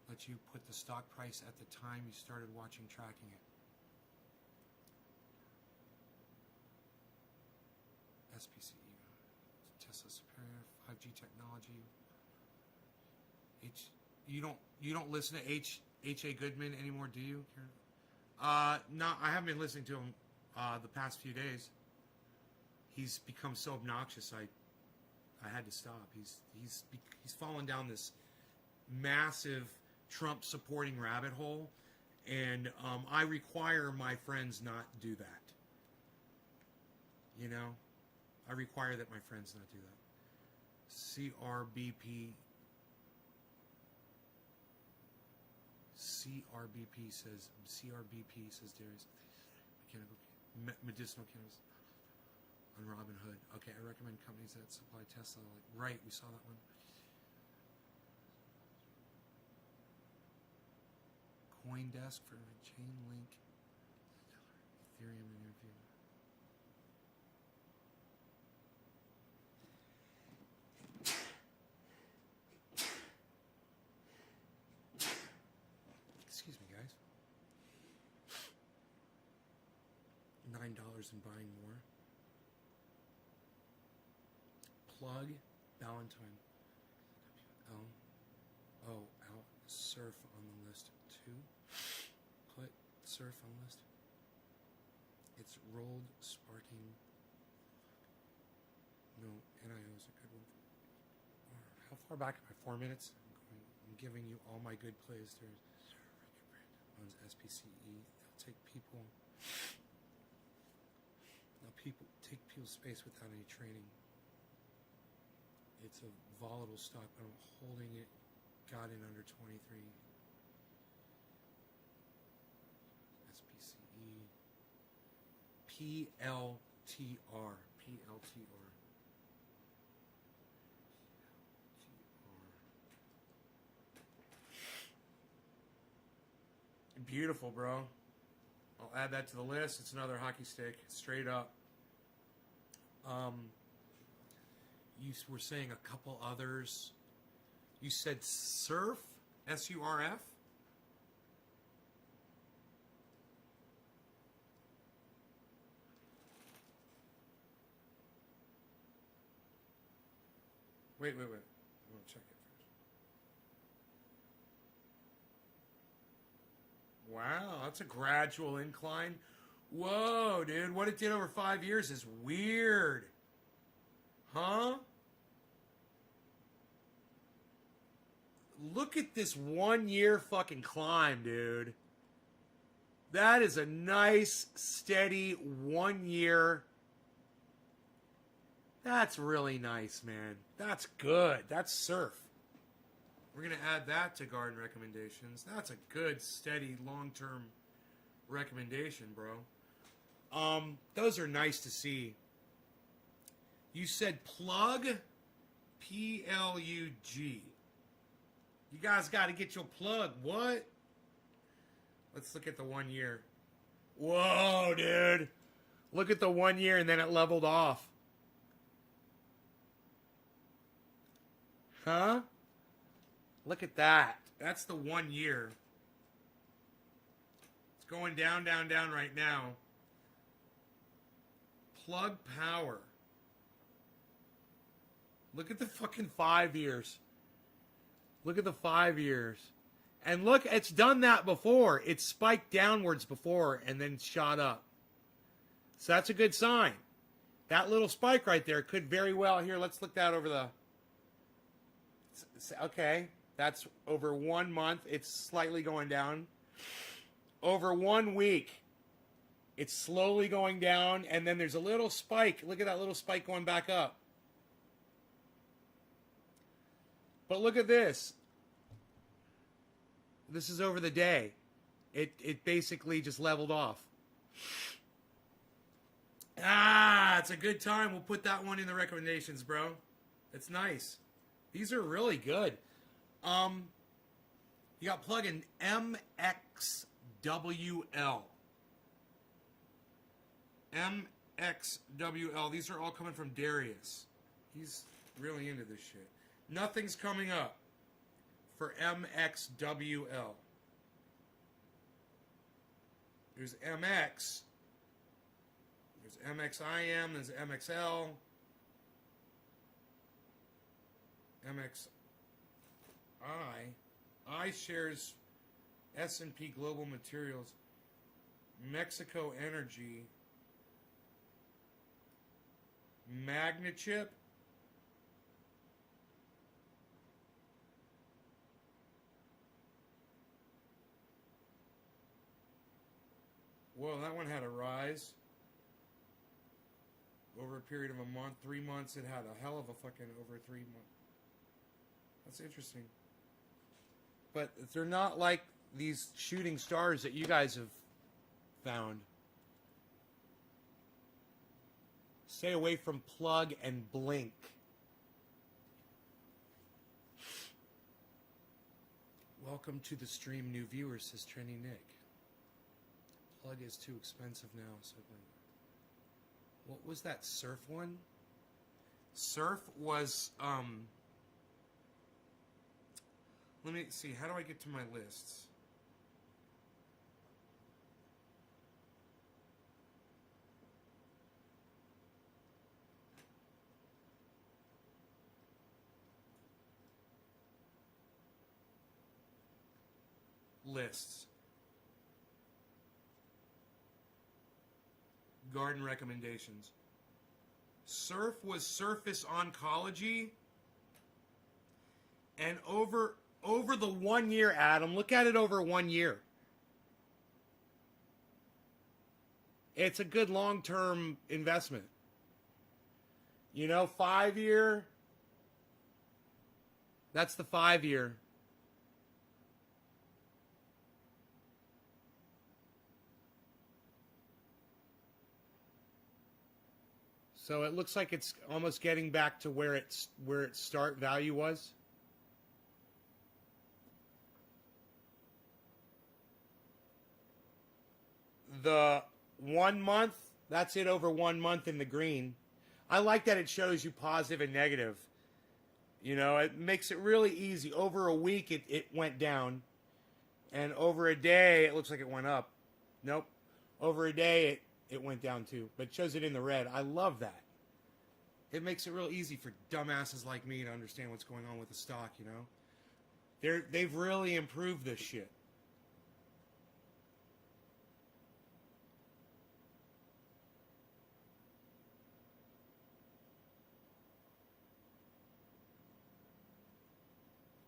Let you put the stock price at the time you started watching, tracking it. SPCE. Tesla superior 5G technology. You don't listen to H.A. Goodman anymore, do you? No, I haven't been listening to him the past few days. He's become so obnoxious. I had to stop. He's fallen down this massive Trump supporting rabbit hole, and I require my friends not do that. You know, I require that my friends not do that. CRBP says Darius. Medicinal cannabis on Robinhood. Okay, I recommend companies that supply Tesla. Right, we saw that one. CoinDesk for Chainlink, Ethereum interview. Excuse me, guys. $9 and buying more. Plug Valentine. Out surf on the list too. Put surf on list. It's rolled sparking. No, NIO is a good one. How far back am I? 4 minutes? I'm giving you all my good plays. There's owns SPCE. They'll take people. Take people's space without any training. It's a volatile stock, but I'm holding it. Got in under 23. SPCE. PLTR. Beautiful, bro. I'll add that to the list. It's another hockey stick, straight up. You were saying a couple others. You said surf, SURF. Wait. I want to check it first. Wow, that's a gradual incline. Whoa, dude. What it did over 5 years is weird. Huh? Look at this 1 year fucking climb, dude. That is a nice, steady 1 year. That's really nice, man. That's good. That's surf. We're going to add that to garden recommendations. That's a good, steady, long-term recommendation, bro. Those are nice to see. You said plug? P-L-U-G. You guys got to get your plug. What? Let's look at the 1 year. Whoa, dude. Look at the 1 year and then it leveled off. Huh? Look at that. That's the 1 year. It's going down, down, down right now. Plug power. Look at the fucking 5 years. Look at the 5 years. And look, it's done that before. It's spiked downwards before and then shot up. So that's a good sign. That little spike right there could very well... Here, let's look that over the... Okay, that's over 1 month. It's slightly going down. Over 1 week, it's slowly going down, and then there's a little spike. Look at that little spike going back up. But look at this. This is over the day. It basically just leveled off. Ah, it's a good time. We'll put that one in the recommendations, bro. It's nice. These are really good. You got plug-in MXWL. MXWL. These are all coming from Darius. He's really into this shit. Nothing's coming up for MXWL. There's MX. There's MXIM. There's MXL. MXI. I shares S&P Global Materials. Mexico Energy. Magnachip. Whoa, that one had a rise. Over a period of a month, 3 months, it had a hell of a fucking over 3 months. That's interesting. But they're not like these shooting stars that you guys have found. Stay away from plug and blink. Welcome to the stream, new viewers, says Trendy Nick. Plug is too expensive now. So what was that surf one? Surf was let me see, how do I get to my lists? Lists. Garden recommendations. Surf was Surface Oncology. And over the 1 year, Adam, look at it over 1 year. It's a good long-term investment. You know, 5 year. That's the 5 year. So it looks like it's almost getting back to where its start value was. The 1 month, that's it over 1 month in the green. I like that it shows you positive and negative. You know, it makes it really easy. Over a week, it went down. And over a day, it looks like it went up. Nope. Over a day, it went down too. But it shows it in the red. I love that. It makes it real easy for dumbasses like me to understand what's going on with the stock, you know? They've really improved this shit.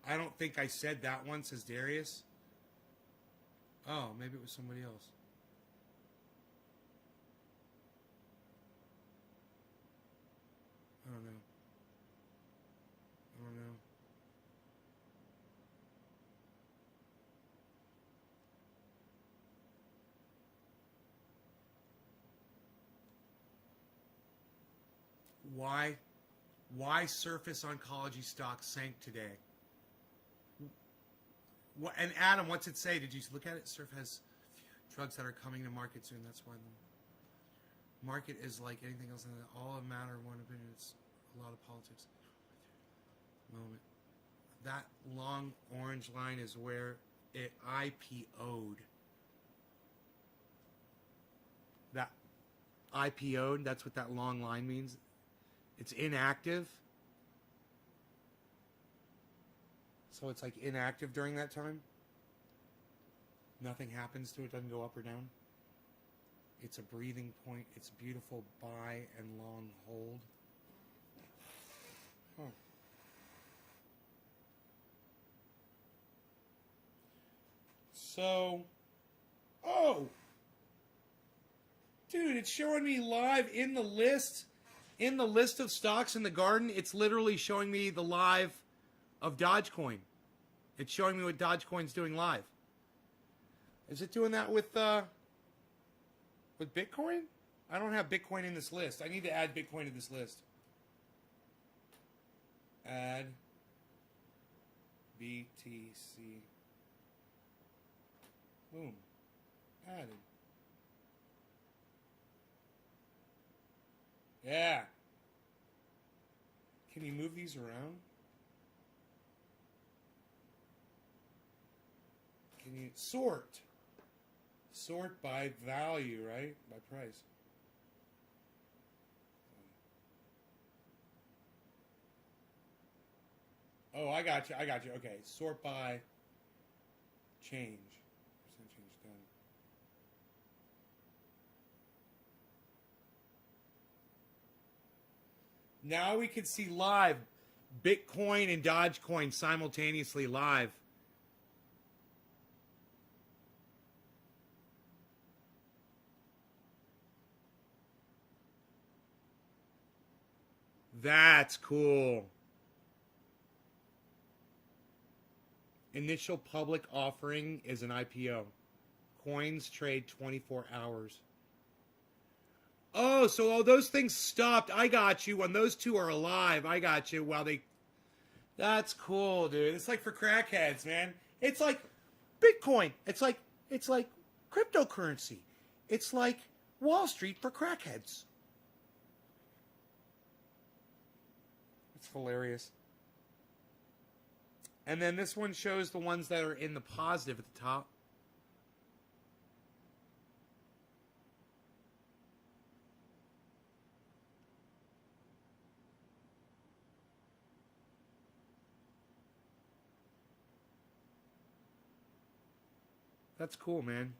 I don't think I said that one, says Darius. Oh, maybe it was somebody else. I don't know. Why Surface Oncology stock sank today? And Adam, what's it say? Did you look at it? Surf has drugs that are coming to market soon. That's why the market is like anything else. All a matter of one opinion. It's a lot of politics. Moment. That long orange line is where it IPO'd. That IPO'd, that's what that long line means. It's inactive. So it's like inactive during that time. Nothing happens to it, doesn't go up or down. It's a breathing point. It's beautiful buy and long hold. Huh. So, oh, dude, it's showing me live in the list of stocks in the garden. It's literally showing me the live of Dogecoin. It's showing me what Dogecoin's doing live. Is it doing that with Bitcoin? I don't have Bitcoin in this list. I need to add Bitcoin to this list. Add BTC. Boom. Added. Yeah. Can you move these around? Can you sort? Sort by value, right? By price. Oh, I got you. Okay. Sort by change. Percent change done. Now we can see live Bitcoin and Dogecoin simultaneously live. That's cool. Initial public offering is an IPO. Coins trade 24 hours. Oh, so all those things stopped. I got you. When those two are alive, I got you. While they... That's cool, dude. It's like for crackheads, man. It's like Bitcoin. It's like cryptocurrency. It's like Wall Street for crackheads. It's hilarious. And then this one shows the ones that are in the positive at the top. That's cool, man.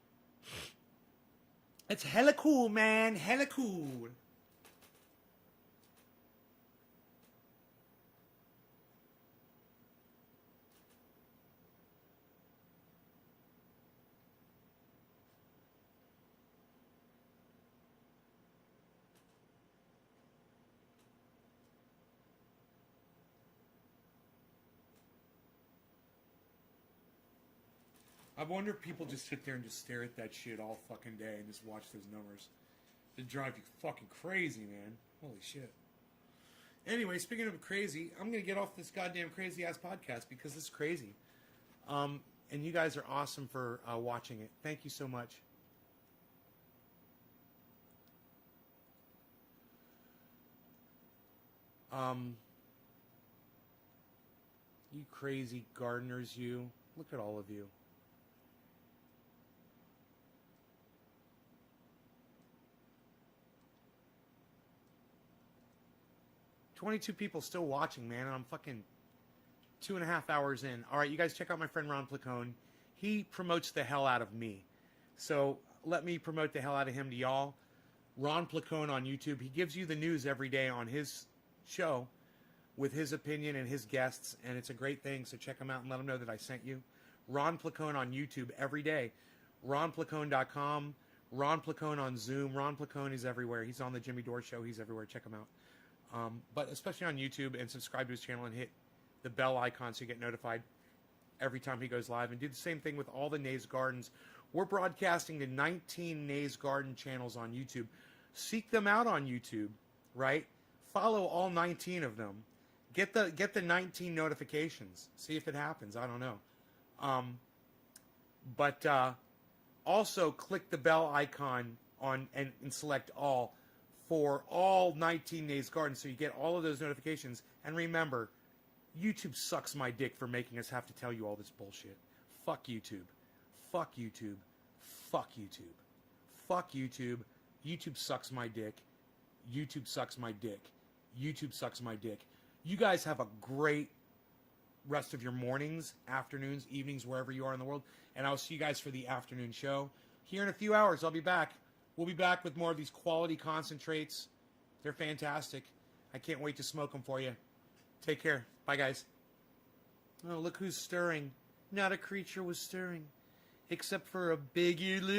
It's hella cool, man. Hella cool. I wonder if people just sit there and just stare at that shit all fucking day and just watch those numbers. It drive you fucking crazy, man. Holy shit. Anyway, speaking of crazy, I'm going to get off this goddamn crazy-ass podcast because it's crazy. And you guys are awesome for watching it. Thank you so much. You crazy gardeners, you. Look at all of you. $22 people still watching, man, and I'm fucking 2.5 hours in. All right, you guys check out my friend Ron Placone. He promotes the hell out of me. So let me promote the hell out of him to y'all. Ron Placone on YouTube. He gives you the news every day on his show with his opinion and his guests, and it's a great thing, so check him out and let him know that I sent you. Ron Placone on YouTube every day. RonPlacone.com. Ron Placone on Zoom. Ron Placone is everywhere. He's on the Jimmy Dore Show. He's everywhere. Check him out. But especially on YouTube, and subscribe to his channel and hit the bell icon so you get notified every time he goes live. And do the same thing with all the Nays Gardens. We're broadcasting to 19 Nays Garden channels on YouTube. Seek them out on YouTube, right? Follow all 19 of them. Get the 19 notifications. See if it happens. I don't know. But also click the bell icon on and select all for all 19 Nays Gardens so you get all of those notifications. And remember, YouTube sucks my dick for making us have to tell you all this bullshit. Fuck YouTube. Fuck YouTube. Fuck YouTube. Fuck YouTube. YouTube sucks my dick. YouTube sucks my dick. YouTube sucks my dick. You guys have a great rest of your mornings, afternoons, evenings, wherever you are in the world. And I'll see you guys for the afternoon show. Here in a few hours, I'll be back. We'll be back with more of these quality concentrates. They're fantastic. I can't wait to smoke them for you. Take care. Bye, guys. Oh, look who's stirring. Not a creature was stirring. Except for a big-eared little...